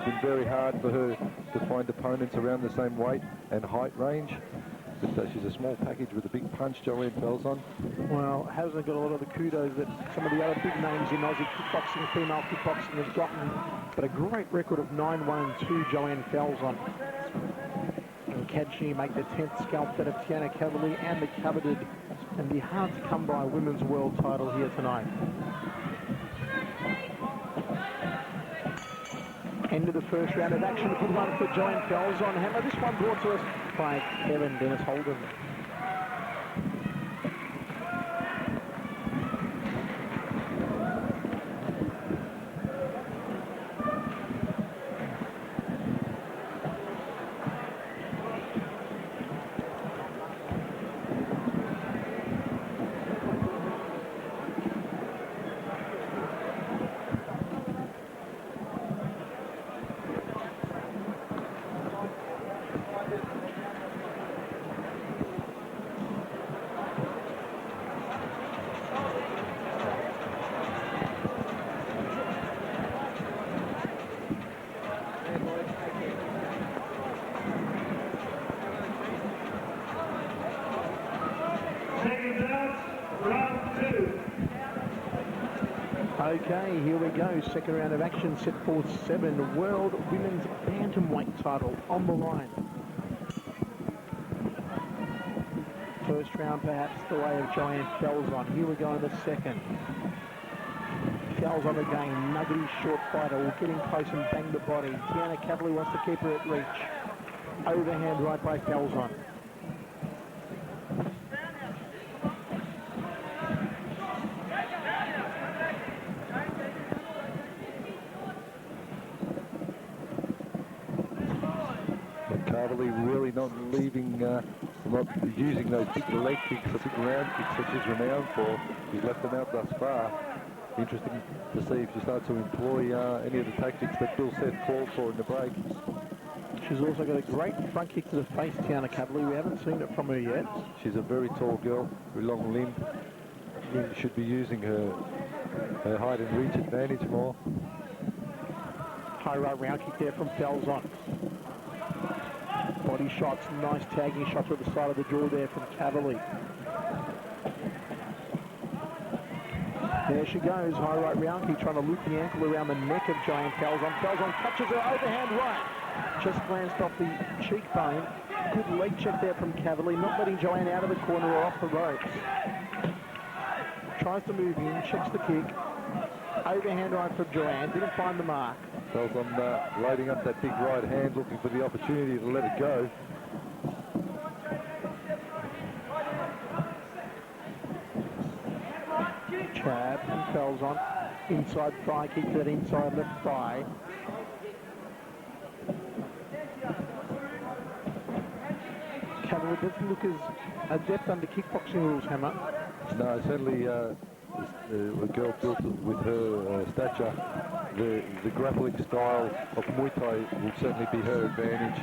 Speaker 3: Been very hard for her to find opponents around the same weight and height range. But she's a small package with a big punch, Joanne Falzon.
Speaker 2: Well, hasn't got a lot of the kudos that some of the other big names in Aussie kickboxing, female kickboxing, have gotten. But a great record of 9-1-2, Joanne Falzon. And can she make the 10th scalp bet of Tiana Caverley and the coveted and the hard-to-come-by women's world title here tonight? End of the first round of action. Good one for Joanne Falzon. Hammer, this one brought to us by Kevin Dennis Holden. Okay, here we go. Second round of action, set for 7. World Women's Bantamweight title on the line. First round, perhaps the way of Joanne Falzon. Here we go in the second. Falzon again, nuggety short fighter, will get in close and bang the body. Tiana Caverley wants to keep her at reach. Overhand right by Falzon.
Speaker 3: Really not leaving, not using those big leg kicks, the big round kicks that she's renowned for. She's left them out thus far. Interesting to see if she starts to employ any of the tactics that Bill Seth called for in the break.
Speaker 2: She's also got a great front kick to the face, Tiana Caverley. We haven't seen it from her yet.
Speaker 3: She's a very tall girl, very long limb. She should be using her height and reach advantage more.
Speaker 2: High right round kick there from Falzon. Body shots, nice tagging shots with the side of the jaw there from Caverley. There she goes, high right round kick, trying to loop the ankle around the neck of Joanne Falzon. Falzon touches her overhand right. Just glanced off the cheekbone. Good leg check there from Caverley, not letting Joanne out of the corner or off the ropes. Tries to move in, checks the kick. Overhand right for Joanne, didn't find the mark.
Speaker 3: Falzon loading up that big right hand, looking for the opportunity to let it go.
Speaker 2: Chad and Falzon, inside thigh kick to that inside left thigh. Caverley doesn't look as adept under kickboxing rules, Hammer.
Speaker 3: No, certainly a girl built with her stature. The grappling style of Muay Thai will certainly be her advantage.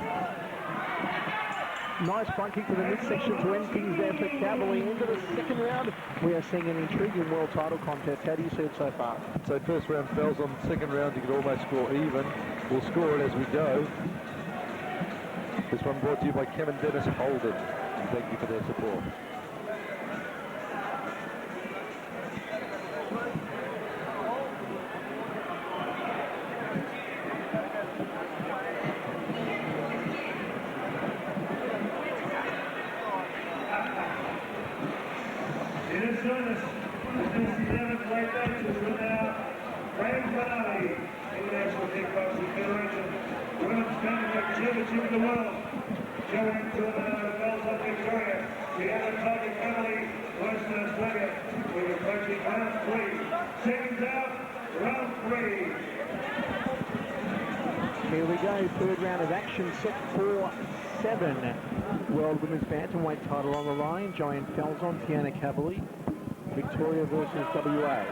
Speaker 2: Nice front kick to the midsection to end things there for Caverley. Into the second round, we are seeing an intriguing world title contest. How do you see it so far?
Speaker 3: So first round Falzon, second round you could almost score even. We'll score it as we go. This one brought to you by Kevin Dennis Holden. And thank you for their support.
Speaker 1: International Kickboxing Federation Women's Bantamweight Championship of the World. Joanne to Falzon, Victoria. The Untitled Chapter, Western Australia. We're approaching round 3. Seconds out, round 3.
Speaker 2: Here we go, third round of action, set for 7. World Women's Bantamweight title on the line. Joanne Falzon, Tiana Caverley. Victoria versus WA.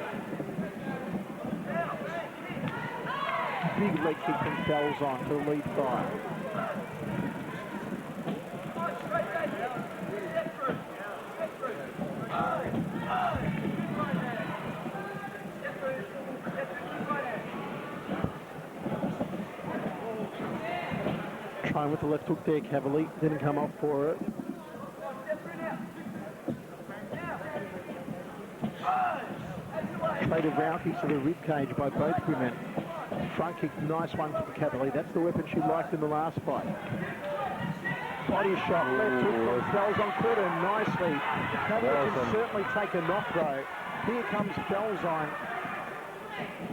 Speaker 2: Big leg kick from Falzon to the lead thigh. Trying with the left hook there, Caverley. Didn't come off for it. Traded round kicks to the rib cage by both women. Front kick, nice one from Caverley. That's the weapon she liked in the last fight. Body shot, left hook from Falzon, caught her nicely. Caverley can certainly take a knock though. Here comes Falzon.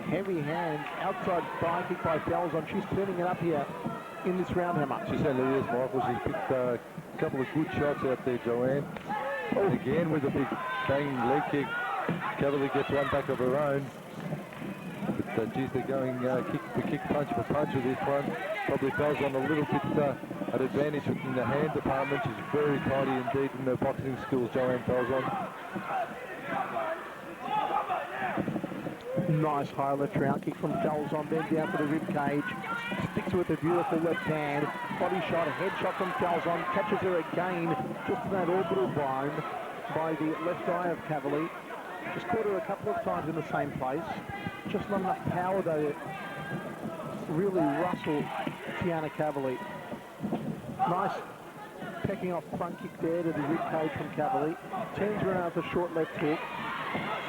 Speaker 2: Heavy hand, outside thigh kick by Falzon. She's turning it up here in this round, how much?
Speaker 3: She certainly is, Michael. She's picked a couple of good shots out there, Joanne. And again with a big banging leg kick. Caverley gets one back of her own. But geez, they're going kick for kick, punch for punch with this one. Probably Falzon a little bit at advantage in the hand department. She's very tidy indeed in her boxing skills, Joanne Falzon.
Speaker 2: Nice high left round kick from Falzon, then down to the rib cage. Sticks with a beautiful left hand. Body shot, a head shot from Falzon. Catches her again, just in that orbital bone by the left eye of Caverley. Just caught her a couple of times in the same place. Just not enough power though to really rustle Tiana Caverley. Nice pecking off front kick there to the rib cage from Caverley. Turns around with a short left hook.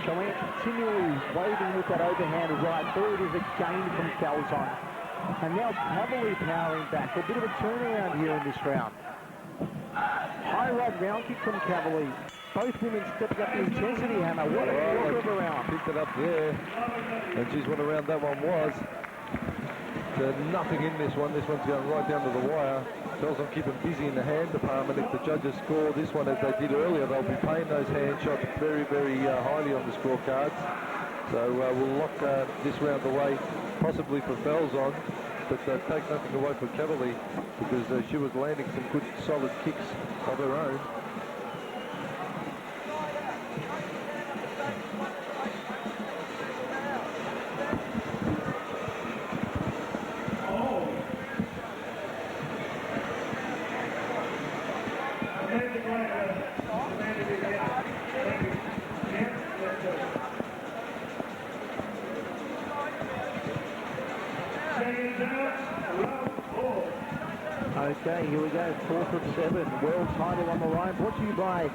Speaker 2: Joanne continually waving with that overhand right. There it is again from Falzon. And now Caverley powering back. A bit of a turnaround here in this round. High right round kick from Caverley. Both women stepping up the intensity, Hammer. What a quarter of a round.
Speaker 3: Picked it up there. And geez, what a round that one was. Nothing in this one. This one's going right down to the wire. Falzon keeping busy in the hand department. If the judges score this one as they did earlier, they'll be paying those hand shots very, very highly on the scorecards. So we'll lock this round away, possibly for Falzon, but take nothing away from Caverley because she was landing some good, solid kicks of her own.
Speaker 2: Okay, here we go, 4th of 7, world title on the line, brought to you by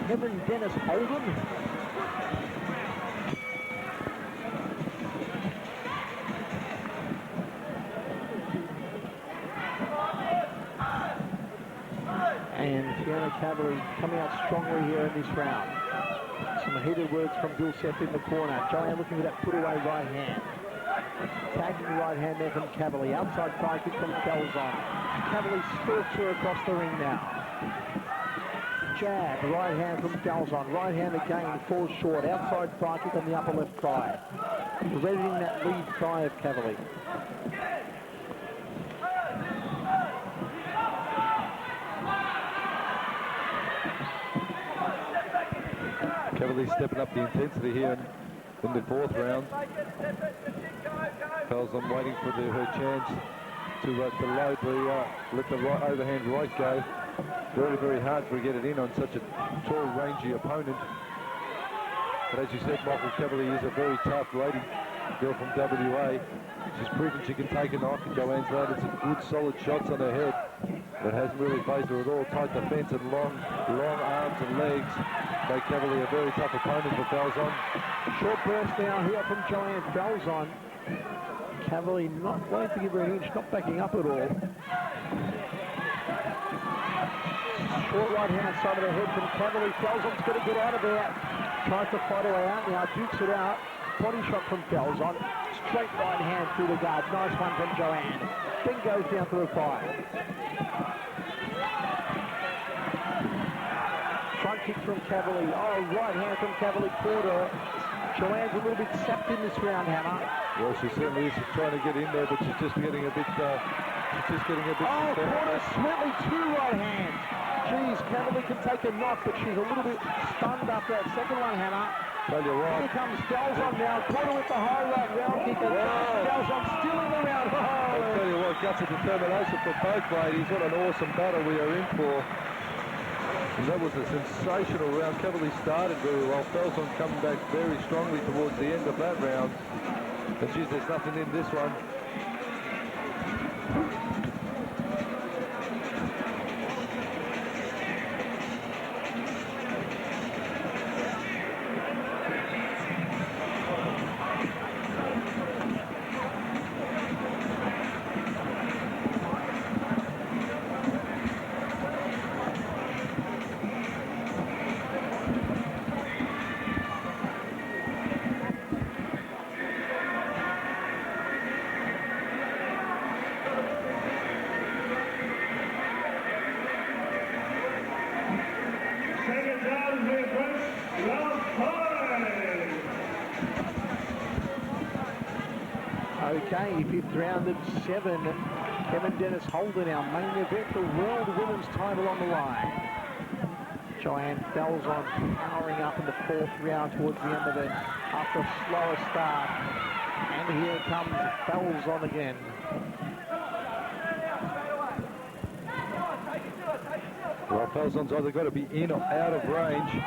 Speaker 2: Kevin Dennis Holden. And Tiana Caverley coming out strongly here in this round. Some heated words from Bill Seth in the corner. Joanne looking for that put away right hand. Tagging the right hand there from Caverley. Outside thigh kick from Falzon. Caverley stalks her across the ring now. Jab, right hand from Falzon. Right hand again, falls short. Outside thigh kick on the upper left thigh. Reddening that lead thigh of Caverley.
Speaker 3: Caverley stepping up the intensity here in the 4th round. Falzon waiting for her chance to load let the right overhand right go. Very, very hard to get it in on such a tall, rangy opponent. But as you said, Michael, Caverley is a very tough lady, girl from WA. She's proven she can take a knock, and Joanne's landed some good, solid shots on her head. But hasn't really phased her at all. Tight defence and long arms and legs make Caverley a very tough opponent for Falzon.
Speaker 2: Short burst now here from Joanne Falzon. Caverley not wanting to give her an inch, not backing up at all. Short right hand side of the head from Caverley. Falzon's got to get out of there. Tries to fight her way out now, dukes it out. Body shot from Falzon. Straight right hand through the guard. Nice one from Joanne. Then goes down to the thigh. kick from Caverley. Oh, right hand from Caverley quarter. Joanne's a little bit sapped in this round, Hammer.
Speaker 3: Well, she certainly is trying to get in there, but she's just getting a bit...
Speaker 2: Oh, quarter, smartly 2 right hands. Geez, Caverley can take a knock, but she's a little bit stunned after that second one, Hammer.
Speaker 3: Tell you what.
Speaker 2: Here comes Falzon now, quarter with the high right round kick, and Falzon still in the round.
Speaker 3: I'll tell you what, guts of determination for both ladies. What an awesome battle we are in for. And that was a sensational round. Caverley started very well. Falzon coming back very strongly towards the end of that round. But geez, there's nothing in this one.
Speaker 2: Okay, fifth round at 7. Kevin Dennis Holden, our main event, the World Women's title on the line. Joanne Falzon powering up in the 4th round towards the end of it after a slower start. And here comes Falzon again.
Speaker 3: Well, Falzon's either got to be in or out of range.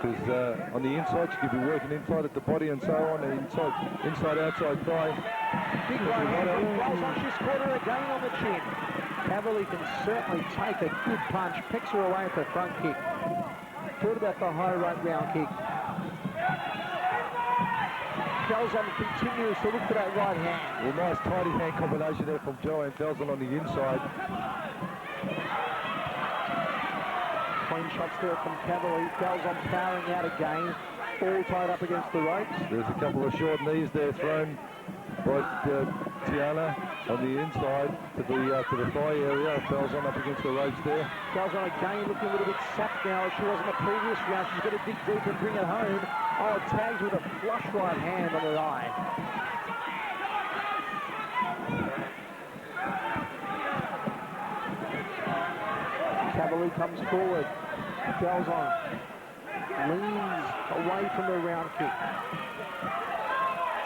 Speaker 3: Because on the inside, she could be working inside at the body and so on, and inside, outside thigh.
Speaker 2: Big right hand from Falzon, she's caught her again on the chin. Caverley can certainly take a good punch, picks her away with the front kick. Thought about the high right round kick. Falzon continues to look for that right hand.
Speaker 3: Well, nice tidy hand combination there from Joanne Falzon on the inside.
Speaker 2: Clean shots there from Caverley. Falzon powering out again, all tied up against the ropes.
Speaker 3: There's a couple of short knees there thrown by Tiana on the inside to the thigh area. Falzon up against the ropes there.
Speaker 2: Falzon again looking a little bit sapped now as she was in the previous round. She's got to dig deep and bring it home. Oh, tags with a flush right hand on her eye. Caverley comes forward. Falzon leans away from the round kick.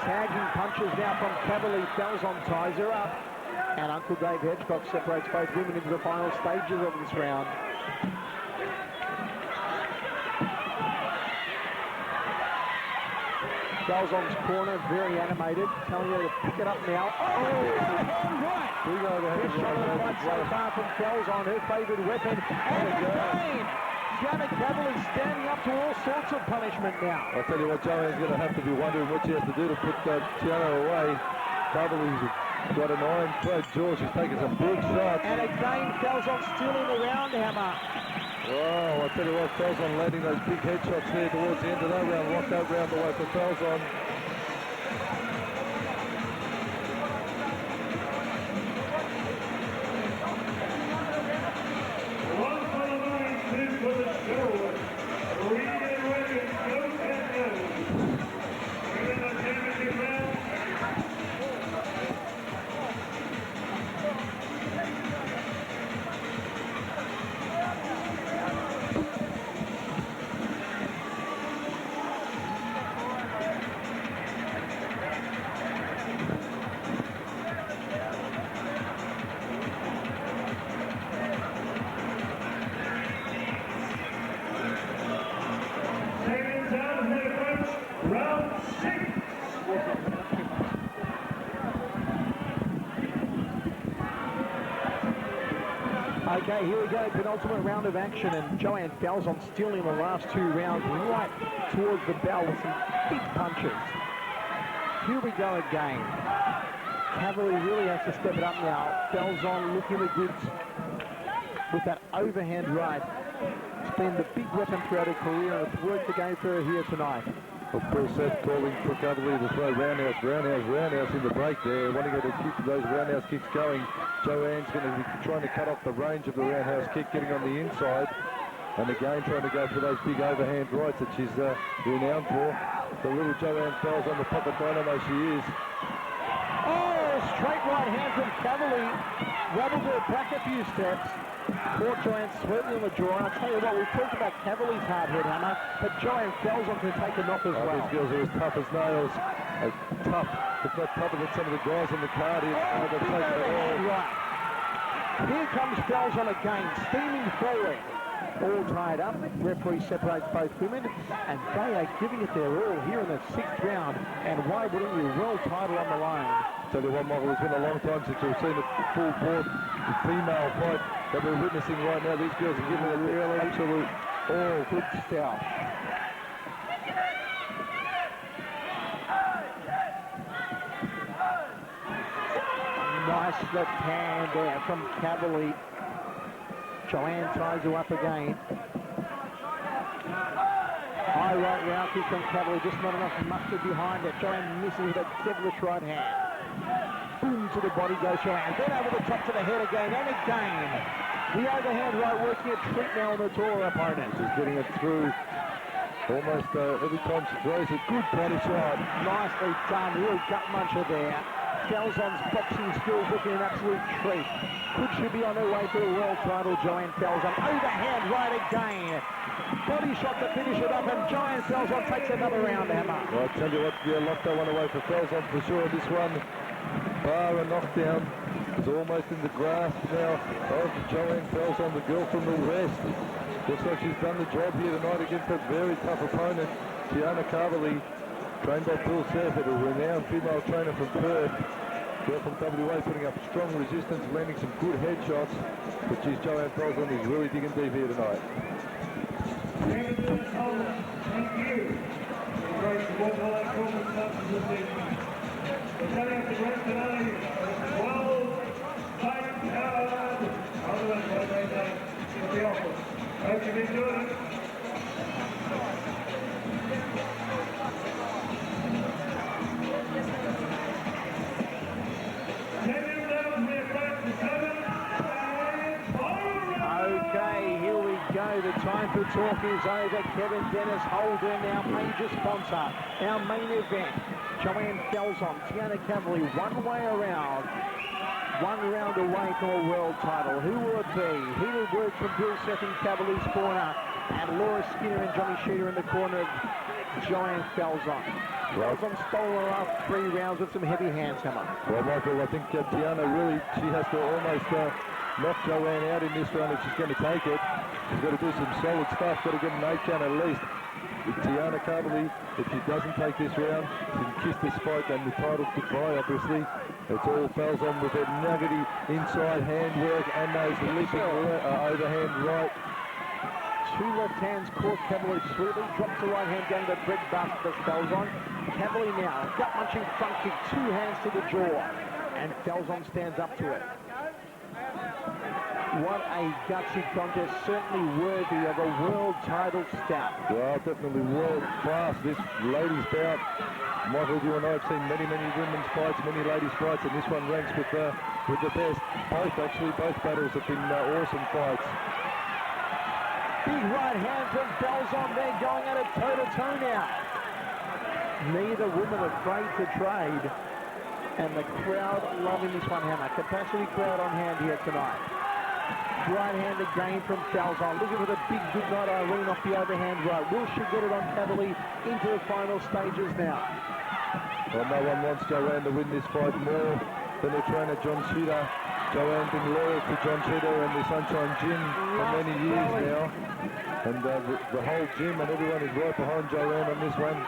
Speaker 2: Tagging punches now from Caverley. Falzon ties her up. And Uncle Dave Hedgecock separates both women into the final stages of this round. Falzon's corner, very animated, telling her to pick it up now. Oh, right!
Speaker 3: Big overhead
Speaker 2: right so far from Falzon, her favoured weapon. And again, Tiana Caverley standing up to all sorts of punishment now.
Speaker 3: I'll tell you what, Joanne's going to have to be wondering what she has to do to put Tiana away. Caverley's got an iron-clad jaw. She's taking some big shots.
Speaker 2: And again, Falzon still in the round, Hammer.
Speaker 3: Wow, I'll tell you what, Falzon landing those big headshots there towards the end of that round. Locked that round away for Falzon.
Speaker 1: One for the line, two for the show. Read and record, go and go. We're in the championship round.
Speaker 2: Okay, here we go, penultimate round of action, and Joanne Falzon still in the last 2 rounds, right towards the bell with some big punches. Here we go again. Caverley really has to step it up now. Falzon looking the goods with that overhand right. It's been the big weapon throughout her career, and it's worked again for her here tonight.
Speaker 3: Of course, Seth calling for Caverley to throw roundhouse in the break there, wanting her to keep those roundhouse kicks going. Joanne's going to be trying to cut off the range of the roundhouse kick, getting on the inside. And again, trying to go for those big overhand rights that she's renowned for. The little Joanne Falzon, the pocket dynamo she is.
Speaker 2: Oh, straight right hand from Caverley. Wobbled her back a few steps. Caught Joanne sweetly on the draw. And I'll tell you what, we've talked about Caverley's hard head hammer, but Joanne Falzon can take a knock as well.
Speaker 3: These girls are as tough as nails. Tough, if not tougher than some of the guys on the card here. They've taken it all.
Speaker 2: Right. Here comes Falzon again, steaming forward. All tied up. Referee separates both women, and they are giving it their all here in the 6th round. And why wouldn't you? World title on the line.
Speaker 3: Tell you what, Michael, it's been a long time since we've seen a full board female fight that we're witnessing right now. These girls are giving it their absolute all.
Speaker 2: Good stuff. Nice left hand there from Caverley. Joanne ties her up again. High right round kick from Caverley, just not enough mustard behind it. Joanne misses with a devilish right hand. Boom to the body goes Joanne. Then over the top to the head again and again. The overhand right working a treat now on the taller opponent.
Speaker 3: She's getting it through almost every time she throws a good body shot.
Speaker 2: Nicely done, real gut muncher there. Falzon's boxing skills looking an absolute treat. Could she be on her way to the world title, Joanne Falzon? Overhand right again. Body shot to finish it up, and Joanne Falzon takes another round hammer.
Speaker 3: Well, I'll tell you what, yeah, locked that one away for Falzon for sure. This one, bar a knockdown, is almost in the grasp now of Joanne Falzon, the girl from the West. Looks like she's done the job here tonight against a very tough opponent, Tiana Caverley, trained by Purcell, a renowned female trainer from Perth. Girl from WA putting up strong resistance, landing some good headshots. But geez, Joanne Falzon is really digging deep here tonight.
Speaker 1: Thank you. Great worldwide performance this evening. We're coming up to rest today. 12 fight card. Otherwise, what they say in the office. Hope you've enjoyed it.
Speaker 2: Okay, here we go. The time for talk is over. Kevin Dennis Holden, our major sponsor, our main event. Joanne Falzon, Tiana Caverley, one way around. One round away from a world title. Who will it be? Heated work from Bill Seth in Caverley's corner, and Laura Skinner and Johnny Sheeter in the corner of Joanne Falzon. Falzon stole her last 3 rounds with some heavy hands hammer.
Speaker 3: Well, Michael, I think Tiana really, she has to almost knock Joanne out in this round if she's going to take it. She's got to do some solid stuff, got to get an 8 count at least. With Tiana Caverley, if she doesn't take this round, she can kiss this fight and the title's goodbye, obviously. It's all Falzon with her nuggety inside handwork and those leaping overhand right.
Speaker 2: 2 left hands caught Caverley sweetly, drops the right hand down to the bread basket of Falzon. Caverley now, gut munching front kick, 2 hands to the jaw, and Falzon stands up to it. What a gutsy contest, certainly worthy of a world title stout.
Speaker 3: Well, definitely world class, this ladies bout. Michael, you and I have seen many women's fights, many ladies fights, and this one ranks with the best. Both battles have been awesome fights.
Speaker 2: Big right hand from Falzon there, going at it toe-to-toe now. Neither woman afraid to trade, and the crowd loving this one hammer. Capacity crowd on hand here tonight. Right hand again from Falzon, looking for the big goodnight Irene off the overhand right. Will she get it on Caverley into the final stages now?
Speaker 3: Well, no one wants Joanne to win this fight more than her trainer, John Sheeter. Joanne been loyal to John Sheeter and the Sunshine Gym for many years now. And the whole gym and everyone is right behind Joanne on this one.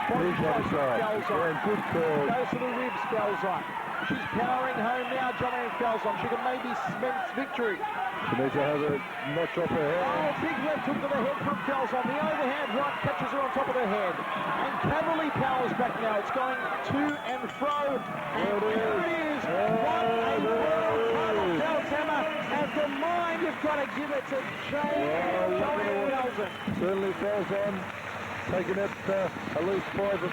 Speaker 3: Body shot, Falzon. Good call.
Speaker 2: Goes to the ribs, Falzon. She's powering home now, Joanne Falzon. She can maybe cement victory.
Speaker 3: She needs to have a notch off her head.
Speaker 2: Oh, big left hook to the head from Falzon. The overhand right catches her on top of the head. And Caverley powers back now. It's going to and fro. And there it is. What a world title bout hammer. And for mine, you've got to give it to Joanne Falzon.
Speaker 3: Certainly Falzon
Speaker 12: taken out at least 4 or 5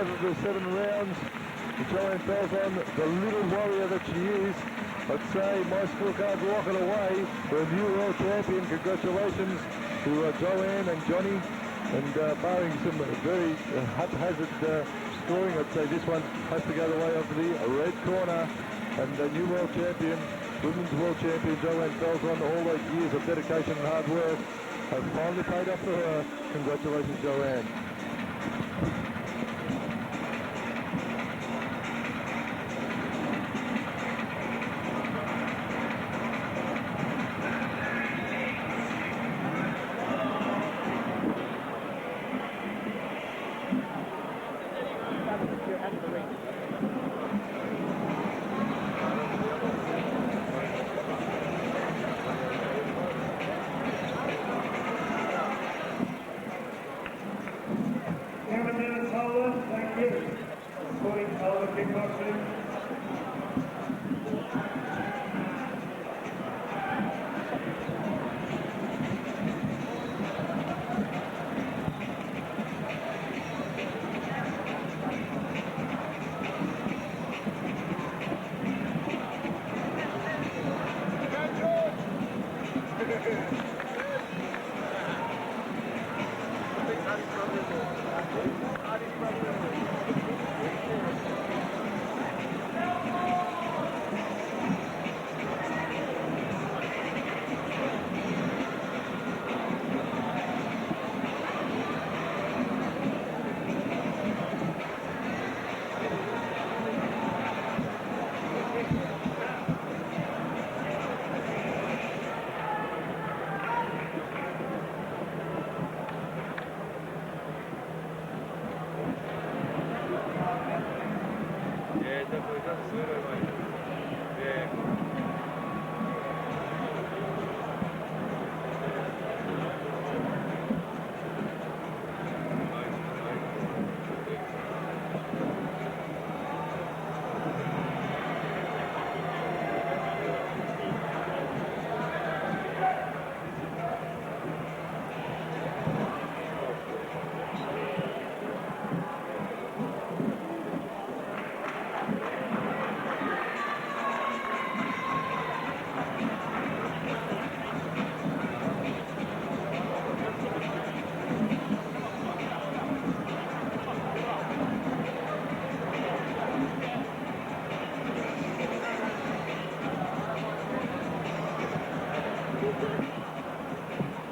Speaker 12: of the 7 rounds. Joanne Falzon, the little warrior that she is. I'd say my scorecard's walking away for a new world champion. Congratulations to Joanne and Johnny. And barring some very haphazard scoring, I'd say this one has to go the way of the red corner. And the new world champion, women's world champion Joanne Falzon, all those years of dedication and hard work have finally paid off for her. Congratulations, Joanne.
Speaker 1: Kickboxing.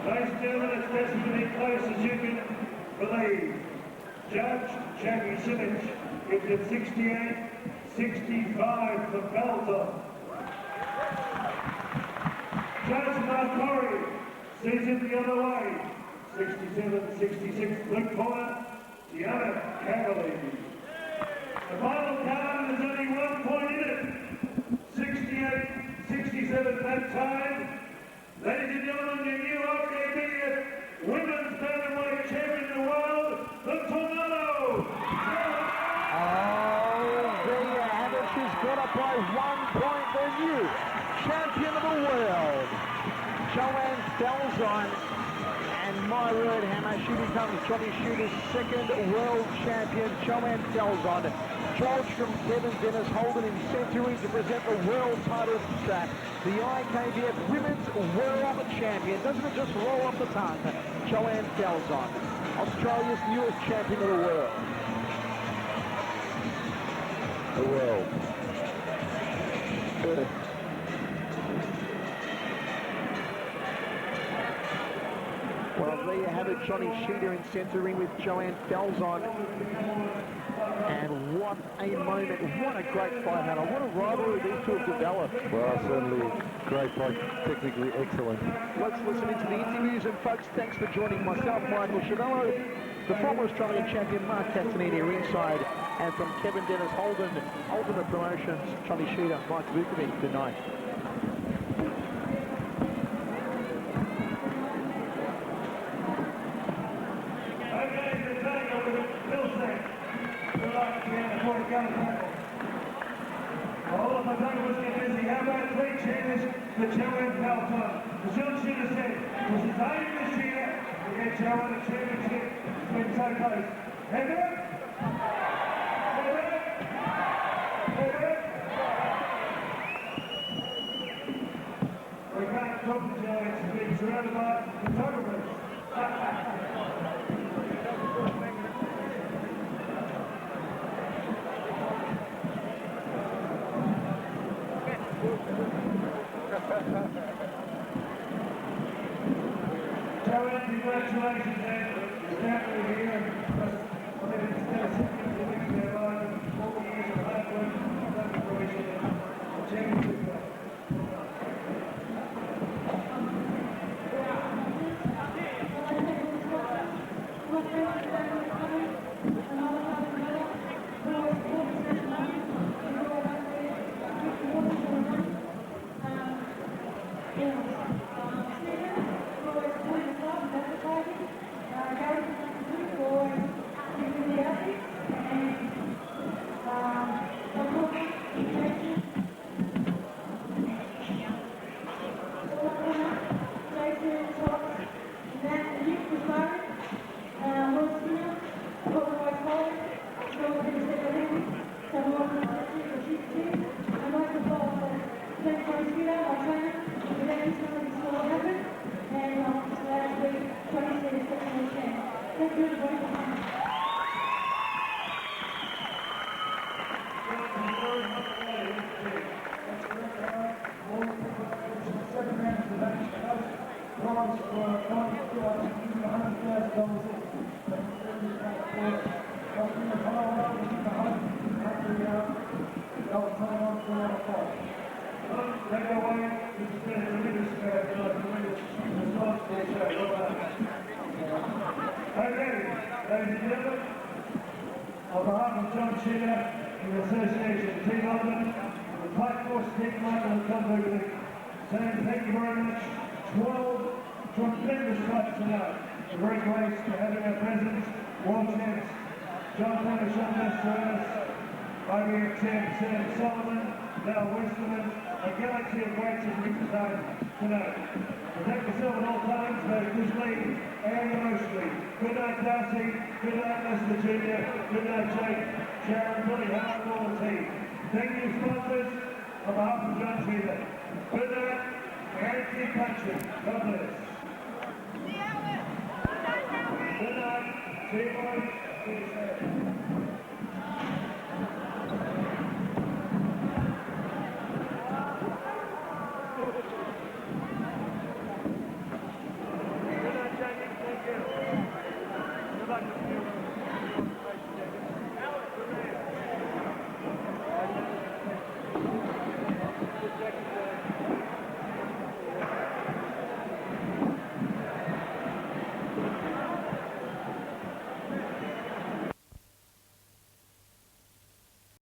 Speaker 1: Ladies and gentlemen, it's best to be close as you can believe. Judge Jackie Simmons gives it 68-65 for Falzon. Judge Parry sees it the other way. 67-66, blue corner, Tiana, Caverley. The final count is only 1 point in it. 68-67 that time. Ladies and gentlemen, your new Ortega women's bantamweight champion in the world, the Tornado.
Speaker 2: Oh, there you have it. She's got up by 1 point. The new champion of the world, Joanne Falzon. And my word, Hammer, she becomes Johnny Shooter's second world champion. Joanne Falzon, judged from Kevin Dennis Holden in century to present the world title of the track. The IKBF Women's World Champion. Doesn't it just roll off the tongue? Joanne Falzon, Australia's newest champion of the world.
Speaker 12: The world.
Speaker 2: Well, there you have it, Johnny Shooter in centre ring with Joanne Falzon. And what a moment, what a great fight, Hannah. What a rivalry these two have developed.
Speaker 12: Well, certainly great fight, technically excellent.
Speaker 2: Let's listen into the interviews, and folks, thanks for joining myself, Michael Chavello, the former Australian champion Mark Castanini ringside, and from Kevin Dennis Holden, Ultimate Promotions, Johnny Shooter, Mike Vukovic, good night.
Speaker 1: All of the tackles get busy. How about 3 cheers for Joanne Falzon? As John Shooter said, it was his aim this year to get Joanne, the championship has been so close. Head up! Head up! Head up! We can't talk to Joanne, she's been surrounded by photographers. Joanne, congratulations, man. You're definitely here. I mean, instead of sitting in the weeks of their lives and 40 years of hard work, that's the fruition of the championship. On behalf of John Shearer and the Association of Team Melbourne, the Fight Force Team Michael and Tom Logan, saying thank you very much. 12 tremendous fights tonight. We're very grateful for having our presence. World champs John Taylor, Sean Lester, IBF champ Sam Solomon, now Westerman, a galaxy of weights has reached the tonight. Protect yourself at all times, both physically and emotionally. Good night, Darcy. Good night, Lester Jr. Good night, Jake. Sharon, Billy, Howard, and all the team. Thank you, sponsors, on behalf of John Shearer. Good night, and keep punching. God bless. Good night. See you, boys. See you soon.